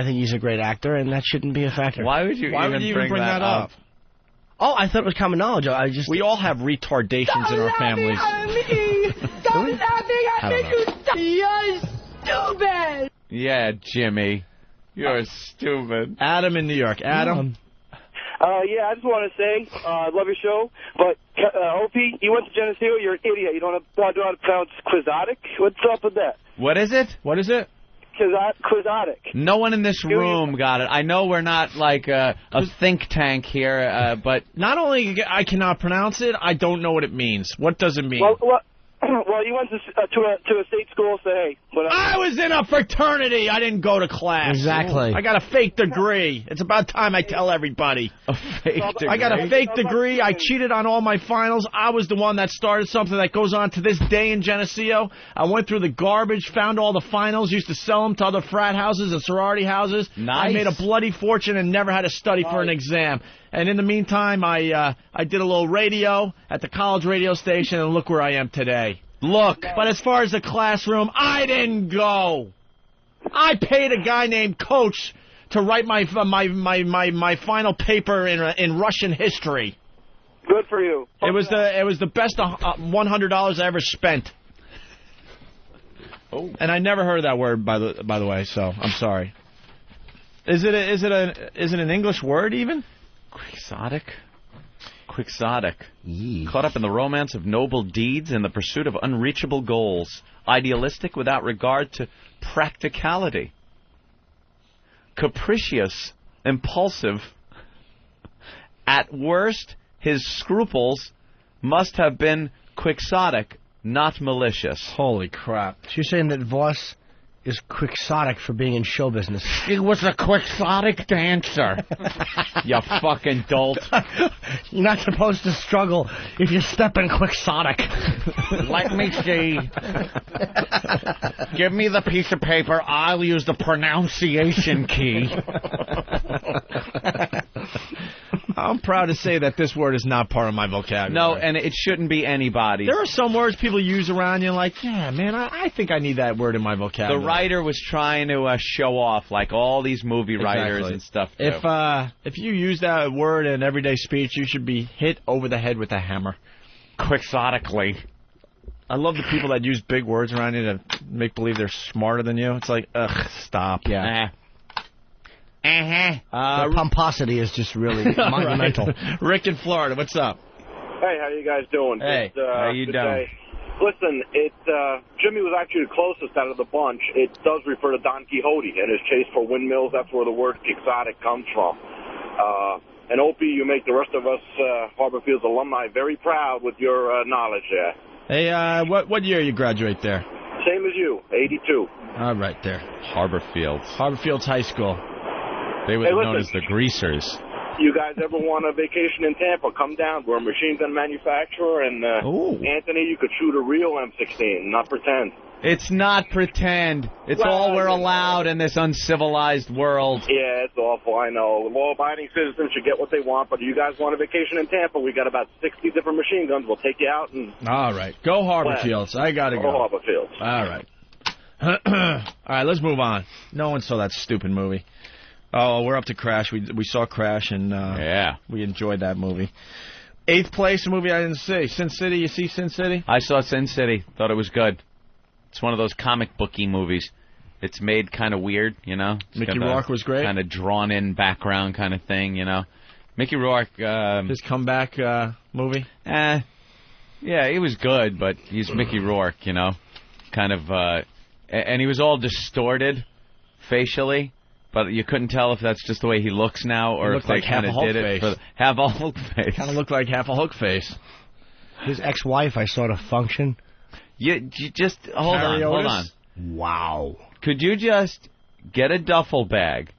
think he's a great actor, and that shouldn't be a factor. Why would you even bring that up? Oh, I thought it was common knowledge. We all have retardations in our families. Stop laughing! You're stupid! Yeah, Jimmy. You're stupid. Adam in New York. Adam? Yeah, I just want to say, I love your show, but, Opie, you went to Geneseo, you're an idiot. You don't know how to pronounce quixotic? What's up with that? What is it? What is it? Quixotic. No one in this room got it. I know we're not like a think tank here, but... Not only I cannot pronounce it, I don't know what it means. What does it mean? Well, you went to a state school, so hey. I was in a fraternity. I didn't go to class. Exactly. I got a fake degree. It's about time I tell everybody. A fake degree? I got a fake degree. I cheated on all my finals. I was the one that started something that goes on to this day in Geneseo. I went through the garbage, found all the finals, used to sell them to other frat houses and sorority houses. Nice. I made a bloody fortune and never had to study for an exam. And in the meantime, I did a little radio at the college radio station, and look where I am today. Look. But as far as the classroom, I didn't go. I paid a guy named Coach to write my final paper in Russian history. Good for you. It was the best $100 I ever spent. Oh. And I never heard that word by the way, so I'm sorry. Is it an English word even? Quixotic. Caught up in the romance of noble deeds and the pursuit of unreachable goals. Idealistic without regard to practicality. Capricious. Impulsive. At worst, his scruples must have been quixotic, not malicious. Holy crap. So you're saying that Voss is quixotic for being in show business? He was a quixotic dancer. You fucking dolt. You're not supposed to struggle if you step in quixotic. Let me see. Give me the piece of paper. I'll use the pronunciation key. I'm proud to say that this word is not part of my vocabulary. No, and it shouldn't be anybody's. There are some words people use around you like, yeah, man, I think I need that word in my vocabulary. The writer was trying to show off, like all these movie writers and stuff do. If you use that word in everyday speech, you should be hit over the head with a hammer. Quixotically. I love the people that use big words around you to make believe they're smarter than you. It's like, ugh, stop. Yeah. The pomposity is just really monumental. Right. Rick in Florida, what's up? Hey, how you guys doing? Hey, how you doing? Listen, Jimmy was actually the closest out of the bunch. It does refer to Don Quixote and his chase for windmills. That's where the word quixotic comes from. And Opie, you make the rest of us Harbor Fields alumni very proud with your knowledge there. Hey, what year you graduate there? Same as you, 82. All right, there. Harbor Fields High School. They were known as the Greasers. You guys ever want a vacation in Tampa? Come down. We're a machine gun manufacturer, and Anthony, you could shoot a real M16, not pretend. It's not pretend. It's all we're allowed in this uncivilized world. Yeah, it's awful, I know. Law-abiding citizens should get what they want, but if you guys want a vacation in Tampa, we got about 60 different machine guns. We'll take you out. And all right. Go Harbor Fields. I got to go. Go Harbor Fields. All right. All right, let's move on. No one saw that stupid movie. Oh, we're up to Crash. We saw Crash, and we enjoyed that movie. 8th place, a movie I didn't see. Sin City. You see Sin City? I saw Sin City. Thought it was good. It's one of those comic booky movies. It's made kind of weird, you know. Mickey Rourke was great. Kind of drawn-in background kind of thing, you know. Mickey Rourke. His comeback movie? Yeah, he was good, but he's Mickey Rourke, you know. Kind of, and he was all distorted facially. But you couldn't tell if that's just the way he looks now, or if they kind of did it for half a Hulk face. Kind of looked like half a Hulk face. His ex-wife, I saw at a function. You just hold on. Wow. Could you just get a duffel bag,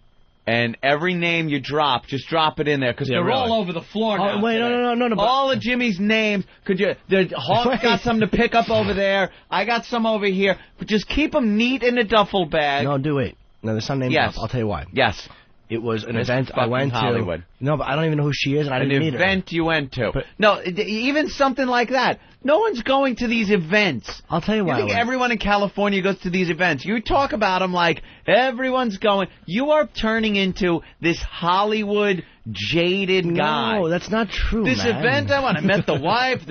and every name you drop, just drop it in there, because they're all over the floor now. Wait, no. All of Jimmy's names. The Hulk got some to pick up over there. I got some over here. But just keep them neat in a duffel bag. No, do it. No, there's some names. Yes. I'll tell you why. Yes. It was an event I went Hollywood. to. No, but I don't even know who she is, and I didn't meet her. An event you went to. But, no, even something like that. No one's going to these events. I'll tell you why. You think everyone in California goes to these events? You talk about them like everyone's going. You are turning into this Hollywood jaded guy. No, that's not true, This event I went. I met the wife,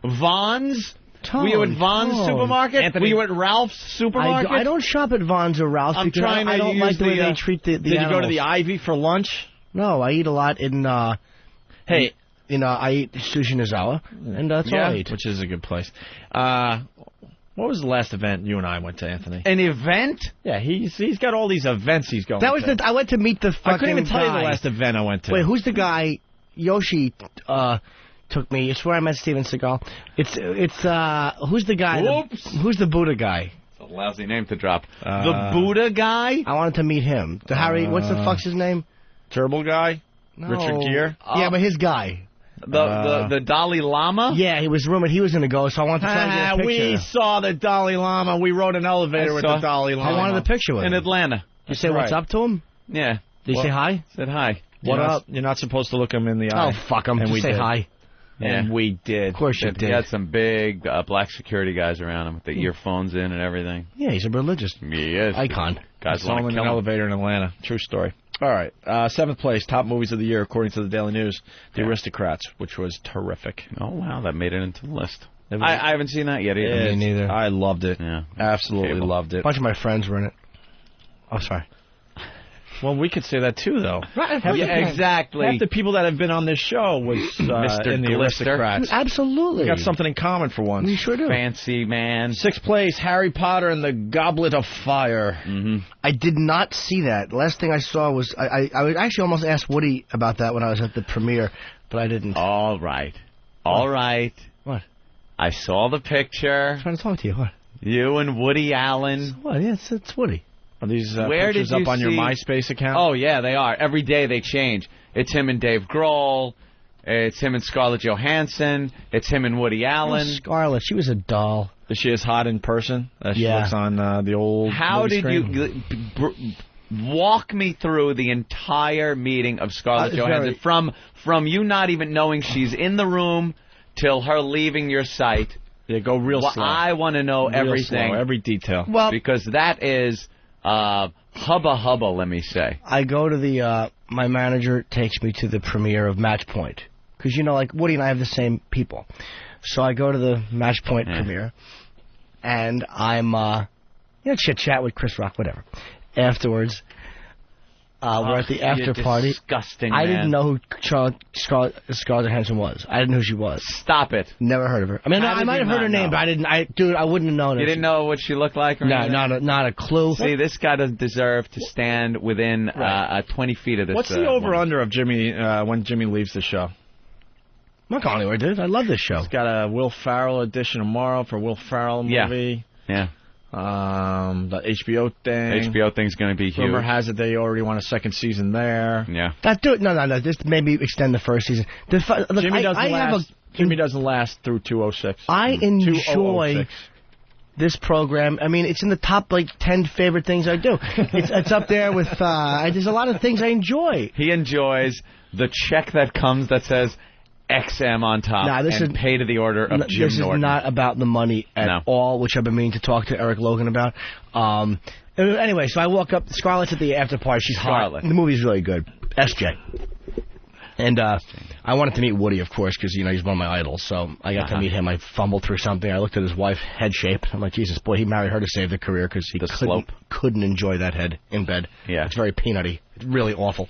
Vons? Were you at Vaughn's supermarket? Anthony, were you at Ralph's supermarket? I don't shop at Vaughn's or Ralph's because I don't like the way they treat the Did you go to the Ivy for lunch? No, I eat a lot in, I eat Sushi Nozawa, and that's all I eat. Which is a good place. What was the last event you and I went to, Anthony? An event? Yeah, he's got all these events he's going to. That was I went to meet the fucking I couldn't even tell you guy. the last event I went to. Wait, who's the guy? Yoshi, took me. It's where I met Steven Seagal. It's who's the guy? Who's the Buddha guy? It's a lousy name to drop. The Buddha guy? I wanted to meet him. The Harry, what's the fuck's his name? Turbo guy? No. Richard Gere? Yeah, but his guy. The Dalai Lama? Yeah, he was rumored he was going to go, so I wanted to try to get a picture. We saw the Dalai Lama. We rode an elevator with the Dalai Lama. I wanted a picture with him. In Atlanta. You say what's up to him? Yeah. Did you say hi? Said hi. What up? You're not supposed to look him in the eye. Oh, fuck him. And Just we say did. hi. Yeah. And we did. Of course you did. He had some big black security guys around him with the earphones in and everything. Yeah, he's a religious He is. icon. Guys saw him want in to an kill him. elevator in Atlanta. True story. All right. 7th place, top movies of the year, according to the Daily News. The Aristocrats, which was terrific. Oh, wow. That made it into the list. I haven't seen that yet either. Me neither. I loved it. Yeah. Absolutely loved it. A bunch of my friends were in it. Oh, sorry. Well, we could say that too, though. Right, Yeah, exactly. Half the people that have been on this show was Mr. in the Glister. Aristocrats. Absolutely. We got something in common for once. We sure do. Fancy man. 6th place, Harry Potter and the Goblet of Fire. Mm-hmm. I did not see that. Last thing I saw was I would actually almost ask Woody about that when I was at the premiere, but I didn't. All right. All right. What? I saw the picture. I'm trying to talk to you. What? You and Woody Allen. What? Yeah, it's Woody. Are these Where pictures did you up on your see- MySpace account? Oh, yeah, they are. Every day they change. It's him and Dave Grohl. It's him and Scarlett Johansson. It's him and Woody Allen. Oh, Scarlett, she was a doll. Is she as hot in person as she Yeah. looks on the old How movie did screen? you walk me through the entire meeting of Scarlett Johansson from you not even knowing she's in the room till her leaving your sight? Yeah, go real Well, slow. I want to know Real everything, slow, every detail. Well, because that is hubba. Let me say. I go to the my manager takes me to the premiere of Match Point because like Woody and I have the same people, so I go to the Match Point premiere, and I'm chit chat with Chris Rock, whatever. Afterwards, we're at the after you're party. Disgusting. I man. didn't know who Scarlett Johansson was. I didn't know who she was. Stop it. Never heard of her. I mean, How I did might you have heard not her name, know? but I didn't. I wouldn't have known her. You didn't know what she looked like? Or No, anything? not a clue. See, this guy doesn't deserve to stand within 20 feet of this. What's the over-under of Jimmy when Jimmy leaves the show? I'm not going anywhere, dude. I love this show. He's got a Will Ferrell edition tomorrow for Will Ferrell movie. Yeah. The HBO thing. HBO thing's going to be huge. Rumor has it they already want a second season there. Yeah. No. Just maybe extend the first season. Look, Jimmy doesn't last through 206. I enjoy 2006. this program. I mean, it's in the top 10 favorite things I do. It's up there with. There's a lot of things I enjoy. He enjoys the check that comes that says XM on top and pay to the order of Jim This Norton. is not about the money at all, which I've been meaning to talk to Eric Logan about. Anyway, so I walk up. Scarlett's at the after party. She's hot. The movie's really good. SJ. And I wanted to meet Woody, of course, because he's one of my idols. So I got to meet him. I fumbled through something. I looked at his wife, head shape. I'm like, Jesus, boy, he married her to save the career because he couldn't enjoy that head in bed. Yeah, it's very peanutty. It's really awful.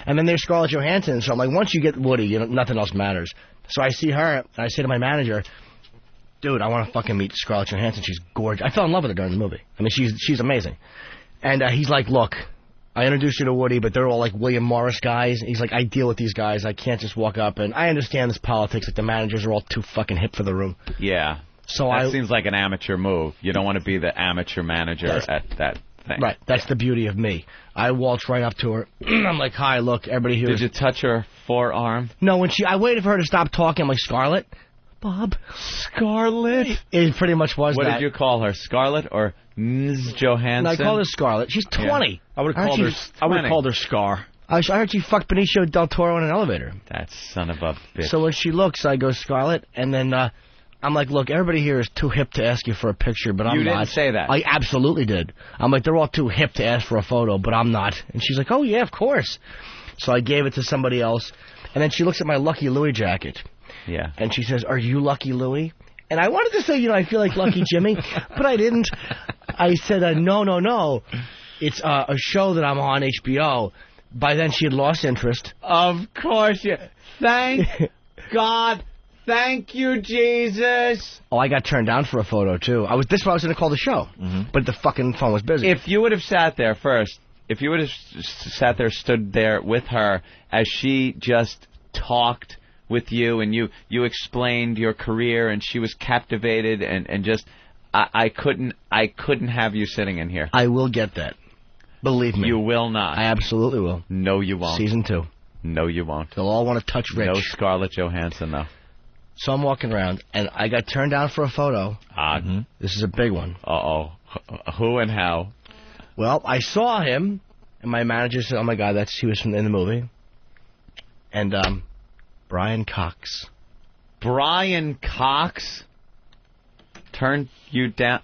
And then there's Scarlett Johansson. So I'm like, once you get Woody, nothing else matters. So I see her, and I say to my manager, dude, I want to fucking meet Scarlett Johansson. She's gorgeous. I fell in love with her during the movie. I mean, she's amazing. And he's like, look, I introduced you to Woody, but they're all like William Morris guys. He's like, I deal with these guys. I can't just walk up. And I understand this politics. Like, the managers are all too fucking hip for the room. Yeah. So that seems like an amateur move. You don't want to be the amateur manager at that thing. Right. That's the beauty of me. I waltzed right up to her. I'm like, hi, look, everybody here. Did you touch her forearm? No, I waited for her to stop talking. I'm like, Scarlett? Bob? Scarlett? It pretty much was What that. did you call her? Scarlett or Ms. Johansson? No, I called her Scarlett. She's 20. Yeah. I would have called her Scar. I heard she fucked Benicio del Toro in an elevator. That son of a bitch. So when she looks, I go, Scarlett, and then I'm like, look, everybody here is too hip to ask you for a picture, but I'm not. You didn't say that. I absolutely did. I'm like, they're all too hip to ask for a photo, but I'm not. And she's like, oh, yeah, of course. So I gave it to somebody else, and then she looks at my Lucky Louie jacket. Yeah. And she says, are you Lucky Louie? And I wanted to say, I feel like Lucky Jimmy, but I didn't. I said, no. It's a show that I'm on HBO. By then, she had lost interest. Of course, yeah. Thank God. Thank you, Jesus. Oh, I got turned down for a photo, too. This is why I was going to call the show. But the fucking phone was busy. If you would have sat there first, if you would have sat there, stood there with her as she just talked with you and you explained your career and she was captivated and just I couldn't have you sitting in here. I will get that. Believe me. You will not. I absolutely will. No, you won't. Season 2. No, you won't. They'll all want to touch Rich. No Scarlett Johansson, though. So I'm walking around, and I got turned down for a photo. This is a big one. Uh-oh. Who and how? Well, I saw him, and my manager said, oh, my God, he was in the movie. And Brian Cox. Brian Cox turned you down?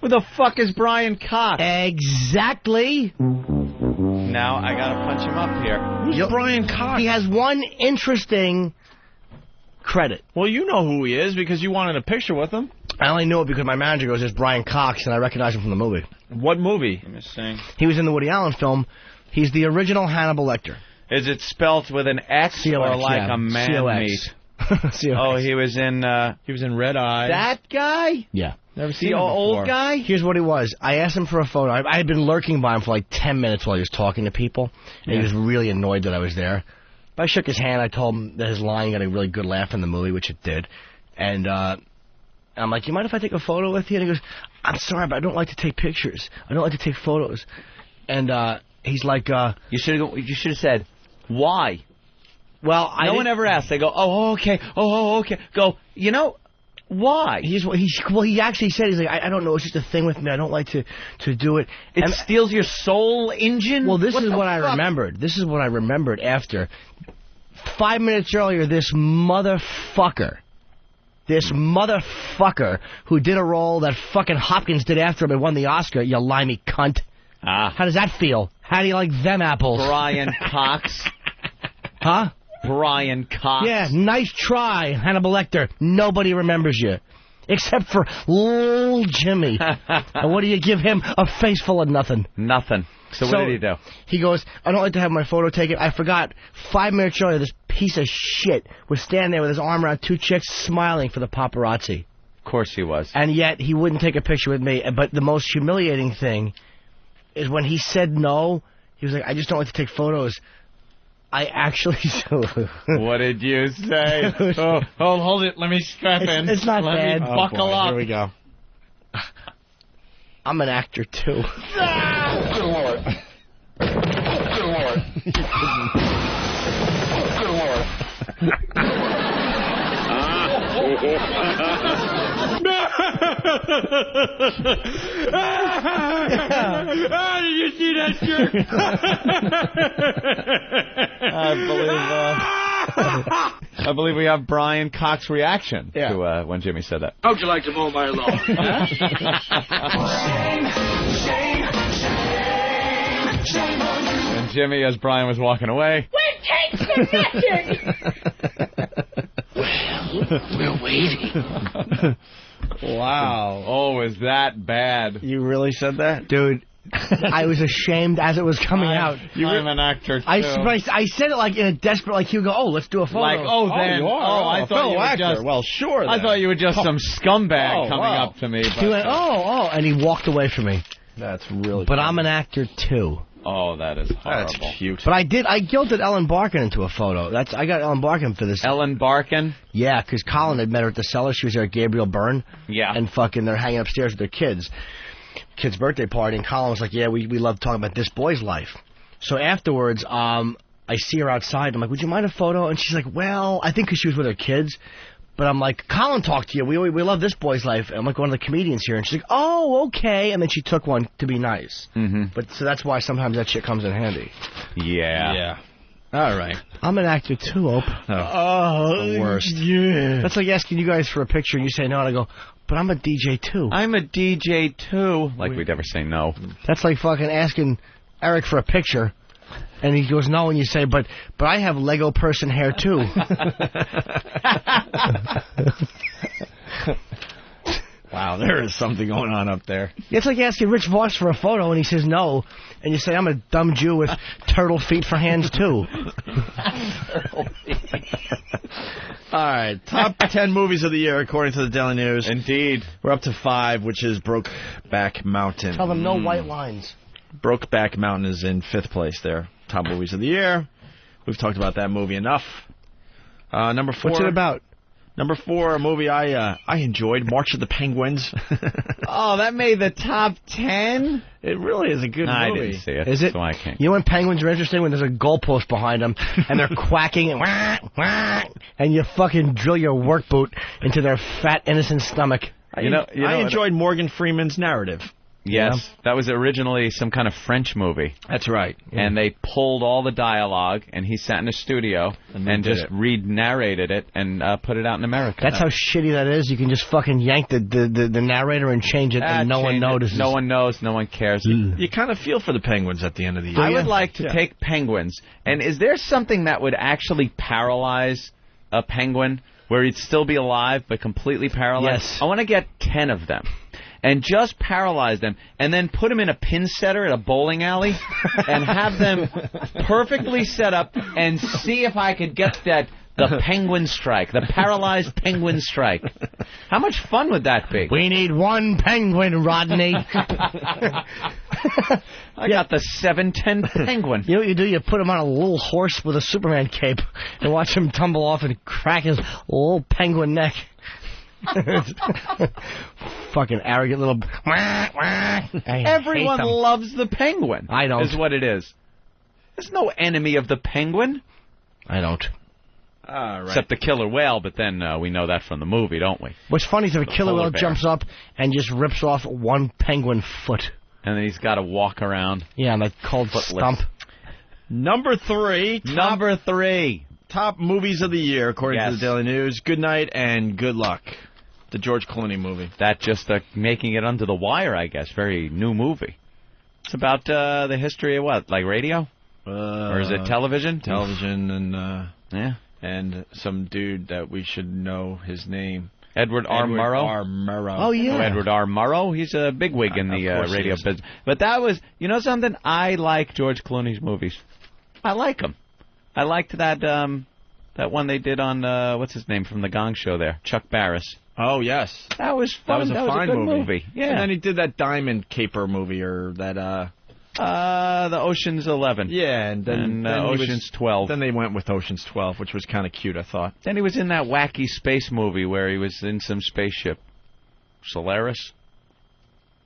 Who the fuck is Brian Cox? Exactly. Now I gotta punch him up here. Who's Brian Cox? He has one interesting credit. Well, you know who he is because you wanted a picture with him. I only knew it because my manager goes, "There's Brian Cox," and I recognize him from the movie. What movie? Let me see. He was in the Woody Allen film. He's the original Hannibal Lecter. Is it spelt with an X or like a man meat? Oh, he was in Red Eye. That guy? Yeah. Never seen The him old before. guy? Here's what he was. I asked him for a photo. I had been lurking by him for like 10 minutes while he was talking to people, and he was really annoyed that I was there. But I shook his hand. I told him that his line got a really good laugh in the movie, which it did. And I'm like, "You mind if I take a photo with you?" And he goes, "I'm sorry, but I don't like to take pictures. I don't like to take photos." And he's like, You should have said, "Why?" Well, no one ever asked. They go, "Oh, okay. Oh, okay." Go, you know, why? He actually said, he's like, I don't know, it's just a thing with me. I don't like to do it. It steals your soul engine? Well, this is what I fuck? remembered. This is what I remembered after. 5 minutes earlier, this motherfucker who did a role that fucking Hopkins did after him and won the Oscar, you limey cunt. How does that feel? How do you like them apples? Brian Cox. Huh? Brian Cox. Yeah, nice try, Hannibal Lecter. Nobody remembers you. Except for little Jimmy. And what do you give him? A face full of nothing. Nothing. So what did he do? He goes, "I don't like to have my photo taken. I forgot 5 minutes earlier, this piece of shit was standing there with his arm around two chicks smiling for the paparazzi." Of course he was. And yet he wouldn't take a picture with me. But the most humiliating thing is when he said no, he was like, "I just don't like to take photos." I actually... What did you say? Hold it. Let me strap in. It's not Let bad. me buckle up. Here we go. I'm an actor, too. Good Lord. Good Lord. Good Lord. Did you see that jerk? I believe we have Brian Cox's reaction to when Jimmy said that. How'd you like to mow my lawn? Shame on you. And Jimmy, as Brian was walking away, When takes the message? We're waiting. Wow. Oh, is that bad? You really said that? Dude, I was ashamed as it was coming out. I'm an actor, too. I said it like in a desperate, like he would go, "Oh, let's do a photo." Like, I thought you were just... Well, sure. I thought you were just some scumbag coming up to me. But, He went, and he walked away from me. That's really But I'm an actor, too. Oh, that is horrible. That's cute. But I guilted Ellen Barkin into a photo. I got Ellen Barkin for this. Ellen Barkin? Yeah, because Colin had met her at the Cellar. She was there at Gabriel Byrne. Yeah. And fucking they're hanging upstairs with their kid's birthday party, and Colin was like, "Yeah, we love talking about this boy's life." So afterwards, I see her outside. I'm like, "Would you mind a photo?" And she's like, "Well," I think because she was with her kids. But I'm like, "Colin talked to you. We love this boy's life." And I'm like one of the comedians here. And she's like, "Oh, okay." And then she took one to be nice. Mm-hmm. But so that's why sometimes that shit comes in handy. Yeah. Yeah. All right. I'm an actor too, Ope. The worst. Yeah. That's like asking you guys for a picture and you say no, and I go, "But I'm a DJ too." I'm a DJ too. Like we'd ever say no. That's like fucking asking Eric for a picture. And he goes, "No," and you say, but I have Lego person hair, too. Wow, there is something going on up there. It's like asking Rich Voss for a photo, and he says no, and you say, "I'm a dumb Jew with turtle feet for hands, too." All right, top 10 movies of the year according to the Daily News. Indeed. We're up to 5, which is Brokeback Mountain. Tell them no white lines. Brokeback Mountain is in 5th place there. Top movies of the year. We've talked about that movie enough. Number 4. What's it about? Number 4, a movie I enjoyed, March of the Penguins. Oh, that made the top 10? It really is a good movie. I didn't see it. Is it? So I can't. You know when penguins are interesting? When there's a goalpost behind them, and they're quacking, and wah, wah, and you fucking drill your work boot into their fat, innocent stomach. I enjoyed Morgan Freeman's narrative. Yes, that was originally some kind of French movie. That's right. And they pulled all the dialogue, and he sat in a studio and just narrated it and put it out in America. That's how shitty that is. You can just fucking yank the narrator and change it, and no one notices. No one knows. No one cares. You kind of feel for the Penguins at the end of the year. I would like to take penguins. And is there something that would actually paralyze a penguin where he'd still be alive but completely paralyzed? Yes. I want to get 10 of them and just paralyze them and then put them in a pin setter at a bowling alley and have them perfectly set up and see if I could get the penguin strike, the paralyzed penguin strike. How much fun would that be? We need one penguin, Rodney. I got the 7'10" penguin. You know what you do? You put him on a little horse with a Superman cape and watch him tumble off and crack his little penguin neck. Fucking arrogant little... Everyone loves the penguin. I don't. Is what it is. There's no enemy of the penguin. I don't. All right. Except the killer whale, but then we know that from the movie, don't we? What's funny is if a killer polar whale bear. jumps up and just rips off one penguin foot. And then he's got to walk around. Yeah, on that cold stump. Number 3. Number 3. Top movies of the year, according to the Daily News. Good Night and Good Luck. The George Clooney movie. That just making it under the wire, I guess. Very new movie. It's about the history of what? Like radio? Or is it television? Television and... yeah. And some dude that we should know his name. Edward R. Murrow? R. Murrow. Oh, yeah. Edward R. Murrow. He's a bigwig in the radio business. But that was, you know something? I like George Clooney's movies. I like them. I liked that one they did on, what's his name from the Gong Show there? Chuck Barris. Oh, yes. That was fun. That was a fine good movie. Yeah. And then he did that Diamond Caper movie, or that... the Ocean's 11. Yeah, and then Ocean's 12. Then they went with Ocean's 12, which was kind of cute, I thought. Then he was in that wacky space movie where he was in some spaceship. Solaris.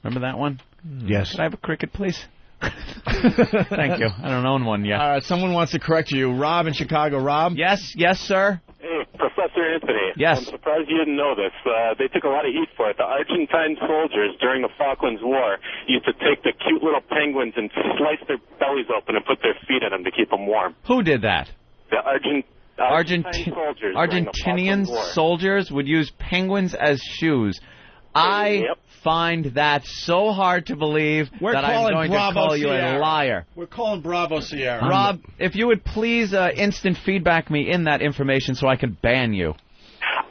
Remember that one? Yes. Could I have a cricket, please? Thank you. I don't own one yet. Someone wants to correct you. Rob in Chicago. Rob? Yes, sir. Hey, Professor Anthony. Yes. I'm surprised you didn't know this. They took a lot of heat for it. The Argentine soldiers during the Falklands War used to take the cute little penguins and slice their bellies open and put their feet in them to keep them warm. Who did that? The Argentine soldiers. during the Argentinian Falklands War. soldiers would use penguins as shoes. I find that so hard to believe that I'm going to call you a liar. We're calling Bravo Sierra. Rob, if you would please instant feedback me in that information so I can ban you.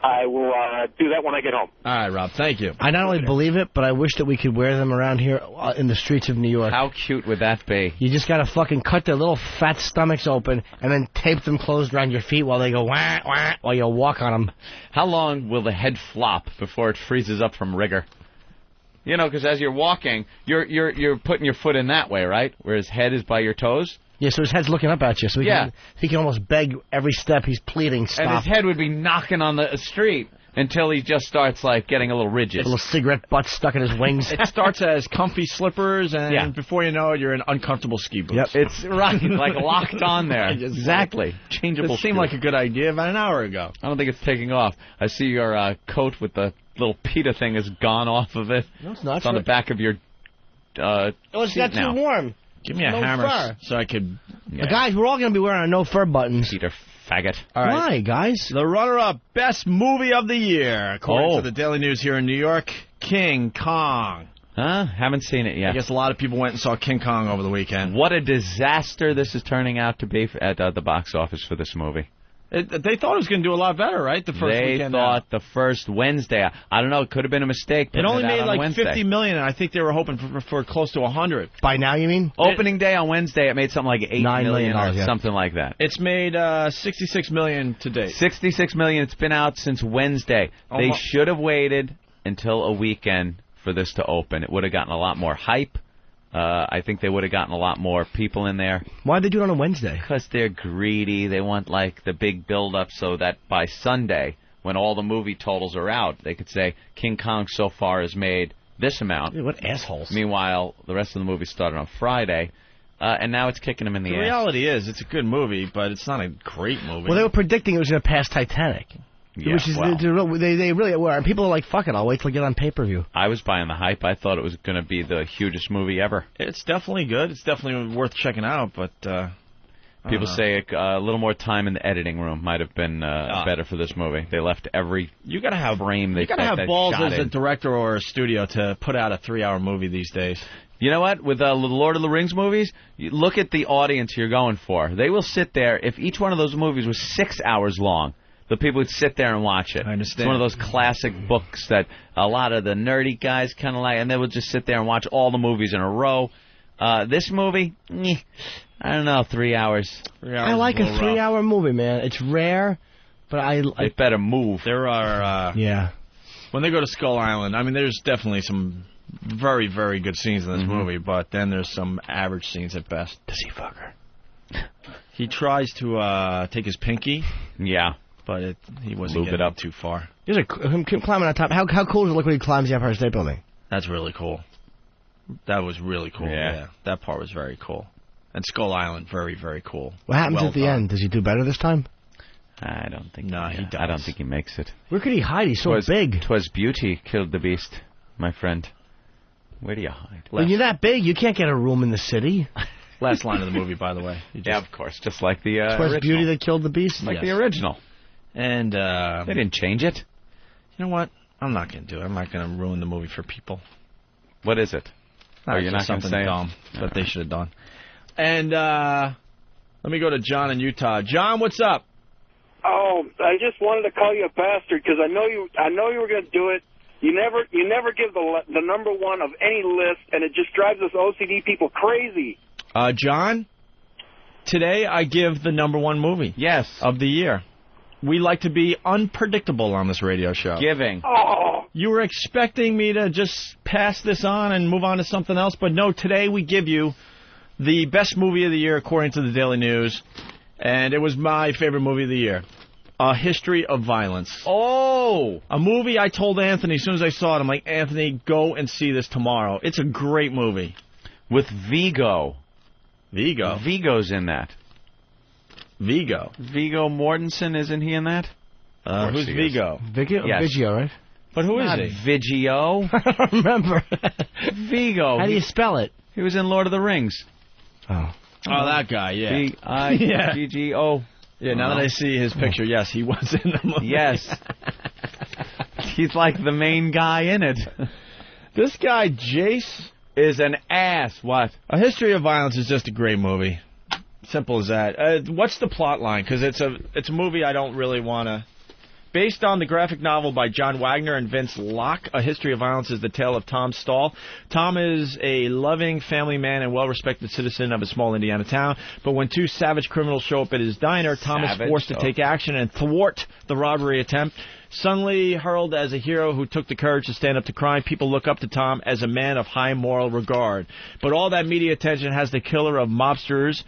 I will do that when I get home. All right, Rob. Thank you. I not only believe it, but I wish that we could wear them around here in the streets of New York. How cute would that be? You just gotta fucking cut their little fat stomachs open and then tape them closed around your feet while they go wah wah while you walk on them. How long will the head flop before it freezes up from rigor? You know, because as you're walking, you're putting your foot in that way, right? Where his head is by your toes. Yeah, so his head's looking up at you, so he can almost beg every step. He's pleading, stop. And his head would be knocking on the street until he just starts, like, getting a little rigid. A little cigarette butt stuck in his wings. It starts as comfy slippers, and before you know it, you're in uncomfortable ski boots. Yep. It's right, like locked on there. Exactly. Changeable. It seemed like a good idea about an hour ago. I don't think it's taking off. I see your coat with the little PETA thing has gone off of it. No, it's not. It's on the back of your it's seat got now. too warm. Give me a No hammer fur. so I could... Guys, we're all going to be wearing our no fur buttons. Peter faggot. All right. Why, guys? The runner-up Best Movie of the Year, according to the Daily News here in New York, King Kong. Huh? Haven't seen it yet. I guess a lot of people went and saw King Kong over the weekend. What a disaster this is turning out to be at the box office for this movie. They thought it was going to do a lot better, right? The first weekend. They thought the first Wednesday. I don't know. It could have been a mistake. It only made on like Wednesday. $50 million, and I think they were hoping for close to 100. By now, you mean? Opening day on Wednesday, it made something like $8 million or yeah. something like that. It's made $66 million to date. $66 million. It's been out since Wednesday. They should have waited until a weekend for this to open. It would have gotten a lot more hype. I think they would have gotten a lot more people in there. Why'd they do it on a Wednesday? Because they're greedy. They want, like, the big build-up so that by Sunday, when all the movie totals are out, they could say, King Kong so far has made this amount. Dude, what assholes. Meanwhile, the rest of the movie started on Friday, and now it's kicking them in the ass. The reality is, it's a good movie, but it's not a great movie. Well, they were predicting it was going to pass Titanic. Yeah, Which is they really were. And people are like, fuck it, I'll wait till I get on pay-per-view. I was buying the hype. I thought it was going to be the hugest movie ever. It's definitely good. It's definitely worth checking out, but... People say a little more time in the editing room might have been better for this movie. They left every frame they You gotta have balls as a director or a studio to put out a 3-hour movie these days. You know what? With the Lord of the Rings movies, you look at the audience you're going for. They will sit there. If each one of those movies was 6 hours long, the people would sit there and watch it. I understand. It's one of those classic books that a lot of the nerdy guys kind of like, and they would just sit there and watch all the movies in a row. This movie, I don't know, 3 hours. I like a 3-hour movie, man. It's rare, but They better move. There are... When they go to Skull Island, I mean, there's definitely some very, very good scenes in this movie, but then there's some average scenes at best. Does he fuck her? He tries to take his pinky. Yeah. But he wasn't getting up too far. There's him climbing on top. How cool does it look when he climbs the Empire State Building? That's really cool. That was really cool. Yeah. That part was very cool. And Skull Island, very, very cool. What happens at the end? Does he do better this time? I don't think. No, he does. I don't think he makes it. Where could he hide? He's so big. 'Twas beauty killed the beast, my friend. Where do you hide? When you're that big, you can't get a room in the city. Last line of the movie, by the way. Yeah, of course. Just like the original. Beauty that killed the beast? Like the original. And they didn't change it. You know what? I'm not going to do it. I'm not going to ruin the movie for people. What is it? You're not something dumb that they should have done. And let me go to John in Utah. John, what's up? Oh, I just wanted to call you a bastard because I know you were going to do it. You never give the number one of any list, and it just drives us OCD people crazy. John, today I give the number one movie. Yes. Of the year. We like to be unpredictable on this radio show. Giving. Oh. You were expecting me to just pass this on and move on to something else, but no, today we give you the best movie of the year according to the Daily News, and it was my favorite movie of the year. A History of Violence. Oh! A movie I told Anthony as soon as I saw it. I'm like, Anthony, go and see this tomorrow. It's a great movie. With Viggo. Viggo? Viggo's in that. Viggo? Viggo Mortensen, isn't he in that? Who's Viggo? Viggo, right? But who is he? Viggo. I don't remember. Viggo. How do you spell it? He was in Lord of the Rings. Oh. Oh, that guy, yeah. V-I-G-G-O. Yeah, now that I see his picture, yes, he was in the movie. Yes. He's like the main guy in it. This guy, Jace, is an ass. What? A History of Violence is just a great movie. Simple as that. What's the plot line? Because it's a movie I don't really want to... Based on the graphic novel by John Wagner and Vince Locke, A History of Violence is the tale of Tom Stahl. Tom is a loving family man and well-respected citizen of a small Indiana town, but when two savage criminals show up at his diner, Tom is forced to take action and thwart the robbery attempt. Suddenly heralded as a hero who took the courage to stand up to crime, people look up to Tom as a man of high moral regard. But all that media attention has the killer of mobsters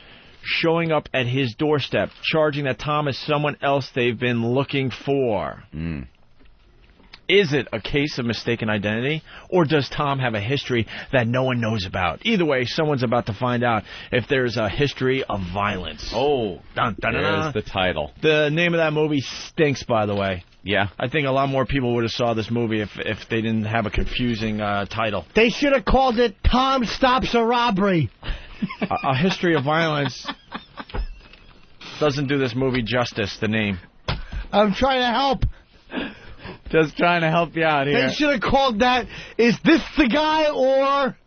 showing up at his doorstep, charging that Tom is someone else they've been looking for. Is it a case of mistaken identity, or does Tom have a history that no one knows about? Either way, someone's about to find out if there's a history of violence. Oh, there's the title. The name of that movie stinks, by the way. Yeah. I think a lot more people would have saw this movie if they didn't have a confusing title. They should have called it Tom Stops a Robbery. A History of Violence doesn't do this movie justice, the name. I'm trying to help. Just trying to help you out here. They should have called that, Is This the Guy or...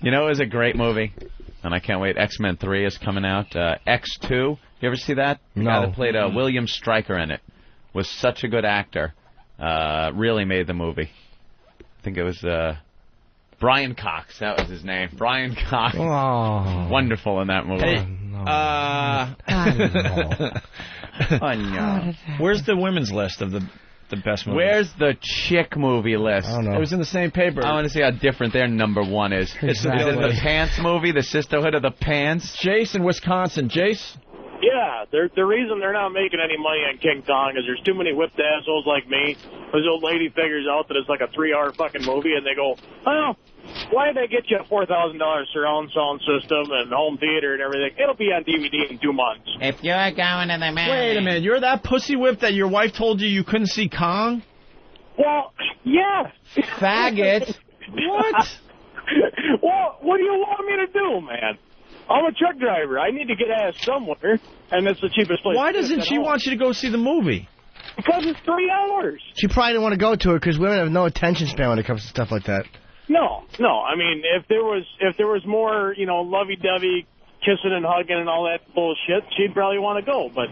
You know, it was a great movie, and I can't wait. X-Men 3 is coming out. X2, you ever see that? The guy that played William Stryker in it was such a good actor. Really made the movie. I think it was... Brian Cox, that was his name. Brian Cox. Oh. Wonderful in that movie. Hey, where's the women's list of the best movies? Where's the chick movie list? I don't know. It was in the same paper. I want to see how different their number one is. Exactly. Is it the Pants movie, the Sisterhood of the Pants? Jace in Wisconsin. Jace? Yeah, the reason they're not making any money on King Kong is there's too many whipped assholes like me. This old lady figures out that it's like a 3-hour fucking movie, and they go, oh, why did they get you a $4,000 surround sound system and home theater and everything? It'll be on DVD in 2 months. If you're going to the man. Wait a minute, you're that pussy whip that your wife told you couldn't see Kong? Well, yeah. Faggot. What? Well, what do you want me to do, man? I'm a truck driver. I need to get ass somewhere, and it's the cheapest place. Why doesn't she want you to go see the movie? Because it's 3 hours. She probably didn't want to go to it because women have no attention span when it comes to stuff like that. No. I mean, if there was more, lovey-dovey, kissing and hugging and all that bullshit, she'd probably want to go. But,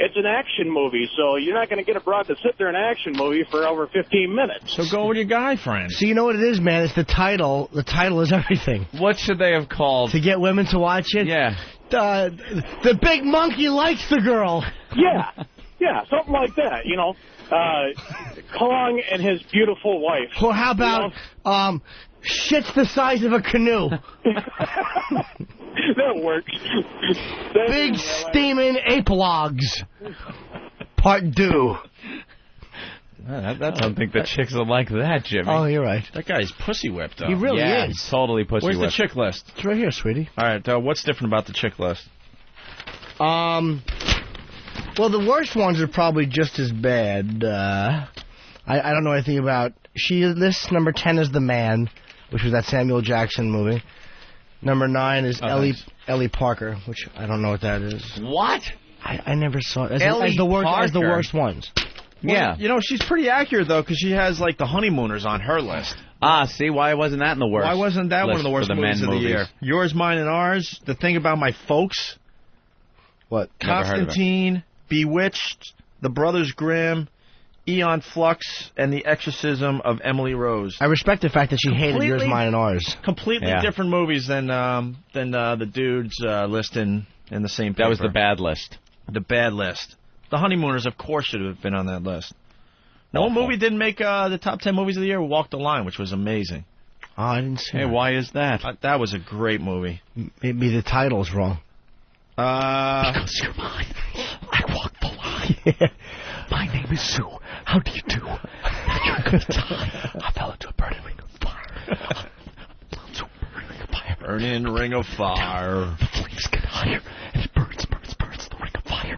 it's an action movie, so you're not going to get a broad to sit there in an action movie for over 15 minutes. So go with your guy friend. So you know what it is, man? It's the title. The title is everything. What should they have called? To get women to watch it? Yeah. The big monkey likes the girl. Yeah, something like that, Kong and his beautiful wife. Or how about, shit's the size of a canoe? That works. Big steaming ape logs. Part 2. I don't think the chicks will like that, Jimmy. Oh, you're right. That guy's pussy whipped, though. He really is. He's totally pussy Where's whipped. the chick list? It's right here, sweetie. All right, what's different about the chick list? Well, the worst ones are probably just as bad. I don't know anything about... She lists number 10 as The Man, which was that Samuel Jackson movie. Number 9 is Ellie Parker, which I don't know what that is. What? I never saw it. As the worst ones. Well, she's pretty accurate, though, because she has, the Honeymooners on her list. Ah, see, why wasn't that in the worst? Why wasn't that one of the worst movies of the year? Yours, Mine, and Ours, The Thing About My Folks. What? Constantine, Bewitched, The Brothers Grimm, Aeon Flux, and The Exorcism of Emily Rose. I respect the fact that she hated Yours, Mine, and Ours. Completely different movies than the dudes list in the same paper. That was the bad list. The bad list. The Honeymooners, of course, should have been on that list. No movie didn't make the top 10 movies of the year. Walk the Line, which was amazing. Oh, I didn't see that. Why is that? That was a great movie. Maybe the title's wrong. Because you're mine. I walk the line. My name is Sue. How do you do? You're a good time. I fell into a burning ring of fire. Burning ring of fire. The flames get higher, and it burns. The ring of fire.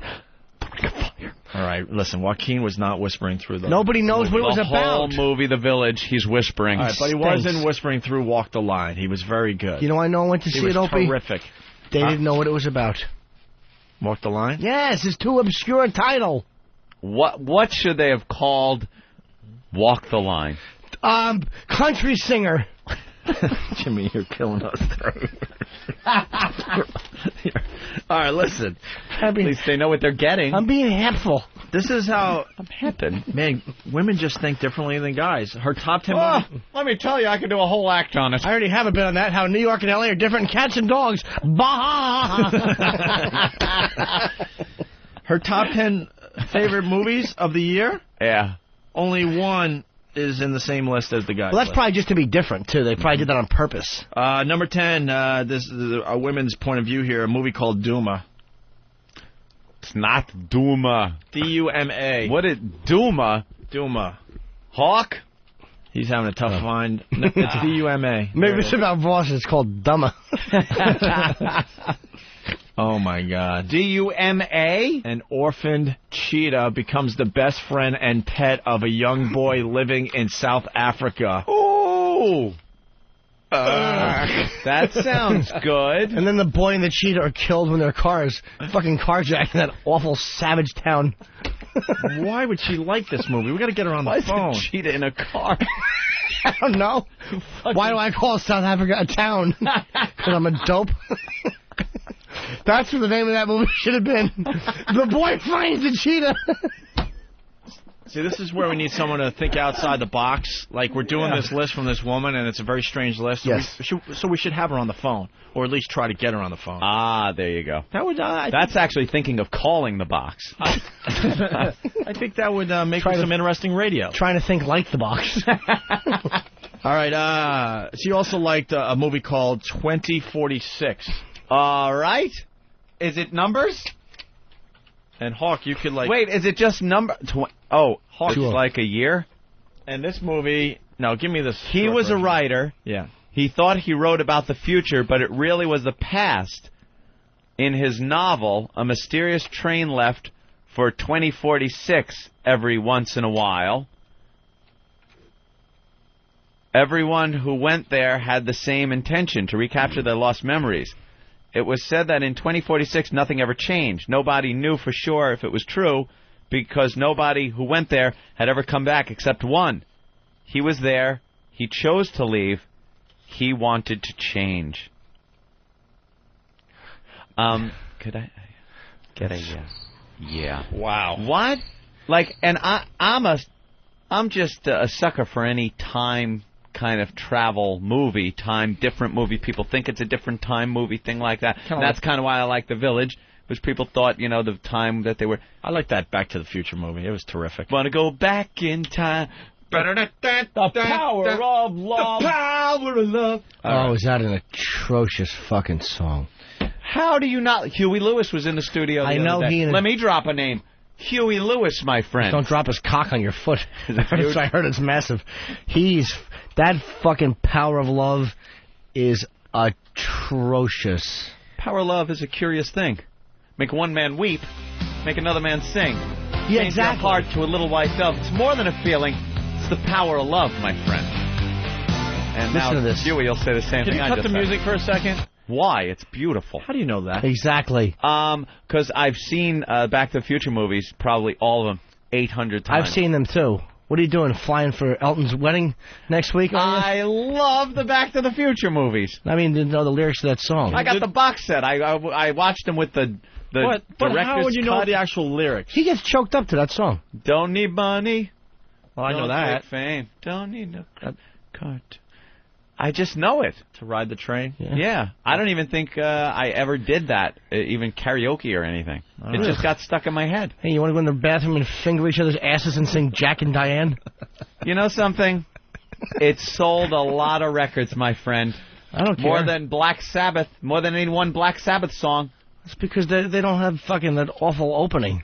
The ring of fire. All right, listen, Joaquin was not whispering through the... Nobody knows what it was about. The whole movie, The Village, he's whispering. All right, but he wasn't whispering through Walk the Line. He was very good. You know, I know I went to see it, Opie. Terrific. They didn't know what it was about. Walk the Line? Yes, it's too obscure a title. What should they have called Walk the Line? Country singer. Jimmy, you're killing us. All right, listen. At least they know what they're getting. I'm being helpful. This is how... I'm happy. Man, women just think differently than guys. Her top 10... Let me tell you, I could do a whole act on it. I already have a bit on that, how New York and L.A. are different cats and dogs. Bah! Her top 10 favorite movies of the year? Yeah. Only one is in the same list as the guys. Well, that's probably just to be different, too. They probably did that on purpose. Number 10, this is a women's point of view here, a movie called Duma. It's not Duma. D-U-M-A. What is Duma? Duma. Hawk? He's having a tough find. It's D-U-M-A. Maybe it's about Voss. It's called Dumma. Oh, my God. D-U-M-A? An orphaned cheetah becomes the best friend and pet of a young boy living in South Africa. Oh! That sounds good. And then the boy and the cheetah are killed when their cars fucking carjacked in that awful savage town. Why would she like this movie? We got to get her on the phone. Why is a cheetah in a car? I don't know. Why do I call South Africa a town? Because I'm a dope? That's what the name of that movie should have been. The boy finds the cheetah. See, this is where we need someone to think outside the box. Like, we're doing this list from this woman, and it's a very strange list. Yes. So we should have her on the phone, or at least try to get her on the phone. Ah, there you go. That would. That's actually thinking of calling the box. I think that would make for some interesting radio. Trying to think like the box. All right. She also liked a movie called 2046. All right. Is it numbers? And Hawk, you could like... Wait, is it just number... Hawk, it's Sure. like a year? And this movie... No, give me this. He short was a version. writer. Yeah. He thought he wrote about the future, but it really was the past. In his novel, a mysterious train left for 2046 every once in a while. Everyone who went there had the same intention, to recapture their lost memories. It was said that in 2046 nothing ever changed. Nobody knew for sure if it was true, because nobody who went there had ever come back except one. He was there. He chose to leave. He wanted to change. Could I get a yes? Yeah. Wow. What? Like, and I'm just a sucker for any time kind of travel movie, different movie. People think it's a different time movie, thing like that. And that's kind of why I like The Village, which people thought, the time that they were... I like that Back to the Future movie. It was terrific. Want to go back in time. The power of love. The power of love. Oh, is that an atrocious fucking song? How do you not... Huey Lewis was in the studio the I know other day. he... Let me drop a name. Huey Lewis, my friend. Don't drop his cock on your foot. huge? I heard it's massive. That fucking Power of Love is atrocious. Power of love is a curious thing. Make one man weep, make another man sing. Yeah, Change exactly. your heart to a little white dove. It's more than a feeling. It's the power of love, my friend. And Listen now to this. Huey will say the same Can thing you I cut just the said. music for a second? Why? It's beautiful. How do you know that? Exactly. Because I've seen Back to the Future movies, probably all of them, 800 times. I've seen them too. What are you doing? Flying for Elton's wedding next week? I love the Back to the Future movies. I mean, didn't know the lyrics to that song. I got the box set. I watched them with the But director's how would you know cut. the actual lyrics? He gets choked up to that song. Don't need money. Well, I know Don't that. take fame. Don't need no card. I just know it. To ride the train? Yeah. I don't even think I ever did that, even karaoke or anything. It really? just got stuck in my head. Hey, you want to go in the bathroom and finger each other's asses and sing Jack and Diane? You know something? It sold a lot of records, my friend. I don't care. More than Black Sabbath. More than any one Black Sabbath song. It's because they don't have fucking that awful opening.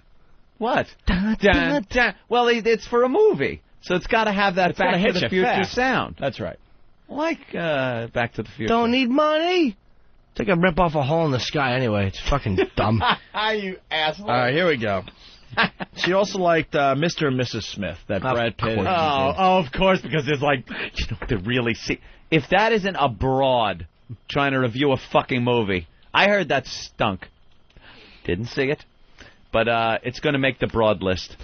What? Dun, dun. Well, it's for a movie, so it's got to have that It's gotta Back hit to the you Future fast. sound. That's right. Like Back to the Future. Don't need money. It's like a rip off a hole in the sky anyway. It's fucking dumb. You asshole. All right, here we go. She also liked Mr. and Mrs. Smith, that Brad Pitt. Oh, of course, because there's to really see. If that isn't a broad trying to review a fucking movie, I heard that stunk. Didn't see it, but it's going to make the broad list.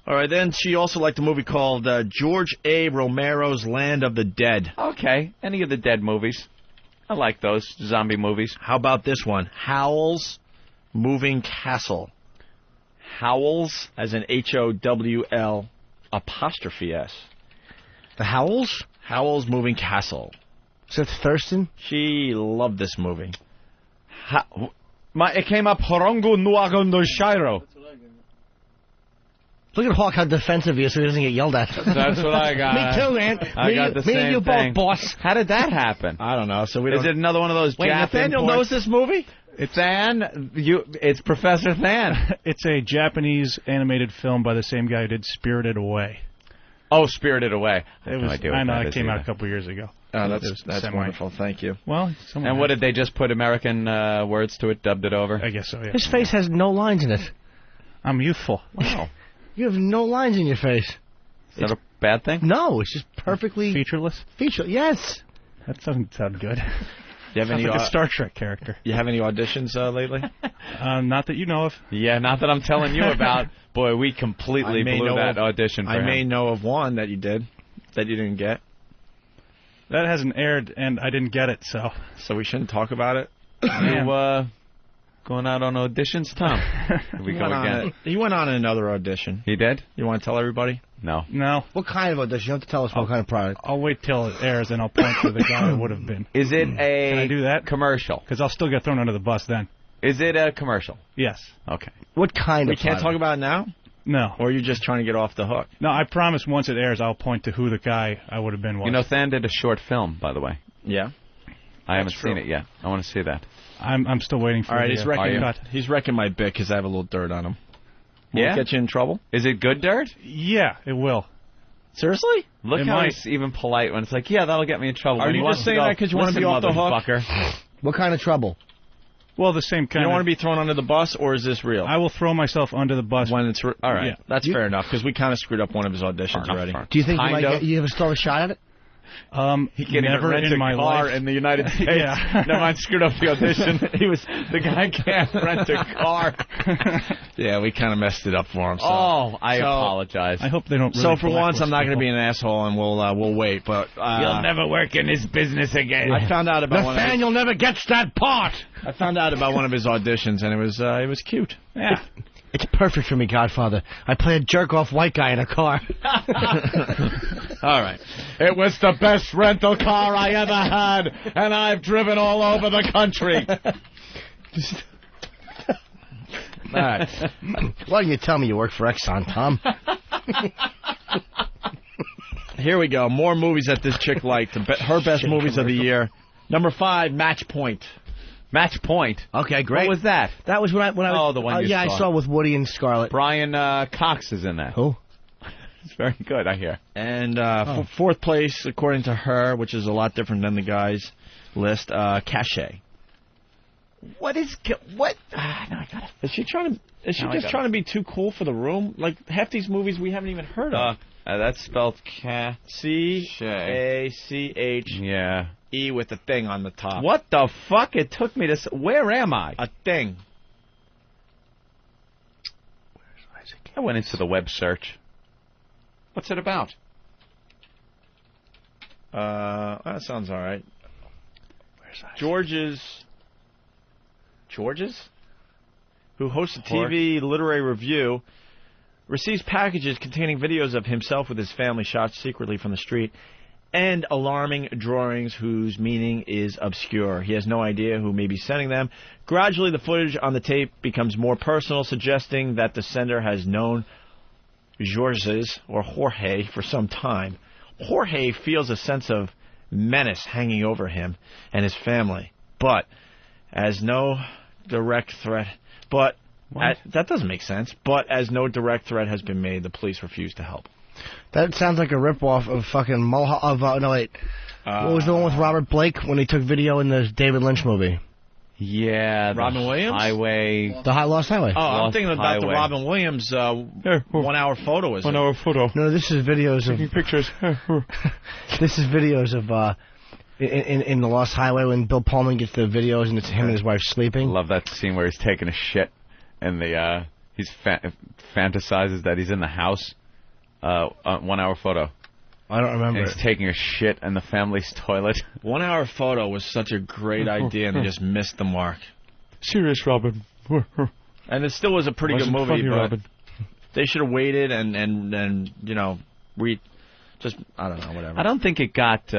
All right, then she also liked a movie called George A. Romero's Land of the Dead. Okay, any of the Dead movies. I like those zombie movies. How about this one? Howl's Moving Castle. Howl's? As in H-O-W-L apostrophe S. The Howells? Howl's Moving Castle. Is that Thurston? She loved this movie. It came up Horongo Nuagondo Shiro. Look at Hawk how defensive he is so he doesn't get yelled at. That's what I got. Me too, man. I got the same Me and you thing. both, boss. How did that happen? I don't know. So we Is don't... it another one of those Wait, Jap Nathaniel imports? knows this movie? It's it's Professor Than. It's a Japanese animated film by the same guy who did Spirited Away. Oh, Spirited Away. I know, it came out a couple years ago. Oh, It was that's semi- wonderful. Thank you. Well, And what did they just put American words to it, dubbed it over? I guess so, yeah. His face has no lines in it. I'm youthful. Wow. You have no lines in your face. Is that a bad thing? No, it's just perfectly... Featureless? Yes. That doesn't sound good. Do you have any Sounds like a Star Trek character. You have any auditions lately? Not that you know of. Yeah, not that I'm telling you about. Boy, we completely blew that audition for I him. may know of one that you did, that you didn't get. That hasn't aired, and I didn't get it, so... So we shouldn't talk about it? You, going out on auditions, Tom? Here we go again. He went on another audition. He did? You want to tell everybody? No. No. What kind of audition? You have to tell us what kind of product. I'll wait till it airs, and I'll point to the guy it would have been. Is it a Can I do that? commercial? Because I'll still get thrown under the bus then. Is it a commercial? Yes. Okay. What kind We of can't product? talk about it now? No. Or are you just trying to get off the hook? No, I promise once it airs, I'll point to who the guy I would have been was. You know, Than did a short film, by the way. Yeah. I haven't true. seen it yet. I want to see that. I'm still waiting for All right, the he's wrecking, cut. he's wrecking my bit because I have a little dirt on him. Will Yeah? it get you in trouble? Is it good dirt? Yeah, it will. Seriously? Look It how might. he's even polite when it's like, yeah, that'll get me in trouble. Are When you he just wants saying to go, that 'cause you wanna "Listen, be off the hook?" motherfucker." What kind of trouble? Well, the same You kind don't of... want to be thrown under the bus, or is this real? I will throw myself under the bus. When it's all right, Yeah. that's fair enough because we kind of screwed up one of his auditions already. Do you think you have still a shot at it? He can't Never even rent in a my car life. in the United States. Yeah. Never mind, screwed up the audition. The guy can't rent a car. Yeah, we kind of messed it up for him. So. I apologize. I hope they don't. So really for once, I'm not going to people. be an asshole, and we'll wait. But You'll never work in this business again. I found out about Nathaniel never gets that part. I found out about one of his auditions, and it was cute. Yeah. It's perfect for me, Godfather. I play a jerk-off white guy in a car. All right. It was the best rental car I ever had, and I've driven all over the country. All right. Why didn't you tell me you work for Exxon, Tom? Here we go. More movies that this chick liked. Her best movies of the year. Number 5, Match Point. Match Point. Okay, great. What was that? That was when I was. The one you yeah, saw. I saw with Woody and Scarlett. Brian Cox is in that. Who? It's very good, I hear. And fourth place, according to her, which is a lot different than the guy's list, Cachet. What is... What? No, I got it. Is she trying to... Is she No, I just got trying to be too cool for the room? Like, half these movies we haven't even heard of. That's spelled C-A-C-H... Yeah. E with the thing on the top. What the fuck? It took me to... Where am I? A thing. I went into the web search. What's it about? That sounds all right. Where's George's, who hosts a TV literary review, receives packages containing videos of himself with his family shot secretly from the street and alarming drawings whose meaning is obscure. He has no idea who may be sending them. Gradually, the footage on the tape becomes more personal, suggesting that the sender has known Jorge for some time. Jorge feels a sense of menace hanging over him and his family, but as no direct threat. That doesn't make sense. But as no direct threat has been made, the police refuse to help. That sounds like a ripoff of fucking Mulholland. What was the one with Robert Blake when he took video in the David Lynch movie? Yeah, Robin Williams? Highway. The Lost Highway. Oh, I'm Lost thinking about the Highway. Robin Williams 1 hour photo. Is 1 it? hour photo. No, this is videos of Taking pictures. this is videos of in the Lost Highway when Bill Pullman gets the videos and it's him and his wife sleeping. Love that scene where he's taking a shit and he's fantasizes that he's in the house. 1 hour photo. I don't remember. And he's taking a shit in the family's toilet. 1 hour photo was such a great idea, and they just missed the mark. Serious, Robin. And it still was a pretty good Wasn't movie, funny, but Robin. they should have waited and I don't know, whatever. I don't think it got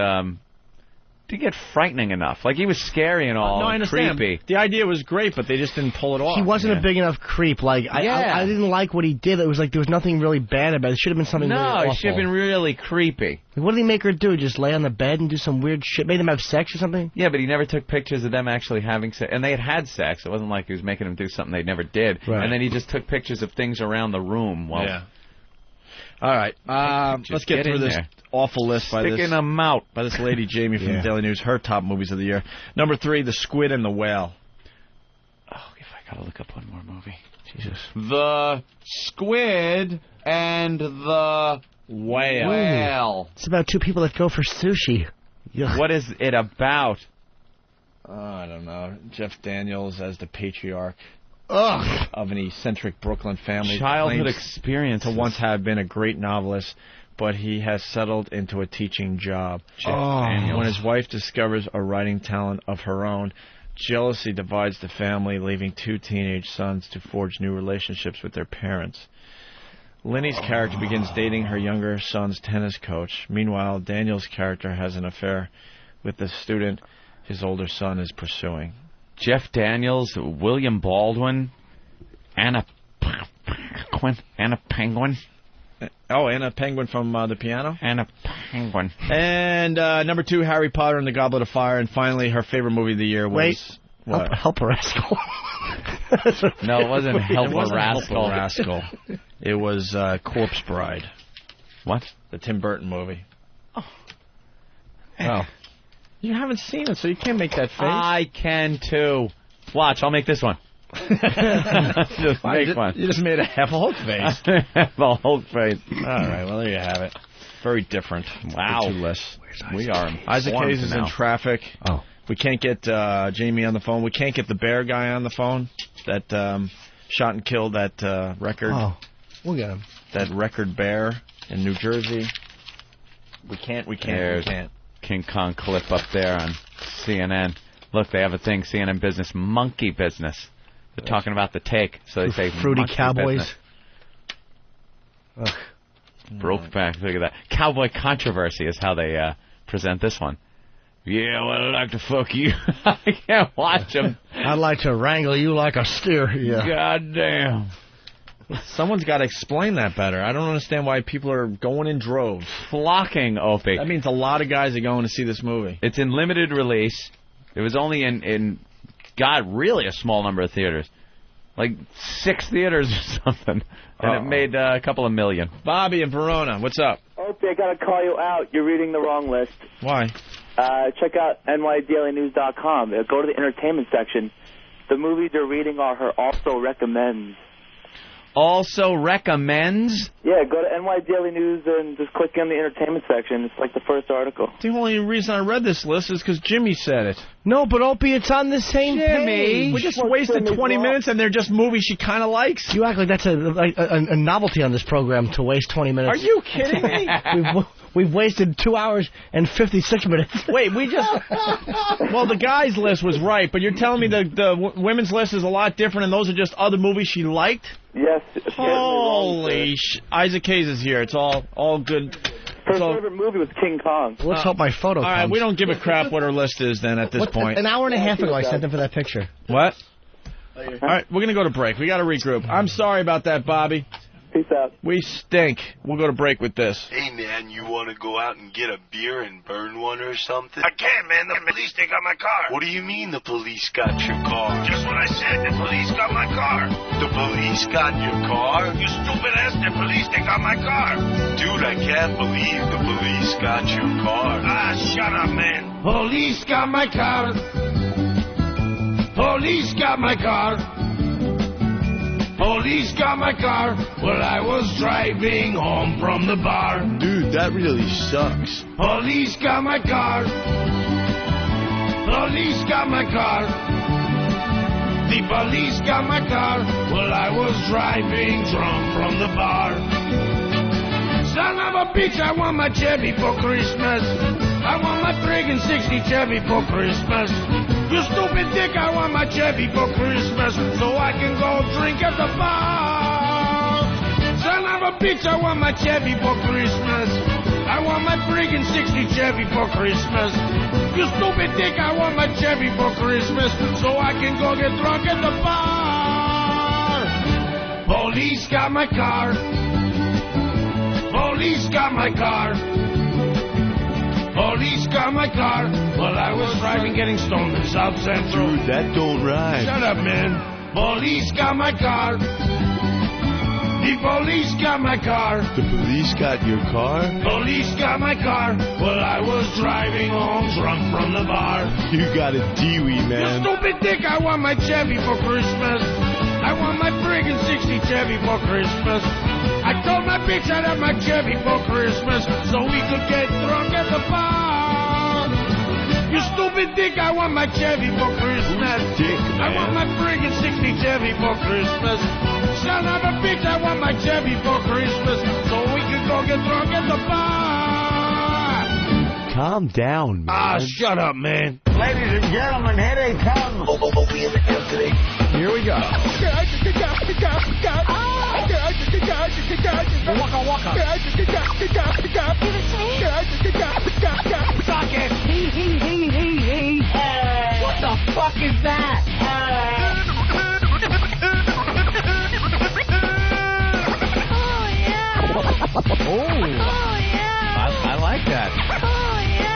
didn't get frightening enough. Like, he was scary and all. No, I understand. Creepy. The idea was great, but they just didn't pull it off. He wasn't a big enough creep. Like I didn't like what he did. It was like there was nothing really bad about it. It should have been something. really No, awful. it should have been really creepy. Like, what did he make her do? Just lay on the bed and do some weird shit? Made them have sex or something? Yeah, but he never took pictures of them actually having sex. And they had sex. It wasn't like he was making them do something they never did. Right. And then he just took pictures of things around the room. Well, Yeah. All right, let's get through in this there. awful list by Sticking them out. by this lady Jamie from Yeah. Daily News. Her top movies of the year. Number 3, The Squid and the Whale. Oh, if I gotta look up one more movie. Jesus. The Squid and the Whale. It's about two people that go for sushi. Yuck. What is it about? I don't know. Jeff Daniels as the patriarch Ugh. of an eccentric Brooklyn family. Childhood claims experience. to once have been a great novelist, but he has settled into a teaching job. When his wife discovers a writing talent of her own, jealousy divides the family, leaving 2 teenage sons to forge new relationships with their parents. Linny's character begins dating her younger son's tennis coach. Meanwhile, Daniel's character has an affair with the student his older son is pursuing. Jeff Daniels, William Baldwin, Anna Penguin. Oh, Anna Penguin from The Piano? Anna Penguin. And number 2, Harry Potter and the Goblet of Fire. And finally, her favorite movie of the year was... What? Helper Rascal. No, it wasn't Helper It wasn't Rascal. Helper Rascal. It was Corpse Bride. What? The Tim Burton movie. Oh. You haven't seen it, so you can't make that face. I can too. Watch, I'll make this one. Just make one. You just made a half a Hulk face. Half a Hulk face. All right, well, there you have it. Very different. Wow. The two lists. We are Isaac Hayes is in now. traffic. Oh. We can't get Jamie on the phone. We can't get the bear guy on the phone that shot and killed that record. Oh, we'll get him. That record bear in New Jersey. We can't. There's King Kong clip up there on CNN. Look, they have a thing, CNN Business, monkey business. They're talking about the take, so they say Fruity monkey Cowboys. business. Brokeback, look at that. Cowboy controversy is how they present this one. Yeah, well, I'd like to fuck you. I can't watch them. I'd like to wrangle you like a steer. Yeah. God damn. Someone's got to explain that better. I don't understand why people are going in droves. Flocking, Opie. That means a lot of guys are going to see this movie. It's in limited release. It was only in really a small number of theaters. Like 6 theaters or something. And it made a couple of million. Bobby in Verona, what's up? Opie, I gotta call you out. You're reading the wrong list. Why? Check out nydailynews.com. Go to the entertainment section. The movies you're reading are her also recommends. Also recommends? Yeah, go to NY Daily News and just click on the entertainment section. It's like the first article. The only reason I read this list is because Jimmy said it. No, but Opie, it's on the same page. We just wasted 20 minutes, and they're just movies she kind of likes. You act like that's a novelty on this program to waste 20 minutes. Are you kidding me? We've wasted 2 hours and 56 minutes. Wait, we just... Well, the guys' list was right, but you're telling me the women's list is a lot different, and those are just other movies she liked? Yes. Holy Isaac Hayes is here. It's all good. Her favorite movie was King Kong. Let's hope my photo All right, comes. we don't give a crap what her list is then at this point. An hour and a half ago, I sent them for that picture. What? All right, we're going to go to break. We got to regroup. I'm sorry about that, Bobby. Peace out. We stink. We'll go to break with this. Hey, man, you want to go out and get a beer and burn one or something? I can't, man. The police, they got my car. What do you mean the police got your car? Just what I said. The police got my car. The police got your car? You stupid ass. The police, they got my car. Dude, I can't believe the police got your car. Ah, shut up, man. Police got my car. Police got my car. Police got my car while I was driving home from the bar. Dude, that really sucks. Police got my car. Police got my car. The police got my car while I was driving drunk from the bar. Son of a bitch, I want my Chevy for Christmas. I want my friggin' 60 Chevy for Christmas. You stupid dick, I want my Chevy for Christmas so I can go drink at the bar. Son of a bitch, I want my Chevy for Christmas. I want my friggin' 60 Chevy for Christmas. You stupid dick, I want my Chevy for Christmas so I can go get drunk at the bar. Police got my car. Police got my car. Police got my car while I was driving getting stoned in South Central. Dude, that don't rhyme. Shut up, man. Police got my car. The police got my car. The police got your car? Police got my car while I was driving home drunk from the bar. You got a Dewey, man. You stupid dick, I want my Chevy for Christmas. I want my friggin' 60 Chevy for Christmas. I told my bitch I'd have my Chevy for Christmas so we could get drunk at the bar. You stupid dick, I want my Chevy for Christmas. I want my friggin' 60 Chevy for Christmas. Son of a bitch, I want my Chevy for Christmas so we could go get drunk at the bar. Calm down, man. Ah, shut up, man. Ladies and gentlemen, here they come. Here we go. Waka waka. Give it to me. Suck it. He. What the fuck is that? Oh, yeah. Oh, yeah. I like that. Oh, yeah.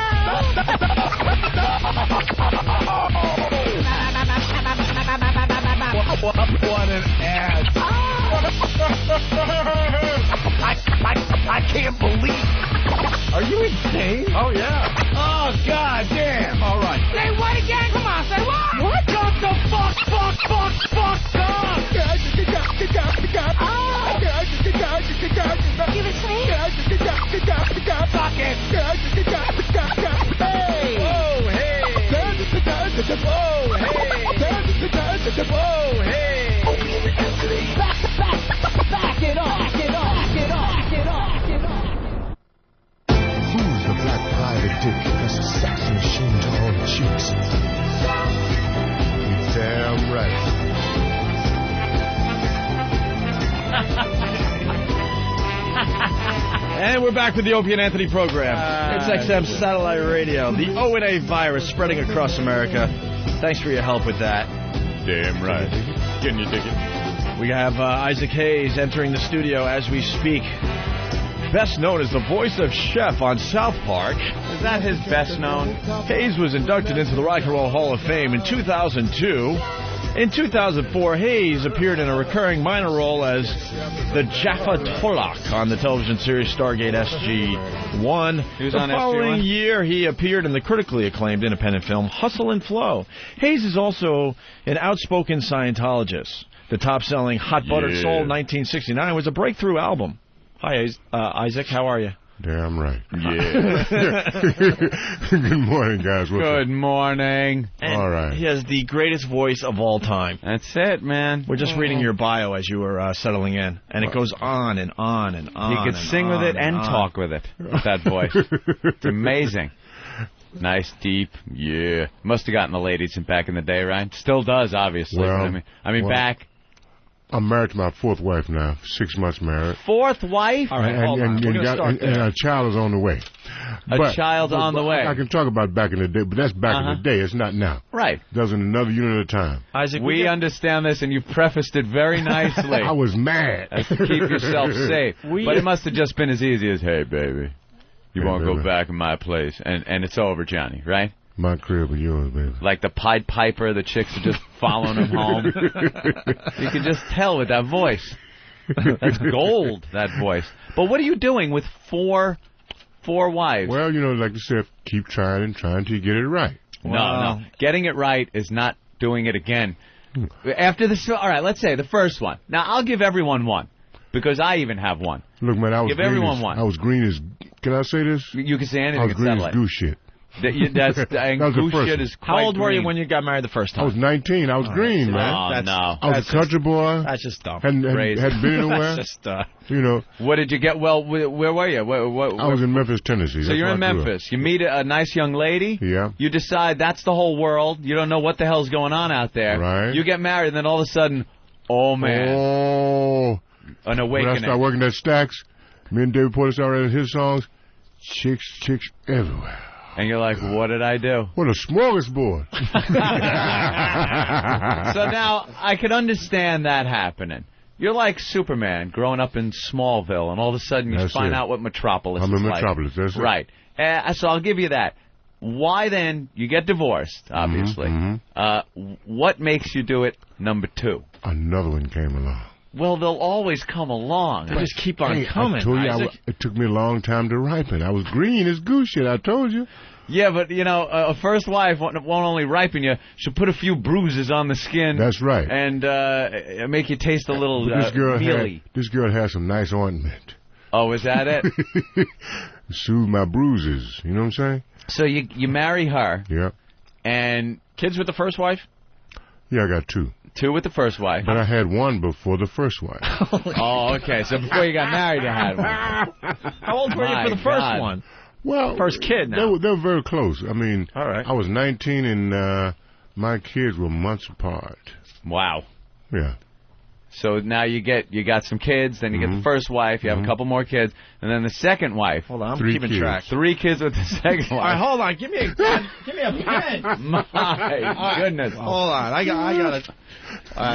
What an ass. I can't believe. Are you insane? Oh, yeah. Oh, God damn. All right. Say what again? Come on, say what? What the fuck up? Give it to me. Fuck it. Hey. Oh, hey. Oh, hey. Back it off. Who's the black private dick has a sex machine to all the cheeks? You're damn right. And we're back with the Opie and Anthony program. It's XM Satellite Radio. The O&A virus spreading across America. Thanks for your help with that. Damn right. Can you dig it? We have Isaac Hayes entering the studio as we speak. Best known as the voice of Chef on South Park. Is that his best known? Hayes was inducted into the Rock and Roll Hall of Fame in 2002. In 2004, Hayes appeared in a recurring minor role as the Jaffa Tolak on the television series Stargate SG-1. He was the on following SG-1? year, he appeared in the critically acclaimed independent film Hustle and Flow. Hayes is also an outspoken Scientologist. The top-selling Hot Buttered Soul 1969 was a breakthrough album. Hi, Isaac. How are you? Damn right. Yeah. Good morning, guys. Good morning. And all right. He has the greatest voice of all time. That's it, man. We're just reading your bio as you were settling in, and it goes on and on and on. You could sing with it and talk with it, with that voice. It's amazing. Nice, deep, yeah. Must have gotten the ladies back in the day, right? Still does, obviously. Well, I mean, back. I'm married to my fourth wife now. 6 months married. Fourth wife? All right, hold on. We're gonna start there. And a child is on the way. A child's on the way. I can talk about back in the day, but that's back in the day. It's not now. Right. Does it another unit at a time. Isaac, we understand this, and you prefaced it very nicely. I was mad. As to keep yourself safe. But it must have just been as easy as, hey, baby, you won't go back in my place. And it's over, Johnny, right? My crib or yours, baby. Like the Pied Piper, the chicks are just following him home. You can just tell with that voice. That's gold, that voice. But what are you doing with four wives? Well, you know, like you said, keep trying and trying till you get it right. No. Getting it right is not doing it again. After this, all right, let's say the first one. Now, I'll give everyone one, because I even have one. Look, man, I was give green everyone as, one. I was green as, can I say this? You can say anything. I was green as goose shit. That's goose shit is quite How old were you green. when you got married the first time? I was 19. I was green, man. Oh, no. I was a country boy. That's just dumb. Hadn't been anywhere. That's just, you know. What did you get? Well, where were you? Where, I was in Memphis, Tennessee. So you're in Memphis. You meet a nice young lady. Yeah. You decide that's the whole world. You don't know what the hell's going on out there. Right. You get married, and then all of a sudden, oh, man. Oh. An awakening. When I started working at Stax, me and David Porter started writing his songs. Chicks everywhere. And you're like, what did I do? What a smorgasbord. So now, I can understand that happening. You're like Superman growing up in Smallville, and all of a sudden you find out what Metropolis is like. I'm in Metropolis, that's it. Right. So I'll give you that. Why then, you get divorced, obviously. What makes you do it number two? Another one came along. Well, they'll always come along. They just keep on Hey, coming, I told you Isaac. it took me a long time to ripen. I was green as goose shit, I told you. Yeah, but, you know, a first wife won't only ripen you, she'll put a few bruises on the skin. That's right. And make you taste a little This mealy. girl had some nice ointment. Oh, is that it? Soothe my bruises, you know what I'm saying? So you marry her. Yeah. And kids with the first wife? Yeah, I got two. Two with the first wife. But I had one before the first wife. Oh, okay. So before you got married, you had one. How old were you for the first one? Well, first kid now. They were very close. I mean, all right. I was 19 and my kids were months apart. Wow. Yeah. So now you got some kids, then you get the first wife, you have a couple more kids, and then the second wife. Hold on, I'm keeping track. 3 kids with the second wife. All right, hold on. Give me a pen. My goodness. Hold on. I got it.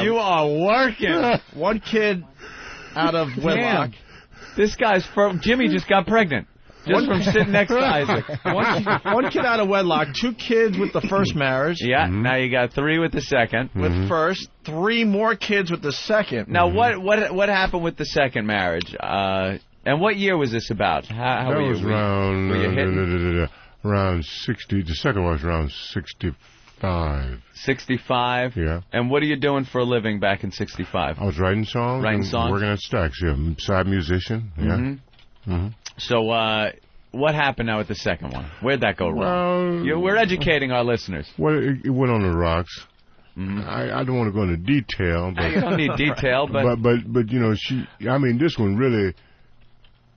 You are working. One kid out of wedlock. This guy's Jimmy just got pregnant. Just from sitting next to Isaac. One kid out of wedlock, 2 kids with the first marriage. Yeah, now you got 3 with the second. With first, 3 more kids with the second. Now, what happened with the second marriage? And what year was this about? How that were you? was around, were you hitting? around 60. The second was around 65. 65? Yeah. And what are you doing for a living back in 65? I was writing songs. Writing songs? Working at Stax, yeah. Side musician, yeah. So, what happened now with the second one? Where'd that go wrong? Well, we're educating our listeners. Well, it went on the rocks. I don't want to go into detail. But, you don't need detail, but you know, this one really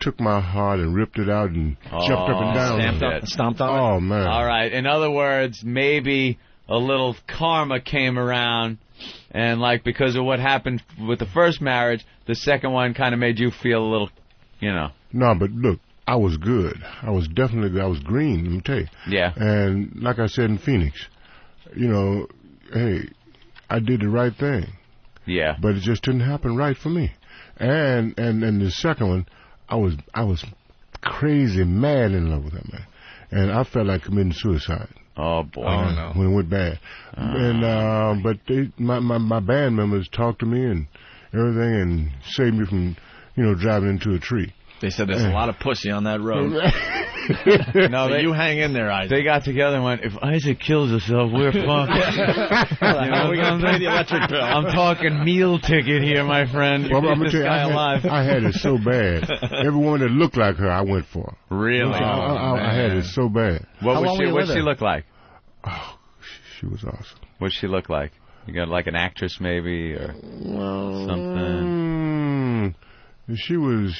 took my heart and ripped it out and jumped up and down. Stomped on it? Oh, man. All right. In other words, maybe a little karma came around, and because of what happened with the first marriage, the second one kind of made you feel a little, No, but look, I was good. I was green, let me tell you. Yeah. And like I said in Phoenix, hey, I did the right thing. Yeah. But it just didn't happen right for me. And the second one, I was crazy mad in love with that man, and I felt like committing suicide. Oh boy! Oh no! When it went bad, and but my band members talked to me and everything and saved me from driving into a tree. They said there's a lot of pussy on that road. No, you hang in there, Isaac. They got together and went, if Isaac kills himself, we're fucked. How are we going to pay the electric bill? I'm talking meal ticket here, my friend. Well, I'm this tell you, guy alive. I had it so bad. Every woman that looked like her, I went for. Really? I had it so bad. What she look like? Oh, she was awesome. What'd she look like? You got like an actress maybe or something? She was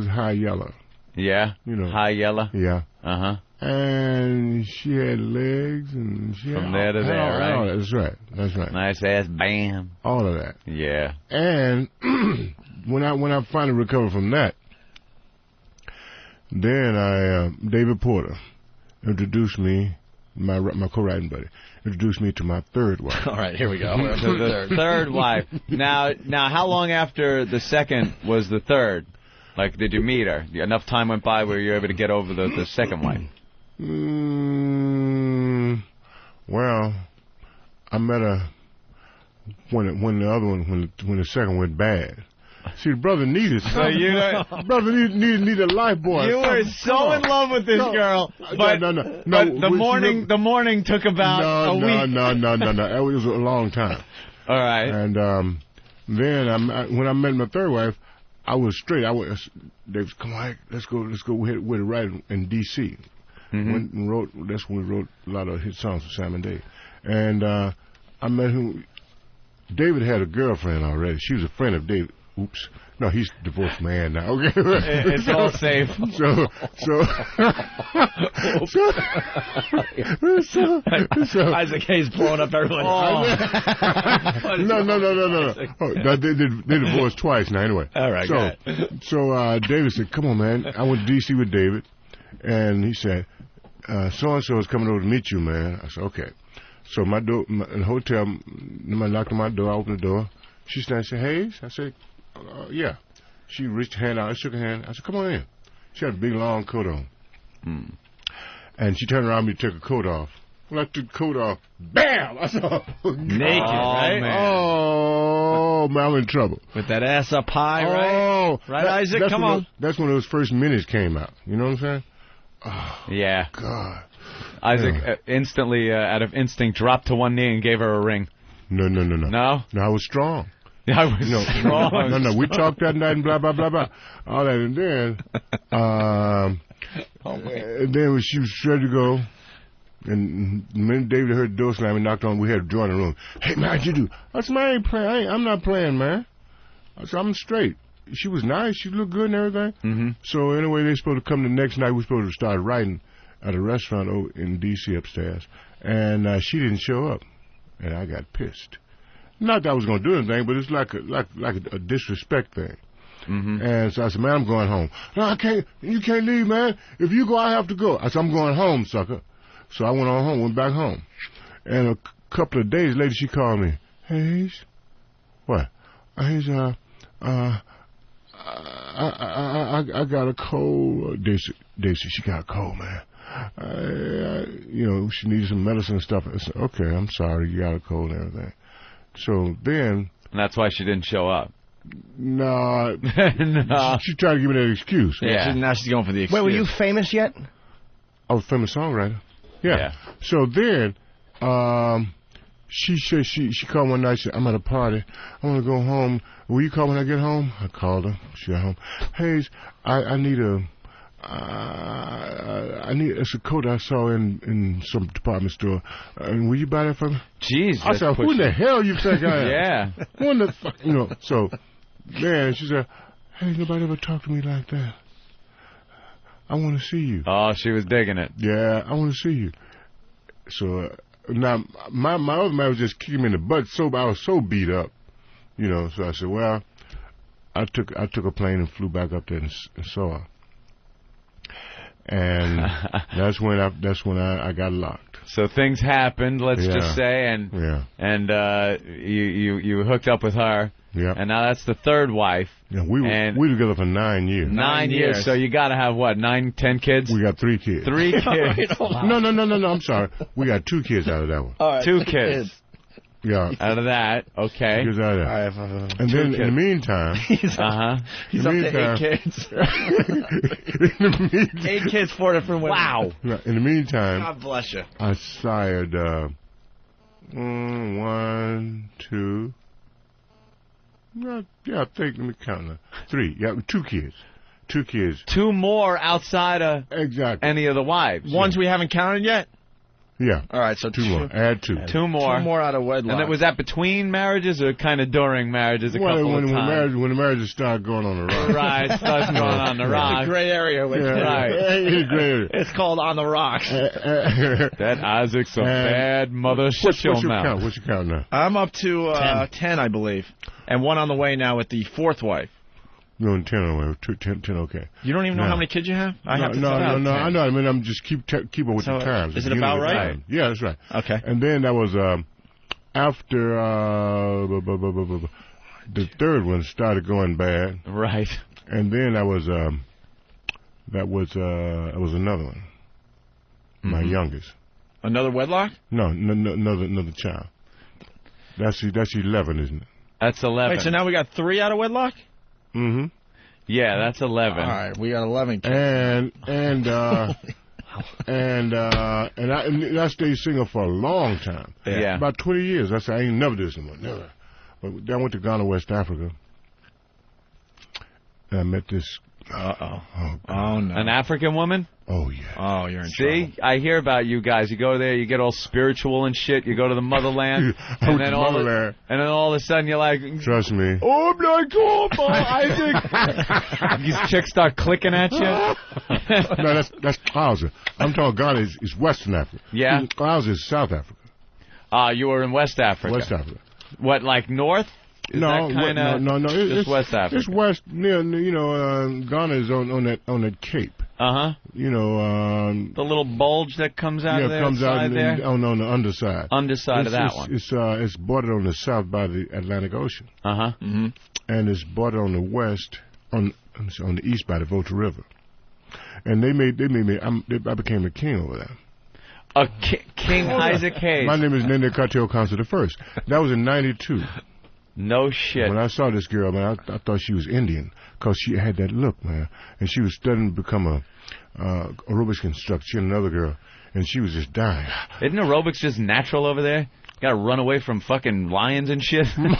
high yellow. Yeah? High yellow? Yeah. Uh-huh. And she had legs and she From had there to there, right? All that. That's right. Nice ass bam. All of that. Yeah. And when I finally recovered from that, then David Porter introduced me, my co-writing buddy, introduced me to my third wife. All right, here we go. Third wife. Now, how long after the second was the third? Like, did you meet her? Enough time went by where you were able to get over the second wife? Well, I met her when the other one, when the second went bad. See, the brother needed something. Brother needed a life boy. You were so in love with this girl, but the morning took about a week. No. It was a long time. All right. And then when I met my third wife, I was straight. They was, come on, let's go with it right in D.C. Went and wrote. That's when we wrote a lot of hit songs for Sam and Dave. And I met him. David had a girlfriend already. She was a friend of David. Oops. No, he's a divorced man now. Okay. It's all safe. So Isaac Hayes blowing up everyone. No. Oh, they divorced twice now anyway. All right, so David said, come on, man. I went to D.C. with David, and he said, so-and-so is coming over to meet you, man. I said, okay. So in the hotel, I knocked on my door, I opened the door. She said, Hayes? I said, yeah. She reached her hand out. I shook her hand. I said, come on in. She had a big, long coat on. And she turned around me to take her coat off. When I took the coat off, bam! I saw naked, right? Man. Oh, man, I'm in trouble. With that ass up high, right? Right, Isaac? Come on. That's when those first minutes came out. You know what I'm saying? Oh, yeah. God. Isaac instantly, out of instinct, dropped to one knee and gave her a ring. No. No? No, I was strong. Yeah, I was strong. No. We talked that night and blah, blah, blah, blah. All that. And then, and then when she was ready to go, and the minute David heard the door slam and knocked on, we had to join the room. Hey, man, how'd you do? I said, man, I ain't playing. I'm not playing, man. I said, I'm straight. She was nice. She looked good and everything. So anyway, they supposed to come the next night. We were supposed to start writing at a restaurant in D.C. upstairs. And she didn't show up. And I got pissed. Not that I was going to do anything, but it's like a disrespect thing. And so I said, man, I'm going home. No, I can't. You can't leave, man. If you go, I have to go. I said, I'm going home, sucker. So I went on home, went back home. And a couple of days later, she called me. Hey, Hayes? What? Hayes, I got a cold. Daisy, she got a cold, man. She needs some medicine and stuff. I said, okay, I'm sorry, you got a cold and everything. So then... And that's why she didn't show up. No. No. She tried to give me that excuse. Yeah. Now she's going for the excuse. Wait, were you famous yet? I was a famous songwriter. Yeah. So then, she said she called one night. She said, I'm at a party. I want to go home. Will you call when I get home? I called her. She got home. Hayes, I need it's a coat I saw in some department store. Will you buy that for me? Jeez. I said, who in the hell you think I am? Yeah. Who in the fuck? So then she said, hey, nobody ever talked to me like that. I want to see you. Oh, she was digging it. Yeah, I want to see you. So now my other man was just kicking me in the butt. So I was so beat up, So I said, well, I took a plane and flew back up there and saw her. And that's when I got locked. So things happened, let's just say, and you hooked up with her. Yeah. And now that's the third wife. Yeah, we were together for 9 years. 9 years. So you got to have what, 9, 10 kids? We got 3 kids. 3 kids. No, I'm sorry. We got 2 kids out of that one. All right, 2 kids. Yeah. Out of that, okay. Kids out of that. And then in the meantime, he's up to 8 kids. 8 kids, 4 different women. Wow. In the meantime, God bless you. I sired 1, 2. I think, let me count now. 3. Yeah, 2 kids. 2 kids. 2 more outside of any of the wives. Ones we haven't counted yet? Yeah. All right, so 2 more. Add 2. 2 more. 2 more out of wedlock. And was that between marriages or kind of during marriages when the marriages start going on the rocks. Right, starts going on the rocks. It's a gray area. Right. It's a gray area. It's called on the rocks. That Isaac's a bad mother. What's your count? What's your count now? I'm up to 10, I believe. And 1 on the way now with the 4th wife. No, 10 on the way. 10, okay. You don't even know how many kids you have? No, I know. I mean, I'm just keep up with the times. Is it about right? Yeah, that's right. Okay. And then that was after the 3rd one started going bad. Right. And then that was another one. My youngest. Another wedlock? No, another child. That's 11, isn't it? That's 11. Wait, so now we got 3 out of wedlock? Mm-hmm. Yeah, that's 11. All right, we got 11 kids. And I stayed single for a long time. Yeah. About 20 years. I said, I ain't never do this anymore. Never. But then I went to Ghana, West Africa. And I met this... Uh-oh. Oh, no. An African woman? Oh, yeah. Oh, you're in trouble. See? I hear about you guys. You go there, you get all spiritual and shit. You go to the motherland. and then all of a sudden you're like... Trust me. Oh, my God, Isaac. These chicks start clicking at you. No, that's Clouser. I'm talking Ghana is Western Africa. Yeah? Clouser is South Africa. You were in West Africa. West Africa. What, like north? No. It's West Africa. It's west near. Ghana is on that cape. The little bulge that comes out of there. Yeah, comes out there. On the underside. Underside of that one. It's bordered on the south by the Atlantic Ocean. Mm-hmm. And it's bordered on the west on the east by the Volta River. And they made me. I became a king over there. King Isaac Hayes. My name is Nene Cartel Council the First. That was in '92. No shit. When I saw this girl, man, I thought she was Indian because she had that look, man. And she was studying to become a aerobics instructor. She and another girl, and she was just dying. Isn't aerobics just natural over there? Got to run away from fucking lions and shit. like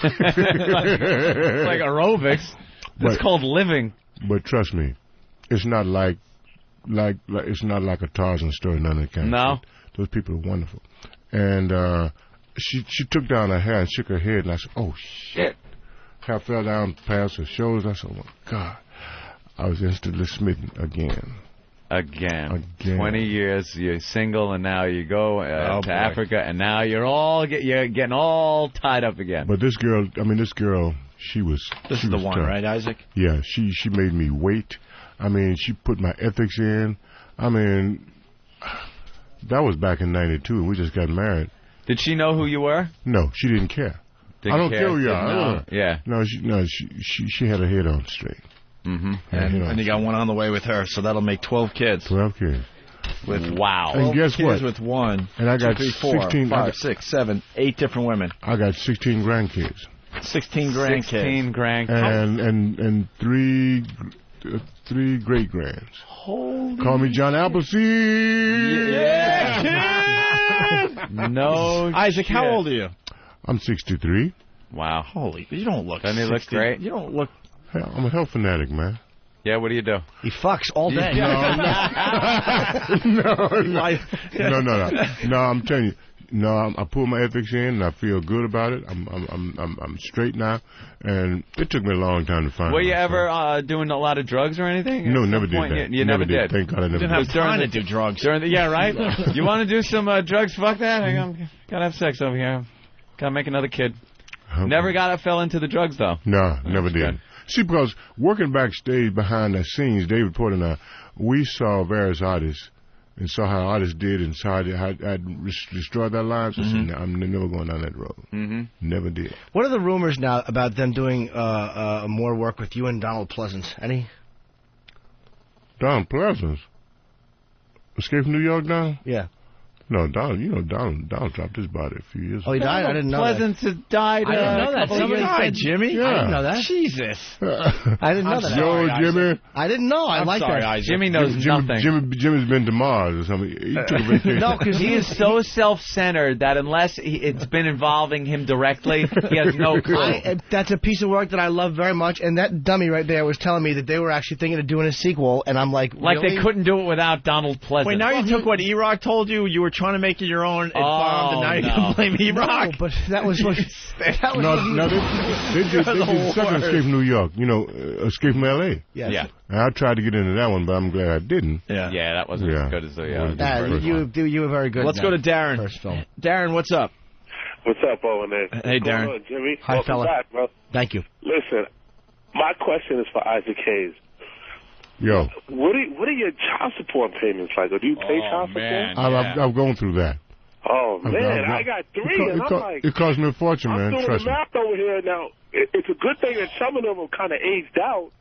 aerobics. It's called living. But trust me, it's not like it's not like a Tarzan story. None of that kind of shit. Those people are wonderful. And she took down her hair and shook her head, and I said, "Oh shit!" I fell down past her shoulders. I said, "Oh my God!" I was instantly smitten again. 20 years, you're single, and now you go to Africa, and now you're getting all tied up again. But this girl, she was. This is the one, tough. right, Isaac? Yeah, she made me wait. I mean, she put my ethics in. I mean, that was back in '92, and we just got married. Did she know who you were? No, she didn't care. I don't care who you are. Yeah. No, she had her head on straight. Mm-hmm. And you got one on the way with her, so that'll make 12 kids. 12 kids. With wow. And guess kids what? with one. And I got 2, 3, 4, 16, 5, 6, 7, 8 different women. I got 16 grandkids. 16 grandkids. 16 grandkids. And three great grands. Holy Call me John Appleseed. Yeah. No. Isaac, shit. how old are you? I'm 63. Wow. Holy, you don't look. Doesn't he look great? You don't look. Hell, I'm a health fanatic, man. Yeah, what do you do? He fucks all day. No, I'm telling you. No, I pull my ethics in, and I feel good about it. I'm straight now, and it took me a long time to find. Were you ever doing a lot of drugs or anything? No, At never some did point that. You never did. Thank God I never didn't have time to do drugs. Yeah, right. You want to do some drugs? Fuck that. Gotta have sex over here. Gotta make another kid. Okay. Never fell into the drugs though. No, never did. Good. See, because working backstage behind the scenes, David Porter and I, we saw various artists and saw how artists did and saw how destroyed their lives. I said, no, I'm never going down that road. Mm-hmm. Never did. What are the rumors now about them doing more work with you and Donald Pleasance? Any? Donald Pleasance? Escape from New York, Donald? Yeah. No, Donald dropped his body a few years ago. Oh, he died? I didn't know Pleasance has died. I didn't know that. Somebody died, Jimmy? Yeah. I didn't know that. Jesus. I didn't know that. Yo, Jimmy. I didn't know. I like that. Isaac. Jimmy knows nothing. Jimmy's been to Mars or something. He took a vacation. No, because He is so self-centered that unless it's been involving him directly, he has no clue. That's a piece of work that I love very much, and that dummy right there was telling me that they were actually thinking of doing a sequel, and I'm like, Like really? they couldn't do it without Donald Pleasance. Wait, now you took what E-Rock told you. You were trying to make it your own. It bombed, and now you're going to blame E-Rock. No, but that was what... that was No, they did the second Escape from New York. Escape from L.A. Yes. Yeah. And I tried to get into that one, but I'm glad I didn't. Yeah, that wasn't as good as the first one. You were very good. Let's go to Darren. First film. Darren, what's up? What's up, Owen? Hey, Darren. On, Jimmy? Hi, Welcome fella. back, bro. Thank you. Listen, my question is for Isaac Hayes. Yo. What are your child support payments like? Or do you pay child support? I've gone through that. Oh, man, I got three, and I'm like... It cost me a fortune, I'm man, doing trust the me. math over here. Now, it's a good thing that some of them are kind of aged out,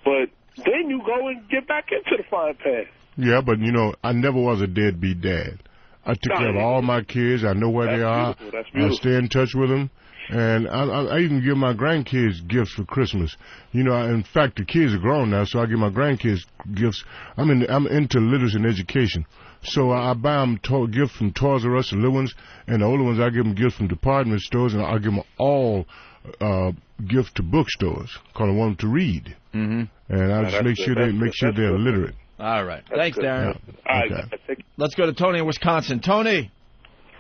but then you go and get back into the frying pan. Yeah, but, I never was a deadbeat dad. I took care of all my kids. I know where they are. That's I beautiful. stay in touch with them. And I even give my grandkids gifts for Christmas. In fact, the kids are grown now, so I give my grandkids gifts. I'm into literacy and education. So I buy them gifts from Toys R Us, the little ones, and the older ones I give them gifts from department stores, and I give them all gifts to bookstores, because I want them to read. Mm-hmm. And I just make sure they're literate. All right. Thanks, Darren. All Okay. right. Let's go to Tony in Wisconsin. Tony.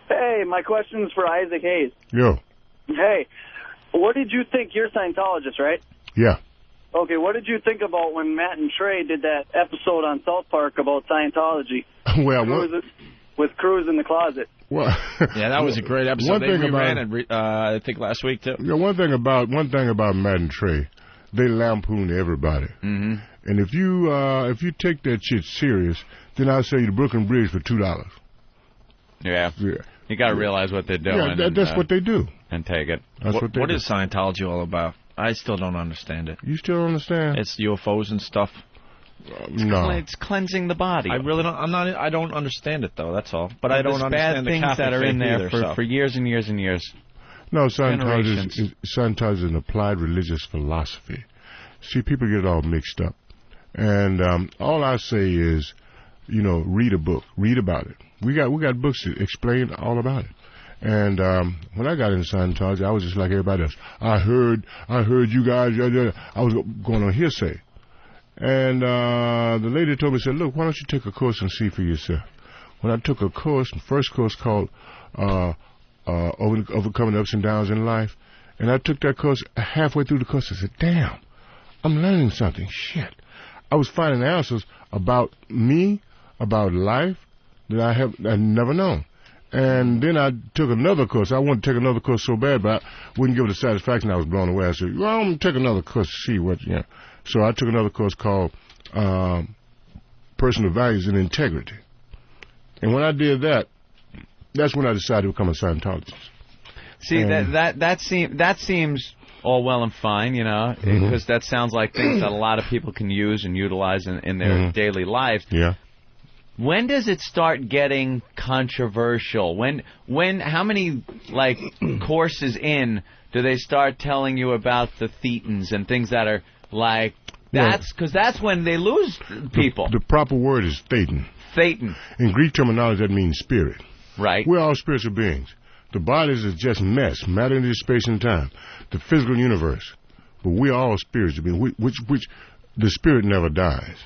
Hey, my question is for Isaac Hayes. Yo. Hey, what did you think? You're a Scientologist, right? Yeah. Okay, what did you think about when Matt and Trey did that episode on South Park about Scientology? Well, with Cruz in the closet. Well, yeah, that was a great episode. They reran it, I think, last week, too. Yeah, one thing about Matt and Trey, they lampoon everybody. Mm-hmm. And if you take that shit serious, then I'll sell you the Brooklyn Bridge for $2. Yeah. You got to realize what they're doing. Yeah, that's what they do. And take it. What is Scientology all about? I still don't understand it. You still don't understand? It's UFOs and stuff. No. It's cleansing the body. I really don't. I don't understand it though. That's all. But I don't understand bad the things Catholic that are in faith there either, for years and years and years. No, Scientology is an applied religious philosophy. See, people get it all mixed up. And all I say is, read a book. Read about it. We got books that explain all about it. And when I got into Scientology, I was just like everybody else. I heard you guys. I was going on hearsay. And the lady told me, said, look, why don't you take a course and see for yourself? When I took a course, the first course called Overcoming Ups and Downs in Life, and I took that course, halfway through the course, I said, damn, I'm learning something. Shit. I was finding answers about me, about life, that I'd never known. And then I took another course. I wanted to take another course so bad, but I wouldn't give it the satisfaction. I was blown away. I said, well, I'm going to take another course to see what, So I took another course called Personal Values and Integrity. And when I did that, that's when I decided to become a Scientologist. See, that seems all well and fine, you know, because that sounds like things that a lot of people can use and utilize in their daily lives. Yeah. When does it start getting controversial? How many, like, courses in do they start telling you about the thetans and things that are, like, because that's when they lose people. The proper word is thetan. Thetan. In Greek terminology, that means spirit. Right. We're all spiritual beings. The bodies is just mess, matter into space and time, the physical universe. But we are all spiritual beings, which the spirit never dies.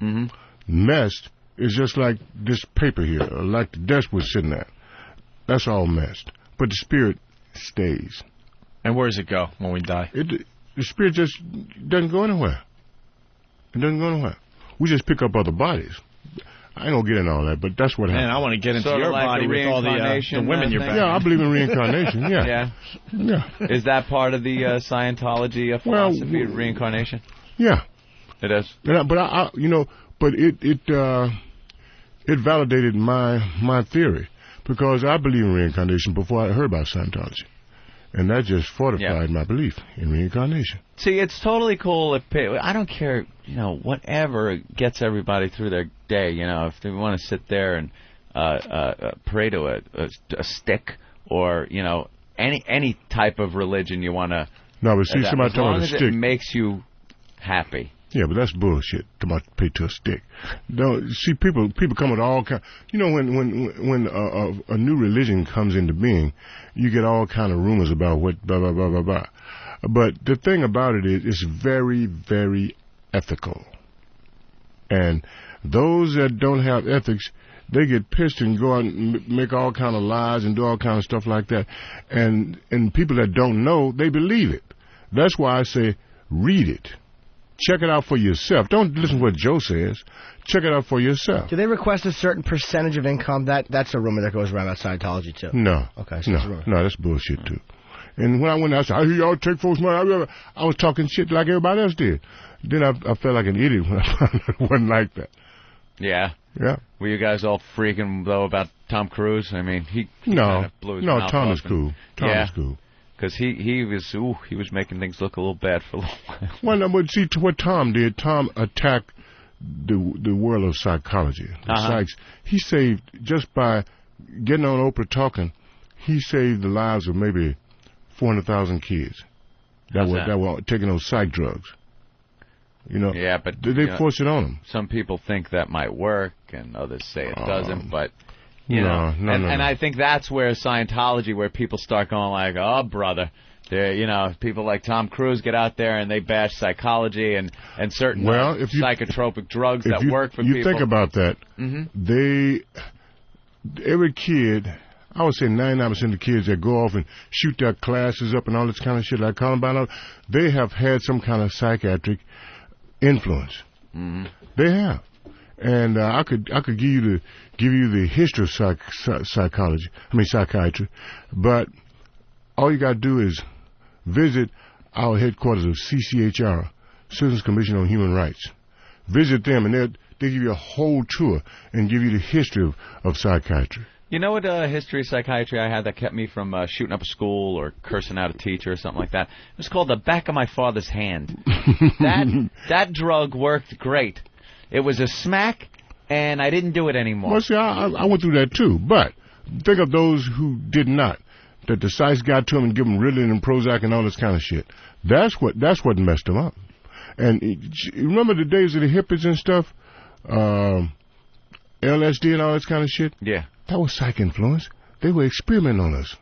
Mm-hmm. Mess is just like this paper here, or like the desk we're sitting at. That's all messed. But the spirit stays. And where does it go when we die? The spirit just doesn't go anywhere. It doesn't go anywhere. We just pick up other bodies. I ain't gonna get into all that, but that's what happens. Man, I want to get into sort your like body with all the women you're banging. Yeah, I believe in reincarnation. Yeah. Yeah. Is that part of the Scientology philosophy of reincarnation? Yeah. It is. But it validated my theory because I believe in reincarnation before I heard about Scientology. And that just fortified my belief in reincarnation. See, it's totally cool if I don't care, whatever gets everybody through their day. If they want to sit there and pray to a stick or any type of religion you want to. No, but see, somebody talking about a stick. As long as it makes you happy. Yeah, but that's bullshit. About to pay to a stick. No, see, people come with all kind. When a new religion comes into being, you get all kind of rumors about what blah blah blah blah blah. But the thing about it is, it's very, very ethical. And those that don't have ethics, they get pissed and go out and make all kind of lies and do all kind of stuff like that. And people that don't know, they believe it. That's why I say, read it. Check it out for yourself. Don't listen to what Joe says. Check it out for yourself. Do they request a certain percentage of income? That's a rumor that goes around about Scientology, too. No. Okay, so no, that's bullshit, too. And when I went out, I said, I hear y'all take folks' money. I was talking shit like everybody else did. Then I felt like an idiot when I found out it wasn't like that. Yeah. Yeah. Were you guys all freaking, though, about Tom Cruise? I mean, he kind of blew his mouth Tom off is cool. Tom is cool. Because he was making things look a little bad for a little while. Well, no, but see, what Tom did, Tom attacked the world of psychology. The psychs. He saved, just by getting on Oprah talking, he saved the lives of maybe 400,000 kids that were taking those psych drugs. Yeah, but they force it on them. Some people think that might work, and others say it doesn't, but... No. And I think that's where Scientology, where people start going like, oh, brother, people like Tom Cruise get out there and they bash psychology and certain psychotropic drugs that work for people. You think about that, every kid, I would say 99% of the kids that go off and shoot their classes up and all this kind of shit like Columbine, they have had some kind of psychiatric influence. Mm-hmm. They have. And I could give you the history of psychiatry, but all you got to do is visit our headquarters of CCHR, Citizens Commission on Human Rights. Visit them, and they give you a whole tour and give you the history of psychiatry. You know what history of psychiatry I had that kept me from shooting up a school or cursing out a teacher or something like that? It was called the back of my father's hand. That drug worked great. It was a smack, and I didn't do it anymore. Well, see, I went through that too, but think of those who did not. That the psychs got to them and give them Ritalin and Prozac and all this kind of shit. That's what messed them up. And remember the days of the hippies and stuff, LSD and all this kind of shit. Yeah, that was psych influence. They were experimenting on us.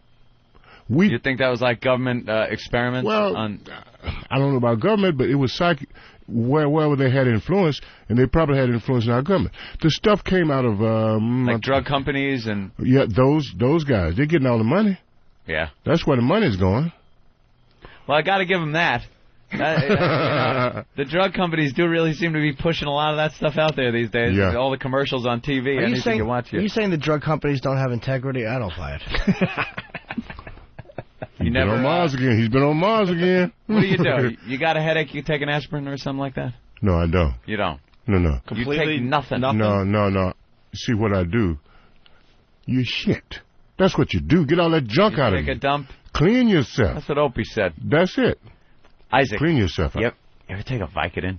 You think that was like government experiments? Well, I don't know about government, but it was psych. Wherever they had influence, and they probably had influence in our government. The stuff came out of like drug companies and those guys. They're getting all the money. Yeah, that's where the money's going. Well, I got to give them that. The drug companies do really seem to be pushing a lot of that stuff out there these days. Yeah. All the commercials on TV. Are you saying the drug companies don't have integrity? I don't buy it. He's been on Mars again. He's been on Mars again. What do you do? You got a headache, you take an aspirin or something like that? No, I don't. You don't? No. Completely? You take nothing? No. See what I do? You shit. That's what you do. Get all that junk out of you. Take a dump? Clean yourself. That's what Opie said. That's it. Isaac, clean yourself up. Yep. You ever take a Vicodin?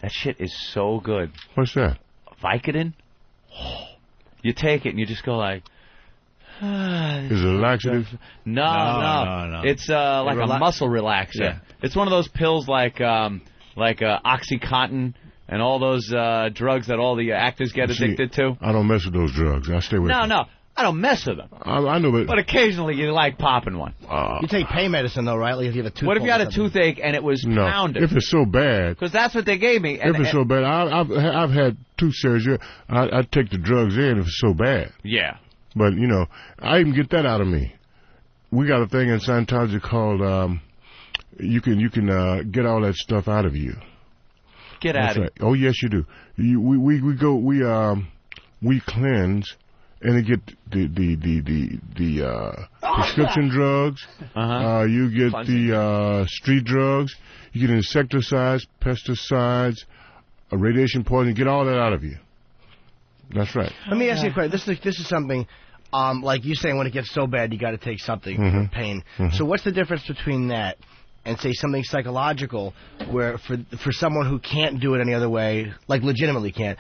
That shit is so good. What's that? Vicodin? You take it and you just go like... Is it a laxative? No. It's like a muscle relaxer. Yeah. It's one of those pills like OxyContin and all those drugs that all the actors get addicted to. I don't mess with those drugs. I stay with them. No. I don't mess with them. I know, but occasionally you like popping one. You take pain medicine, though, right? Like if you have a toothache. What if you had a toothache and it was pounded? If it's so bad. Because that's what they gave me. If it's so bad. I've had tooth surgery. I take the drugs in if it's so bad. Yeah. But, you know, I even get that out of me. We got a thing in Scientology called you can get all that stuff out of you. Get out of it. Oh, yes, you do. We cleanse. And you get the prescription drugs. You get the street drugs. You get insecticides, pesticides, radiation poison. You get all that out of you. That's right. Let me ask you a question. This is something, like you saying when it gets so bad you got to take something for pain. So what's the difference between that and say something psychological, where for someone who can't do it any other way, like legitimately can't,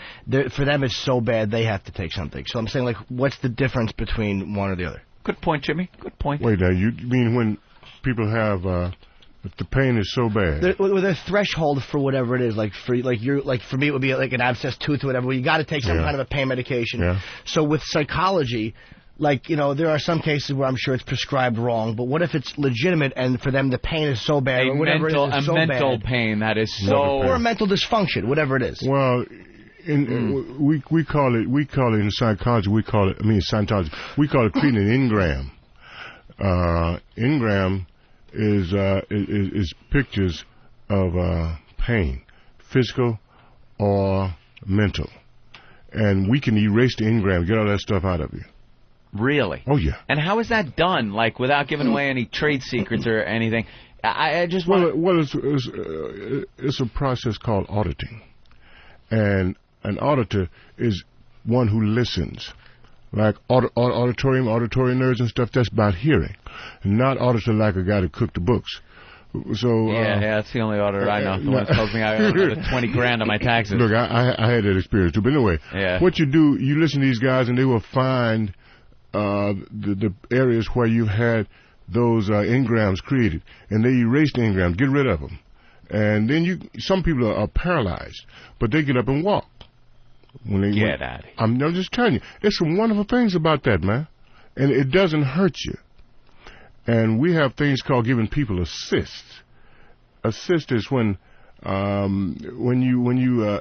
for them it's so bad they have to take something. So I'm saying, like, what's the difference between one or the other? Good point, Jimmy. Good point. Wait, now you mean when people have if the pain is so bad? With a threshold for whatever it is, like for me it would be like an abscessed tooth or whatever, where you got to take some kind of a pain medication. Yeah. So with psychology, like, you know, there are some cases where I'm sure it's prescribed wrong, but what if it's legitimate and for them the pain is so bad, or whatever it is so bad? A mental pain that is so... Or a mental dysfunction, whatever it is. Well, we call it in psychology, Scientology, we call it creating an engram. Engram is pictures of pain, physical or mental. And we can erase the engram, get all that stuff out of you. Really? Oh, yeah. And how is that done, like, without giving away any trade secrets or anything? I just want it's a process called auditing. And an auditor is one who listens. Like auditorium nerds and stuff, that's about hearing. Not auditor like a guy that cooked the books. So yeah, that's the only auditor I know. The one that tells me I owe $20,000 on my taxes. Look, I had that experience too. But anyway, what you do, you listen to these guys and they will find the areas where you've had those engrams created, and they erase the engrams, get rid of them, and then some people are paralyzed, but they get up and walk. When they get out of here. I'm just telling you, there's some wonderful things about that, man, and it doesn't hurt you. And we have things called giving people assists. Assist is when you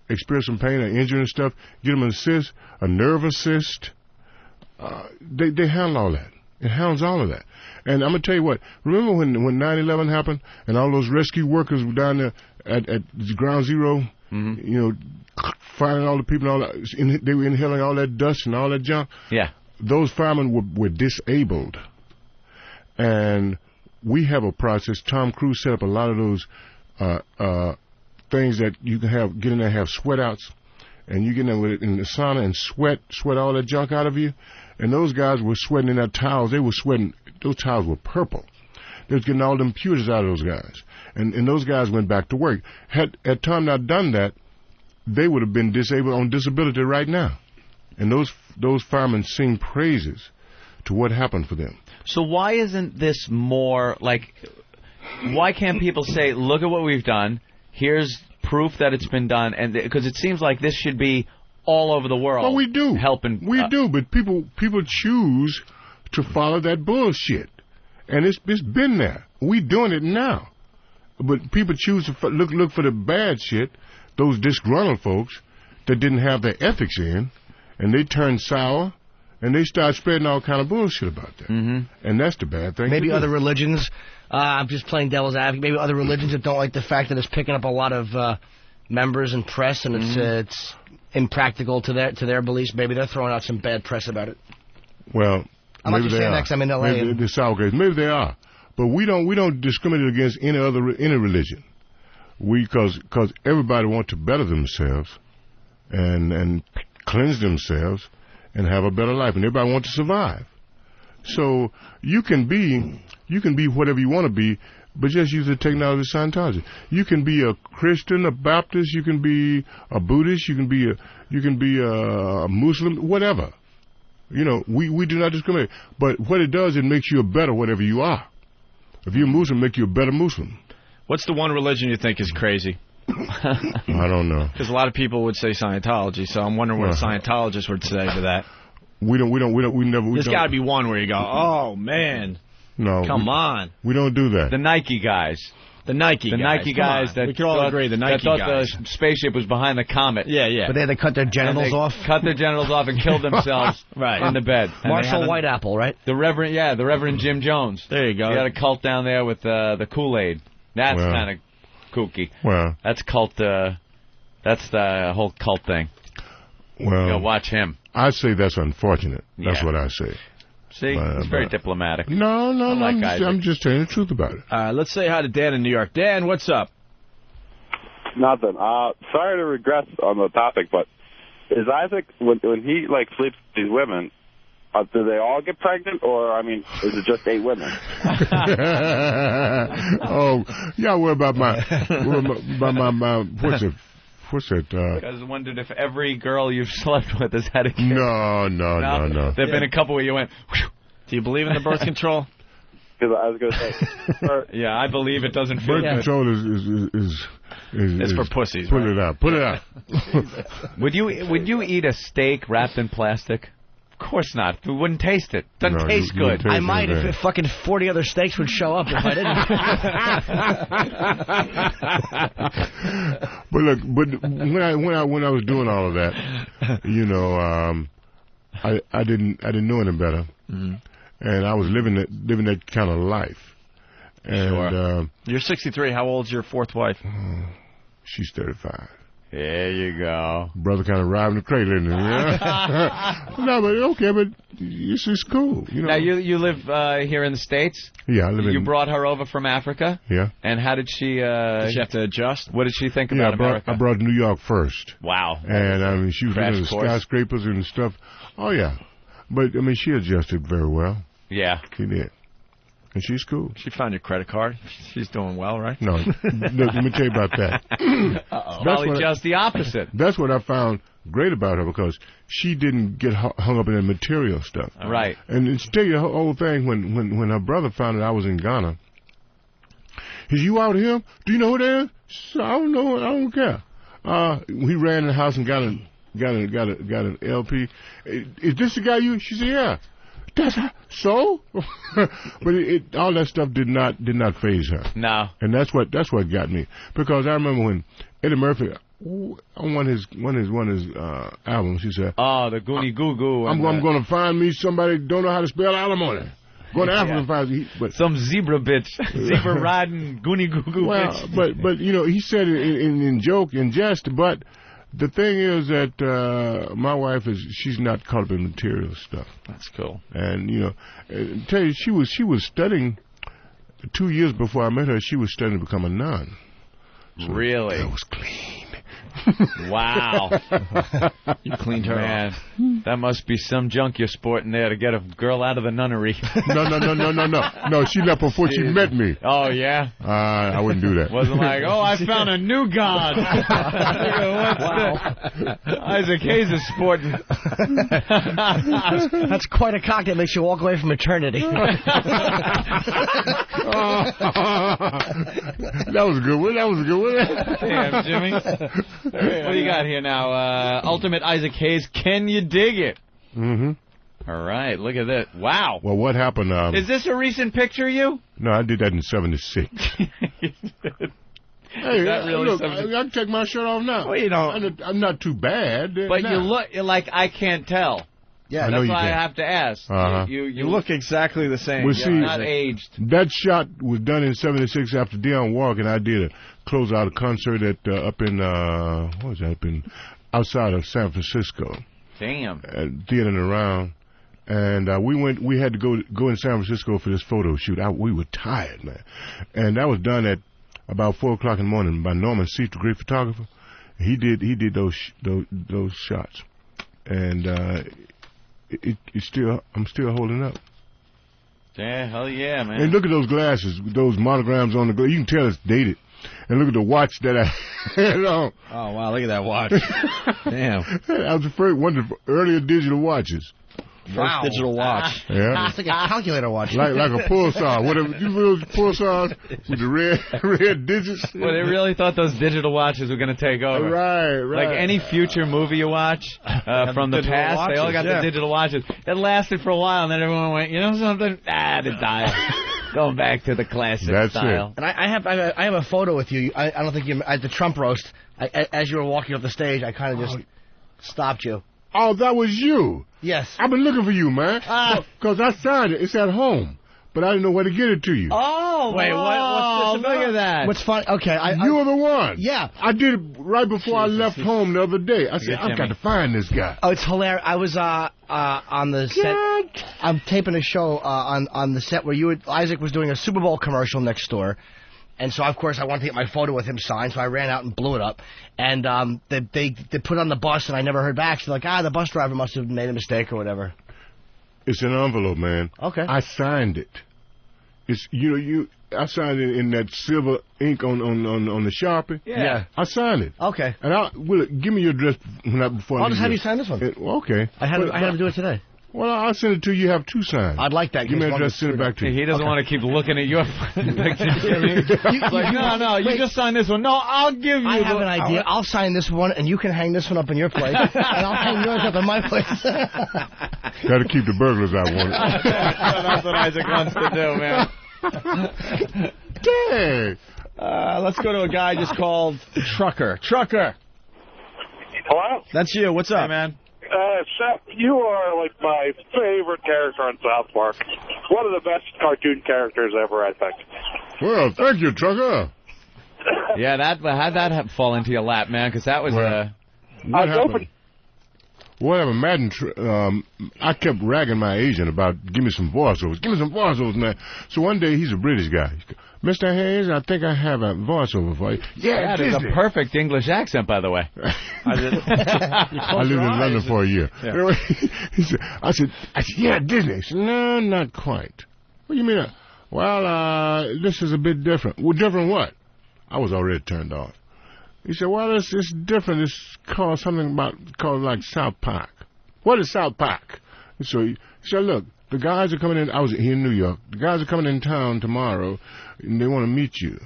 experience some pain or injury and stuff, give them an assist, a nerve assist. They handle all that. It handles all of that. And I'm going to tell you what, remember when 9/11 happened and all those rescue workers were down there at ground zero, you know, finding all the people, and all that, they were inhaling all that dust and all that junk? Yeah. Those firemen were disabled. And we have a process. Tom Cruise set up a lot of those things that you can get in there and have sweat outs. And you get in there with it in the sauna and sweat all that junk out of you. And those guys were sweating in that towels. They were sweating. Those towels were purple. They was getting all the impurities out of those guys. And those guys went back to work. Had Tom not done that, they would have been disabled on disability right now. And those firemen sing praises to what happened for them. So why isn't this more like, why can't people say, look at what we've done, here's proof that it's been done, and because it seems like this should be all over the world. Well, we do. Helping. We do, but people choose to follow that bullshit. And it's been there. We doing it now. But people choose to look for the bad shit, those disgruntled folks that didn't have their ethics in, and they turn sour, and they start spreading all kind of bullshit about that. And that's the bad thing. Maybe other religions, I'm just playing devil's advocate, maybe other religions that don't like the fact that it's picking up a lot of members and press, and it's impractical to their beliefs. Maybe they're throwing out some bad press about it. Well, I'm not just saying that because I'm in L.A. Maybe the sour grapes. Maybe they are. But we don't discriminate against any religion. Because everybody wants to better themselves and cleanse themselves and have a better life, and everybody wants to survive. So you can be whatever you want to be, but just use the technology of Scientology. You can be a Christian, a Baptist, you can be a Buddhist, you can be a Muslim, whatever. You know, we do not discriminate. But what it does, it makes you a better whatever you are. If you're a Muslim, it makes you a better Muslim. What's the one religion you think is crazy? I don't know. Because a lot of people would say Scientology, so I'm wondering what a Scientologist would say to that. There's got to be one where you go, oh man, no, come on. We don't do that. The Nike guys. The Nike guys that we could all agree. The Nike thought guys. the spaceship was behind the comet. Yeah. But they had to cut their genitals off. Cut their genitals off and killed themselves in the bed. Marshall Whiteapple, right? The Reverend Jim Jones. There you go. He had a cult down there with the Kool-Aid. That's kind of kooky. Well, that's cult. That's the whole cult thing. Well, watch him. I say that's unfortunate. That's what I say. See, he's very diplomatic. No, I'm just telling the truth about it. Let's say hi to Dan in New York. Dan, what's up? Nothing. Sorry to regress on the topic, but is Isaac, when he sleeps with these women, do they all get pregnant, or is it just 8 women? Oh, yeah. What about my what's it? I was wondered if every girl you've slept with has had a kid. No. There've been a couple where you went, whew. Do you believe in the birth control? Because I was going to say. Yeah, I believe it doesn't feel birth control is it's for pussies. Put it out. Would you eat a steak wrapped in plastic? Of course not. We wouldn't taste it. Doesn't taste good. I might if fucking 40 other steaks would show up if I didn't. But when I was doing all of that, you know, I didn't know any better, and I was living that kind of life. And sure. You're 63. How old's your fourth wife? She's 35. There you go. Brother kind of riding the cradle in there. No, but okay, but it's just cool. You know. Now, you live here in the States? Yeah, I live in... You brought her over from Africa? Yeah. And how did she... did she have to adjust? What did she think about America? I brought New York first. Wow. And, she was looking at the skyscrapers and stuff. Oh, yeah. But, she adjusted very well. Yeah. She did. And she's cool. She found your credit card. She's doing well, right? No. Let me tell you about that. Probably just the opposite. That's what I found great about her, because she didn't get hung up in the material stuff. Right. And to tell you the whole thing, when her brother found out I was in Ghana, he said, "You out here? Do you know who that is?" She said, "I don't know. I don't care." He ran in the house and got an LP. "Is this the guy you?" She said, "Yeah." That's so, but all that stuff did not faze her. No, and that's what got me, because I remember when Eddie Murphy on one of his albums, he said, "Oh, the Goonie Goo Goo." I'm going to find me somebody who don't know how to spell alimony. Go to Africa and find some zebra bitch, zebra riding Goonie Goo Goo bitch. But he said it in joke, in jest, but. The thing is that my wife she's not caught up in material stuff. That's cool. And tell you, she was studying 2 years before I met her. She was studying to become a nun. So really? That was clean. Wow. You cleaned her off. That must be some junk you're sporting there to get a girl out of the nunnery. No, she left before she met me. Oh, yeah? I wouldn't do that. Wasn't like, oh, I found a new god. Isaac Hayes is sporting. That's quite a cock that makes you walk away from eternity. That was a good one. Damn, Jimmy. What do you got here now? Ultimate Isaac Hayes. Can you dig it? Mm-hmm. All right, look at that. Wow. Well, what happened? Is this a recent picture of you? No, I did that in '76. Hey, really look, I can take my shirt off now. Well, I'm not too bad. But you look like I can't tell. Yeah, that's why I have to ask. You look exactly the same. Well, You're not aged. That shot was done in '76 after Dionne Warwick, and I did a closeout concert at up in outside of San Francisco. Damn. At Theater and Around, and we had to go in San Francisco for this photo shoot. We were tired, man, and that was done at about 4:00 in the morning by Norman Seif, the great photographer. He did those shots, and I'm still holding up. Yeah, hell yeah, man. And look at those glasses, with those monograms on the glass. You can tell it's dated. And look at the watch that I had on. Oh, wow, look at that watch. Damn. I was the first one of the earlier digital watches. First digital watch. Yeah. It's like a calculator watch. Like a pulsar. Whatever. You know those pulsars with the red digits? Well, they really thought those digital watches were going to take over. Right. Like any future movie you watch from the past, watches, they all got the digital watches. It lasted for a while, and then everyone went, you know something? They died. Going back to the classic style. And I have a photo with you. I don't think you at the Trump roast. As you were walking up the stage, I kind of just stopped you. Oh, that was you. Yes. I've been looking for you, man. Because I signed it. It's at home. But I didn't know where to get it to you. Oh, wait, what's this about? Look at that. What's funny? Okay, you were the one. Yeah. I did it right before I left home the other day. I said, I've got to find this guy. Oh, it's hilarious. I was on the set. I'm taping a show on the set where Isaac was doing a Super Bowl commercial next door. And so, of course, I wanted to get my photo with him signed, so I ran out and blew it up. And they put it on the bus, and I never heard back. So they're like, the bus driver must have made a mistake or whatever. It's an envelope, man. Okay. I signed it. It's I signed it in that silver ink on the Sharpie. Yeah. I signed it. Okay. And give me your address before I'll just have you sign this one. Okay. I had to do it today. Well, I'll send it to you. You have two signs. I'd like that. Give me an address, send it back to you. He doesn't want to keep looking at your picture, Jimmy. You just sign this one. No, I'll give you. I have an idea. I'll sign this one, and you can hang this one up in your place, and I'll hang yours up in my place. Got to keep the burglars out one. That's what Isaac wants to do, man. Dang. Let's go to a guy just called Trucker. Trucker. Hello? That's you. What's up? Hey, man. Seth, you are like my favorite character on South Park. One of the best cartoon characters ever, I think. Well, thank you, Trucker. Yeah, how'd that fall into your lap, man? Because that was what happened? Whatever, Madden. I kept ragging my agent about give me some voiceovers. Give me some voiceovers, man. So one day he's a British guy. Mr. Hayes, I think I have a voiceover for you. Yeah, it's a perfect English accent, by the way. I lived in London for a year. Yeah. I said, yeah, Disney. He said, no, not quite. What do you mean? Well, this is a bit different. Well, different what? I was already turned off. He said, well, it's different. It's called called like South Park. What is South Park? So he said, look, the guys are coming in. I was here in New York. The guys are coming in town tomorrow, and they want to meet you.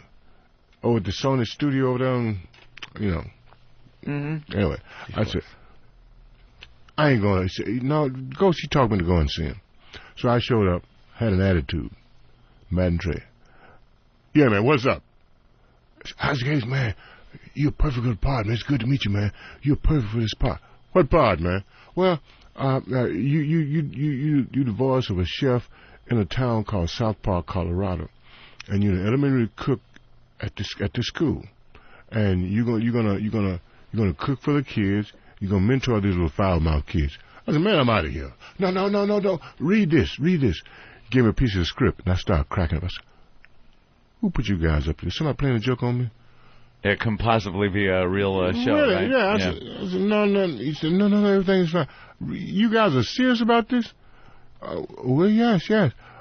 Oh, at the Sony studio over there, Anyway, I said, I ain't going to. He said, no, she talked me to go and see him. So I showed up, had an attitude. Madden Trey. Yeah, man, what's up? Isaac Hayes, man, you're perfect for the part, man. It's good to meet you, man. You're perfect for this part. What part, man? Well, you the voice of a chef in a town called South Park, Colorado, and you're an elementary cook at this school, and you're gonna cook for the kids. You're gonna mentor these little foul-mouthed kids. I said, man, I'm out of here. No. Read this. Give me a piece of the script, and I started cracking up. I said, who put you guys up there? Somebody playing a joke on me? It can possibly be a real show, really? right? Yeah. I said, no. He said, no, everything's fine. You guys are serious about this? Well, yes.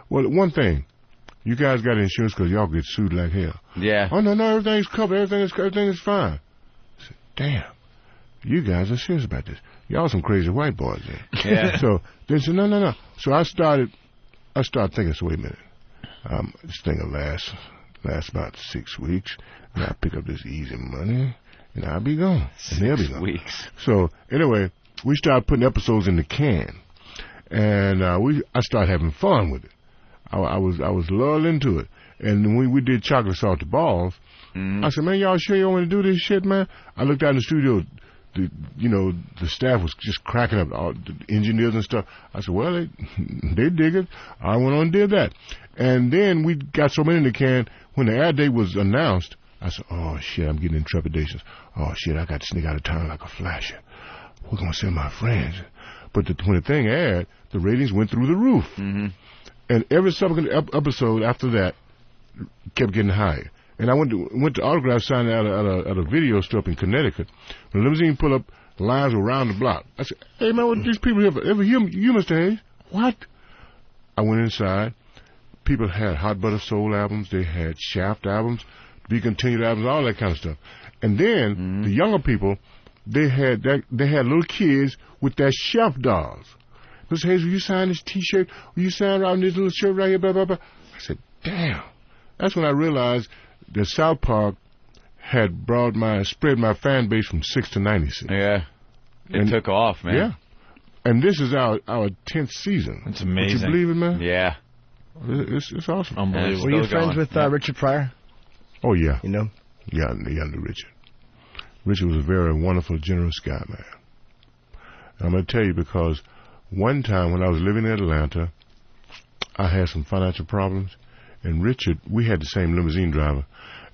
Well, one thing. You guys got insurance because y'all get sued like hell. Yeah. Oh, no, everything's covered. Everything is fine. I said, damn. You guys are serious about this. Y'all some crazy white boys then. Yeah. So they said, no. So I started thinking, so wait a minute. This thing will last about 6 weeks. And I'll pick up this easy money, and I'll be gone. And they'll be gone. 6 weeks. So anyway, we started putting episodes in the can, and I started having fun with it. I was lulled into it. And when we did Chocolate Salted Balls, I said, man, y'all sure you want to do this shit, man? I looked out in the studio. The staff was just cracking up, all the engineers and stuff. I said, well, they dig it. I went on and did that. And then we got so many in the can, when the air date was announced, I said, oh, shit, I'm getting in trepidations. Oh, shit, I got to sneak out of town like a flasher. We're going to send my friends. But when the thing aired, the ratings went through the roof. Mm-hmm. And every subsequent episode after that kept getting higher. And I went to autograph signing at a video store up in Connecticut. When the limousine pulled up, lines were around the block. I said, hey, man, what these people ever hear you, Mr. Hayes? What? I went inside. people had Hot Butter Soul albums, they had Shaft albums, Be Continued albums, all that kind of stuff. And then the younger people, they had little kids with that Chef dolls. Mr. Hayes, will you sign this T-shirt? Will you sign around this little shirt right here? Blah, blah, blah. I said, damn. That's when I realized that South Park had spread my fan base from 6 to 96. Yeah. It took off, man. Yeah. And this is our 10th season. It's amazing. Would you believe it, man? Yeah. It's awesome. Unbelievable. Were you friends with Richard Pryor? Oh, yeah. You know? Yeah, I knew Richard. Richard was a very wonderful, generous guy, man. And I'm going to tell you because one time when I was living in Atlanta, I had some financial problems. And Richard, we had the same limousine driver.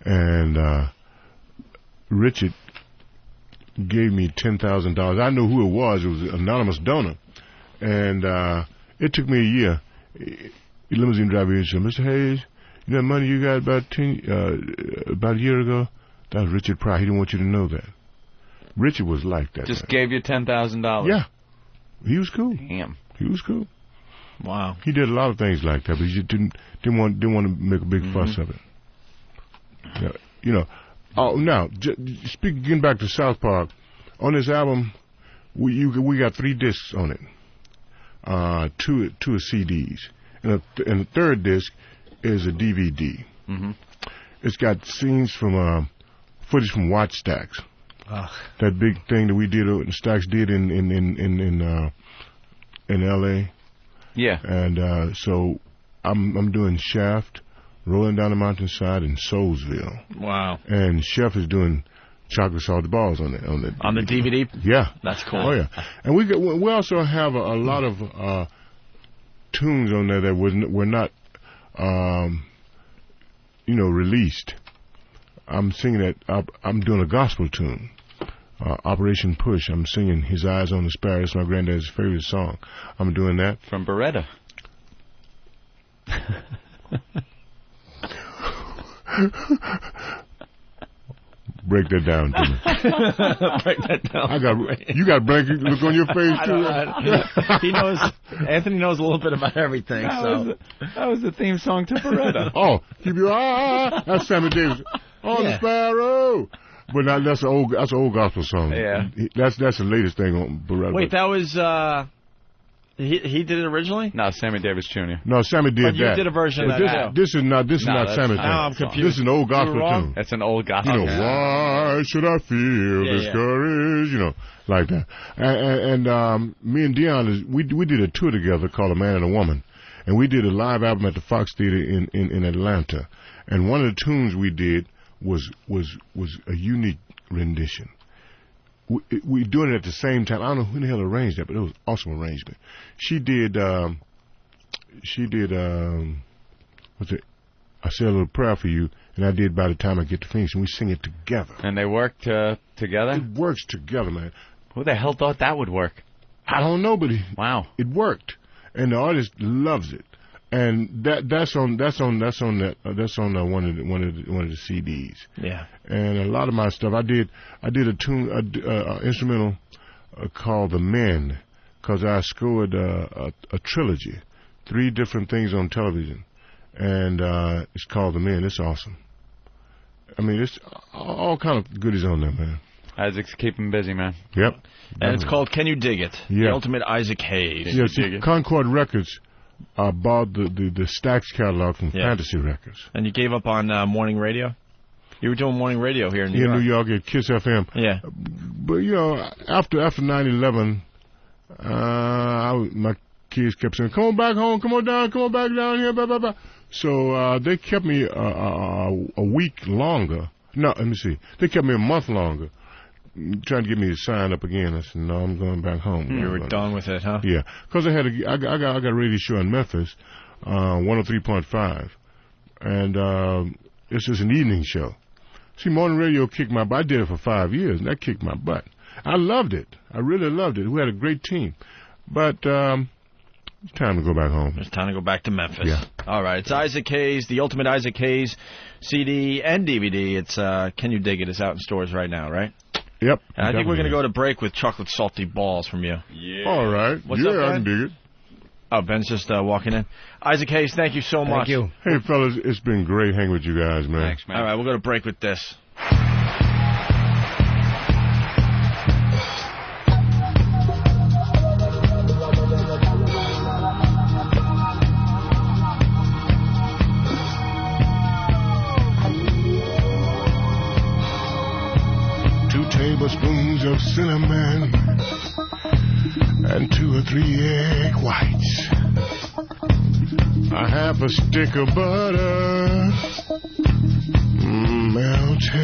And Richard gave me $10,000. I knew who it was. It was an anonymous donor. And it took me a year. The limousine driver said, Mr. Hayes, you know that money you got about a year ago? That was Richard Pryor. He didn't want you to know that. Richard was like that. Just gave you $10,000. Yeah. He was cool. Damn. He was cool. Wow. He did a lot of things like that, but he just didn't want to make a big fuss of it. Yeah, you know. Oh, now getting back to South Park, on this album, we got 3 discs on it, 2 are CDs, and the third disc is a DVD. Mm-hmm. It's got scenes from footage from Watch Stacks. That big thing that we did, Stacks did in L.A. Yeah. And so I'm doing Shaft, Rolling Down the Mountainside, and Soulsville. Wow. And Chef is doing Chocolate Salted Balls on the DVD. Yeah. That's cool. Oh yeah. And we also have a lot of tunes on there that were not released. I'm singing that. I'm doing a gospel tune. Operation Push. I'm singing His Eyes on the Sparrow. It's my granddad's favorite song. I'm doing that. From Beretta. Break that down to me. Break that down. You got a blank look on your face too. He knows. Anthony knows a little bit about everything. That was the theme song to Beretta. Oh, keep your eye. That's Sammy Davis. On the Sparrow. But that's an old gospel song. Yeah. That's the latest thing on Beretta. Wait, that was he did it originally? No, Sammy Davis Jr. No, Sammy did but that. You did a version of that. This is not Sammy. Now I'm confused. This is an old gospel tune. That's an old gospel. You know, why should I feel discouraged? You know, like that. And me and Dion, we did a tour together called A Man and a Woman, and we did a live album at the Fox Theater in Atlanta. And one of the tunes we did was a unique rendition. We doing it at the same time. I don't know who the hell arranged that, but it was awesome arrangement. She did what's it? I Said a Little Prayer for You, and I did By the Time I Get to Phoenix, and we sing it together. And they worked together? It works together, man. Who the hell thought that would work? I don't know, but it worked, and the artist loves it. And that's on one of the CDs. Yeah. And a lot of my stuff, I did a tune, instrumental called The Men, because I scored a trilogy, 3 different things on television, and it's called The Men. It's awesome. I mean, it's all kind of goodies on there, man. Isaac's keeping busy, man. Yep. And it's called Can You Dig It? Yeah. The Ultimate Isaac Hayes. Yeah, see, Concord Records bought the Stax catalog from Fantasy Records. And you gave up on morning radio? You were doing morning radio here in New York. New York at Kiss FM. Yeah. But, you know, after 9/11, my kids kept saying, come on back home, come on back down here, blah, blah, blah. So they kept me a week longer. No, let me see. They kept me a month longer, trying to get me to sign up again. I said, no, I'm going back home. You were done with it, huh? Yeah, because I got a radio show in Memphis, 103.5, and it's just an evening show. See, morning radio kicked my butt. I did it for 5 years, and that kicked my butt. I loved it. I really loved it. We had a great team. But it's time to go back home. It's time to go back to Memphis. Yeah. All right. It's Isaac Hayes, the Ultimate Isaac Hayes CD and DVD. It's Can You Dig It? It's out in stores right now, right? Yep. And I think we're going to go to break with Chocolate Salty Balls from you. Yeah. All right. What's up, I man? can dig it. Oh, Ben's just walking in. Isaac Hayes, thank you so much. Thank you. Hey, fellas, it's been great hanging with you guys, man. Thanks, man. All right, we'll go to break with this. Tablespoons of cinnamon and 2 or 3 egg whites, a half a stick of butter melted.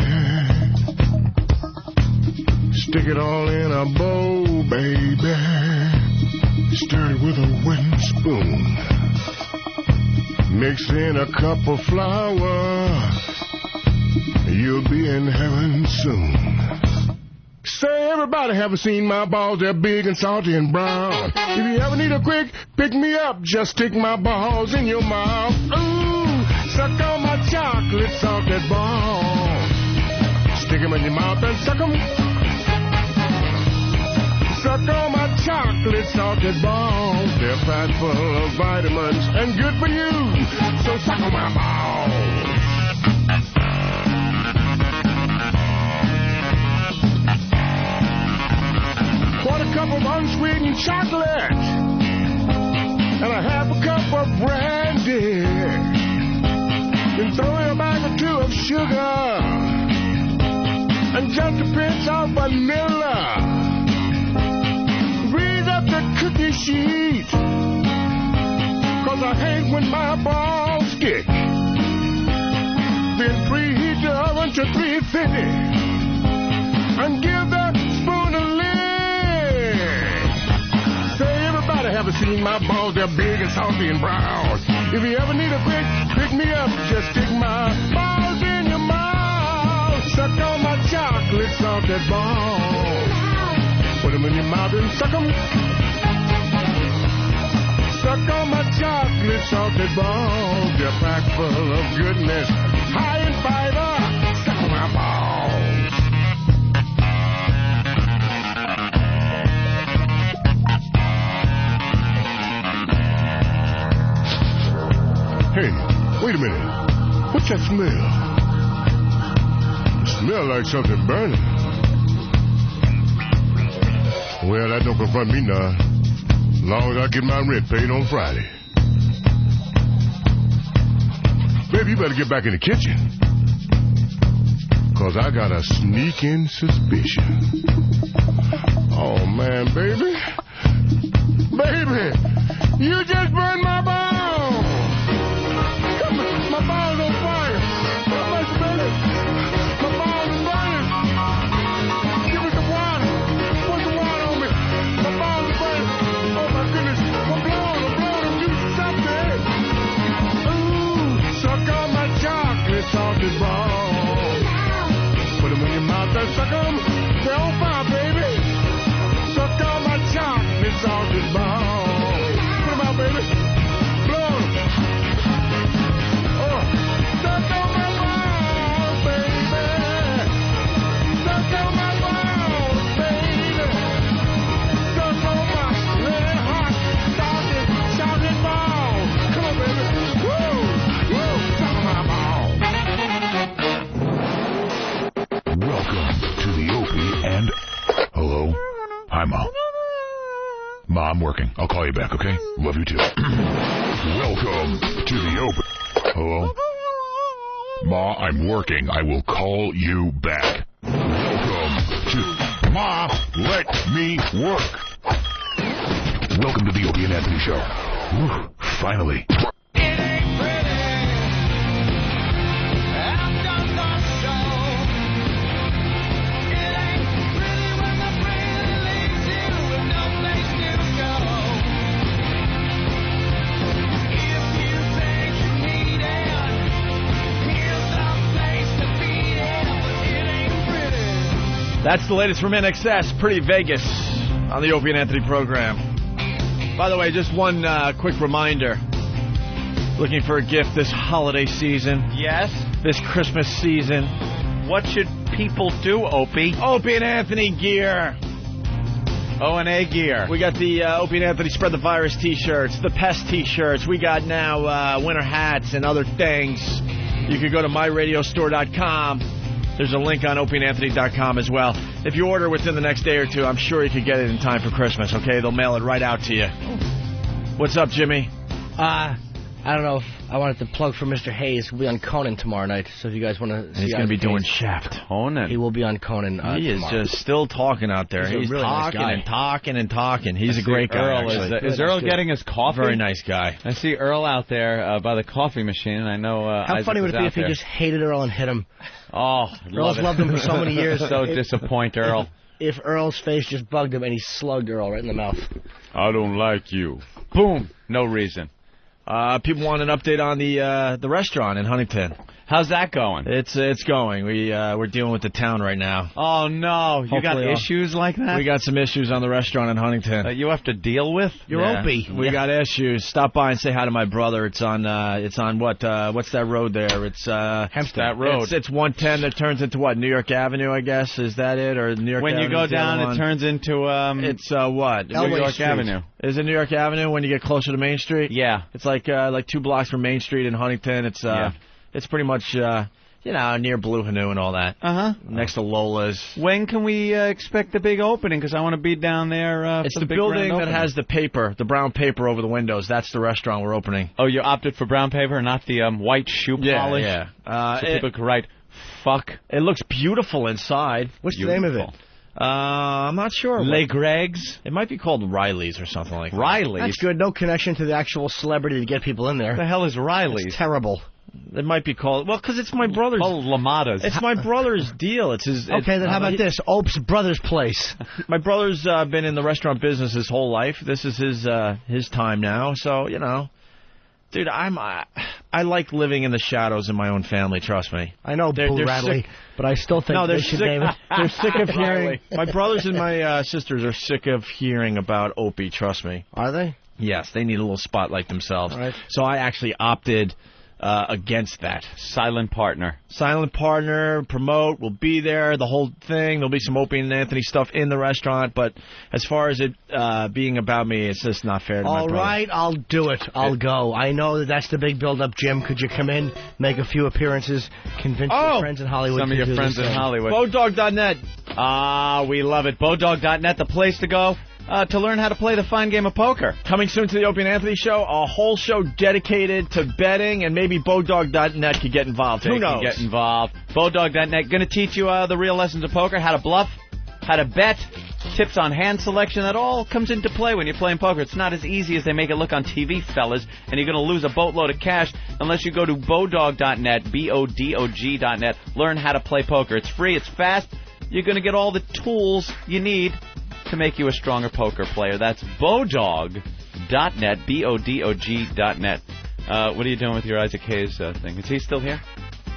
Stick it all in a bowl, baby. Stir it with a wooden spoon. Mix in a cup of flour. You'll be in heaven soon. Say, everybody haven't seen my balls, they're big and salty and brown. If you ever need a quick pick-me-up, just stick my balls in your mouth. Ooh, suck on my chocolate salted balls. Stick them in your mouth and suck them. Suck on my chocolate salted balls. They're packed full of vitamins and good for you. So suck on my balls. A cup of unsweetened chocolate and a half a cup of brandy. Then throw in a bag or 2 of sugar and just a pinch of vanilla. Breathe up the cookie sheet, 'cause I hate when my balls stick. Then preheat the oven to 350 and give the spoon a lick. Everybody haven't seen my balls, they're big and salty and brown. If you ever need a pick-me-up, just stick my balls in your mouth. Suck on my chocolate salted balls. Put them in your mouth and suck them. Suck on my chocolate salted balls. They're packed full of goodness, high in fiber. Suck on my balls. Hey, wait a minute. What's that smell? It smells like something burning. Well, that don't confront me now. As long as I get my rent paid on Friday. Baby, you better get back in the kitchen. 'Cause I got a sneaking suspicion. Oh, man, baby. Baby, you just burned my balls. My balls on fire. How much, baby? My balls are burning. Give me some water. Put some water on me. My balls are burning. Oh, my goodness. I'm blowing. Do something. Ooh, suck on my chocolate salted balls. Put them in your mouth and suck them. They're on fire, baby. Suck on my chocolate salted balls. Put them out, baby. Blow them. Hello? Hi, Ma. Ma, I'm working. I'll call you back, okay? Love you too. Welcome to the open. Hello? Ma, I'm working. I will call you back. Welcome to... Ma, let me work. Welcome to the Opie and Anthony Show. Whew, finally. That's the latest from NXS, Pretty Vegas, on the Opie and Anthony program. By the way, just one quick reminder. Looking for a gift this holiday season? Yes. This Christmas season? What should people do, Opie? Opie and Anthony gear. O&A gear. We got the Opie and Anthony Spread the Virus T-shirts, the Pest T-shirts. We got now winter hats and other things. You can go to myradiostore.com. There's a link on opieandanthony.com as well. If you order within the next day or two, I'm sure you could get it in time for Christmas, okay? They'll mail it right out to you. What's up, Jimmy? I don't know if I wanted to plug for Mr. Hayes. We'll be on Conan tomorrow night, so if you guys want to see he's going to be Isaac doing Hayes, Shaft. Conan. he will be on Conan He is tomorrow. just still talking out there. He's a really nice talking guy. and talking and talking. He's I a see great guy, Earl actually. Is Earl getting his coffee? Very nice guy. I see Earl out there by the coffee machine, and I know How Isaac funny would is it be out if he there. just hated Earl and hit him? Oh, Earl's loved him for so many years. So disappoint Earl. If Earl's face just bugged him and he slugged Earl right in the mouth. I don't like you. Boom. No reason. People want an update on the restaurant in Huntington. How's that going? It's going. We're dealing with the town right now. Oh no, you got Hopefully, issues like that? We got some issues on the restaurant in Huntington. That you have to deal with? You're Opie. We got issues. Stop by and say hi to my brother. It's on what's that road there? It's Hempstead. That road. It's 110 that turns into what? New York Avenue, I guess. Is that it, or New York? When you Avenue's go the down, other it one? turns into It's what? New York Street. Avenue. Is it New York Avenue when you get closer to Main Street? Yeah. It's like 2 blocks from Main Street in Huntington. It's it's pretty much near Blue Hanu and all that. Next to Lola's. When can we expect the big opening? Because I want to be down there. It's for the big building grand that opening. has the paper, the brown paper over the windows. That's the restaurant we're opening. Oh, you opted for brown paper, not the white shoe polish. Yeah. So people can write "fuck." It looks beautiful inside. What's the name of it? I'm not sure. Les Gregs. It might be called Riley's or something like that. Riley's. That's good. No connection to the actual celebrity to get people in there. What the hell is Riley's? It's terrible. It might be called because it's my brother's. Oh, Lamadas. It's my brother's deal. It's his. Okay, then how about this? Ope's brother's place. My brother's been in the restaurant business his whole life. This is his time now. So dude, I like living in the shadows in my own family. Trust me. I know, They're Radley, sick. but I still think No, they're they should sick. name it. They're sick of hearing. My brothers and my sisters are sick of hearing about Opie. Trust me. Are they? Yes, they need a little spotlight themselves. All right. So I actually opted against that. Silent partner. Silent partner, promote, we'll be there, the whole thing. There'll be some Opie and Anthony stuff in the restaurant, but as far as it being about me, it's just not fair to my All brother. right, I'll do it. I'll go. I know that's the big build-up, Jim. Could you come in, make a few appearances, convince your friends in Hollywood Some of to your do friends this in thing? Hollywood. Bodog.net. We love it. Bodog.net, the place to go to learn how to play the fine game of poker. Coming soon to the Opie and Anthony show, a whole show dedicated to betting, and maybe Bodog.net could get involved. They Who knows? can get involved. Bodog.net going to teach you the real lessons of poker, how to bluff, how to bet, tips on hand selection. That all comes into play when you're playing poker. It's not as easy as they make it look on TV, fellas, and you're going to lose a boatload of cash unless you go to Bodog.net, BODOG.net. Learn how to play poker. It's free, it's fast. You're going to get all the tools you need to make you a stronger poker player. That's Bodog.net, BODOG.net. What are you doing with your Isaac Hayes thing? Is he still here?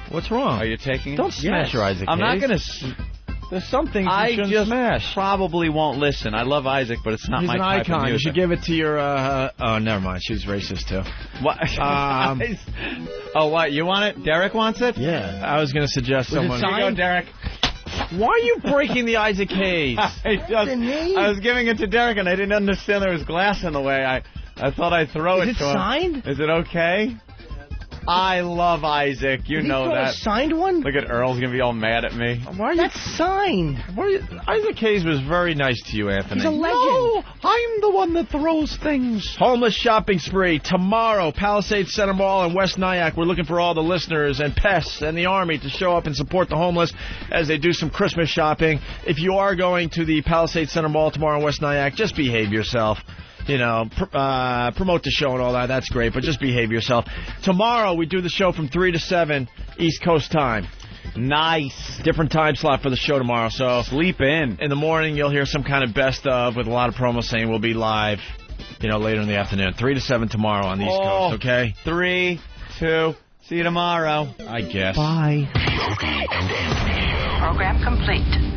What's wrong? Are you taking it? Don't smash your Isaac I'm not Hayes. going to... There's something I you shouldn't just smash. probably won't listen. I love Isaac, but it's not He's my an type icon. of You music. should give it to your. Oh, never mind. She's racist too. What? Oh, what? You want it? Derek wants it? Yeah. I was going to suggest Was it someone. signed? Here you go, Derek. Why are you breaking the Isaac Hayes? I was giving it to Derek, and I didn't understand there was glass in the way. I thought I'd throw Is it it to him. signed? Is it okay? I love Isaac. You know got that. a signed one? Look at Earl's going to be all mad at me. Why are you? That's signed. Isaac Hayes was very nice to you, Anthony. He's a legend. No, I'm the one that throws things. Homeless shopping spree tomorrow, Palisades Center Mall in West Nyack. We're looking for all the listeners and pests and the Army to show up and support the homeless as they do some Christmas shopping. If you are going to the Palisades Center Mall tomorrow in West Nyack, just behave yourself. You know, promote the show and all that. That's great, but just behave yourself. Tomorrow, we do the show from 3 to 7 East Coast time. Nice. Different time slot for the show tomorrow. So sleep in. In the morning, you'll hear some kind of best of with a lot of promos saying we'll be live, later in the afternoon. 3 to 7 tomorrow on the East Coast, okay? 3, 2, see you tomorrow. I guess. Bye. Program complete.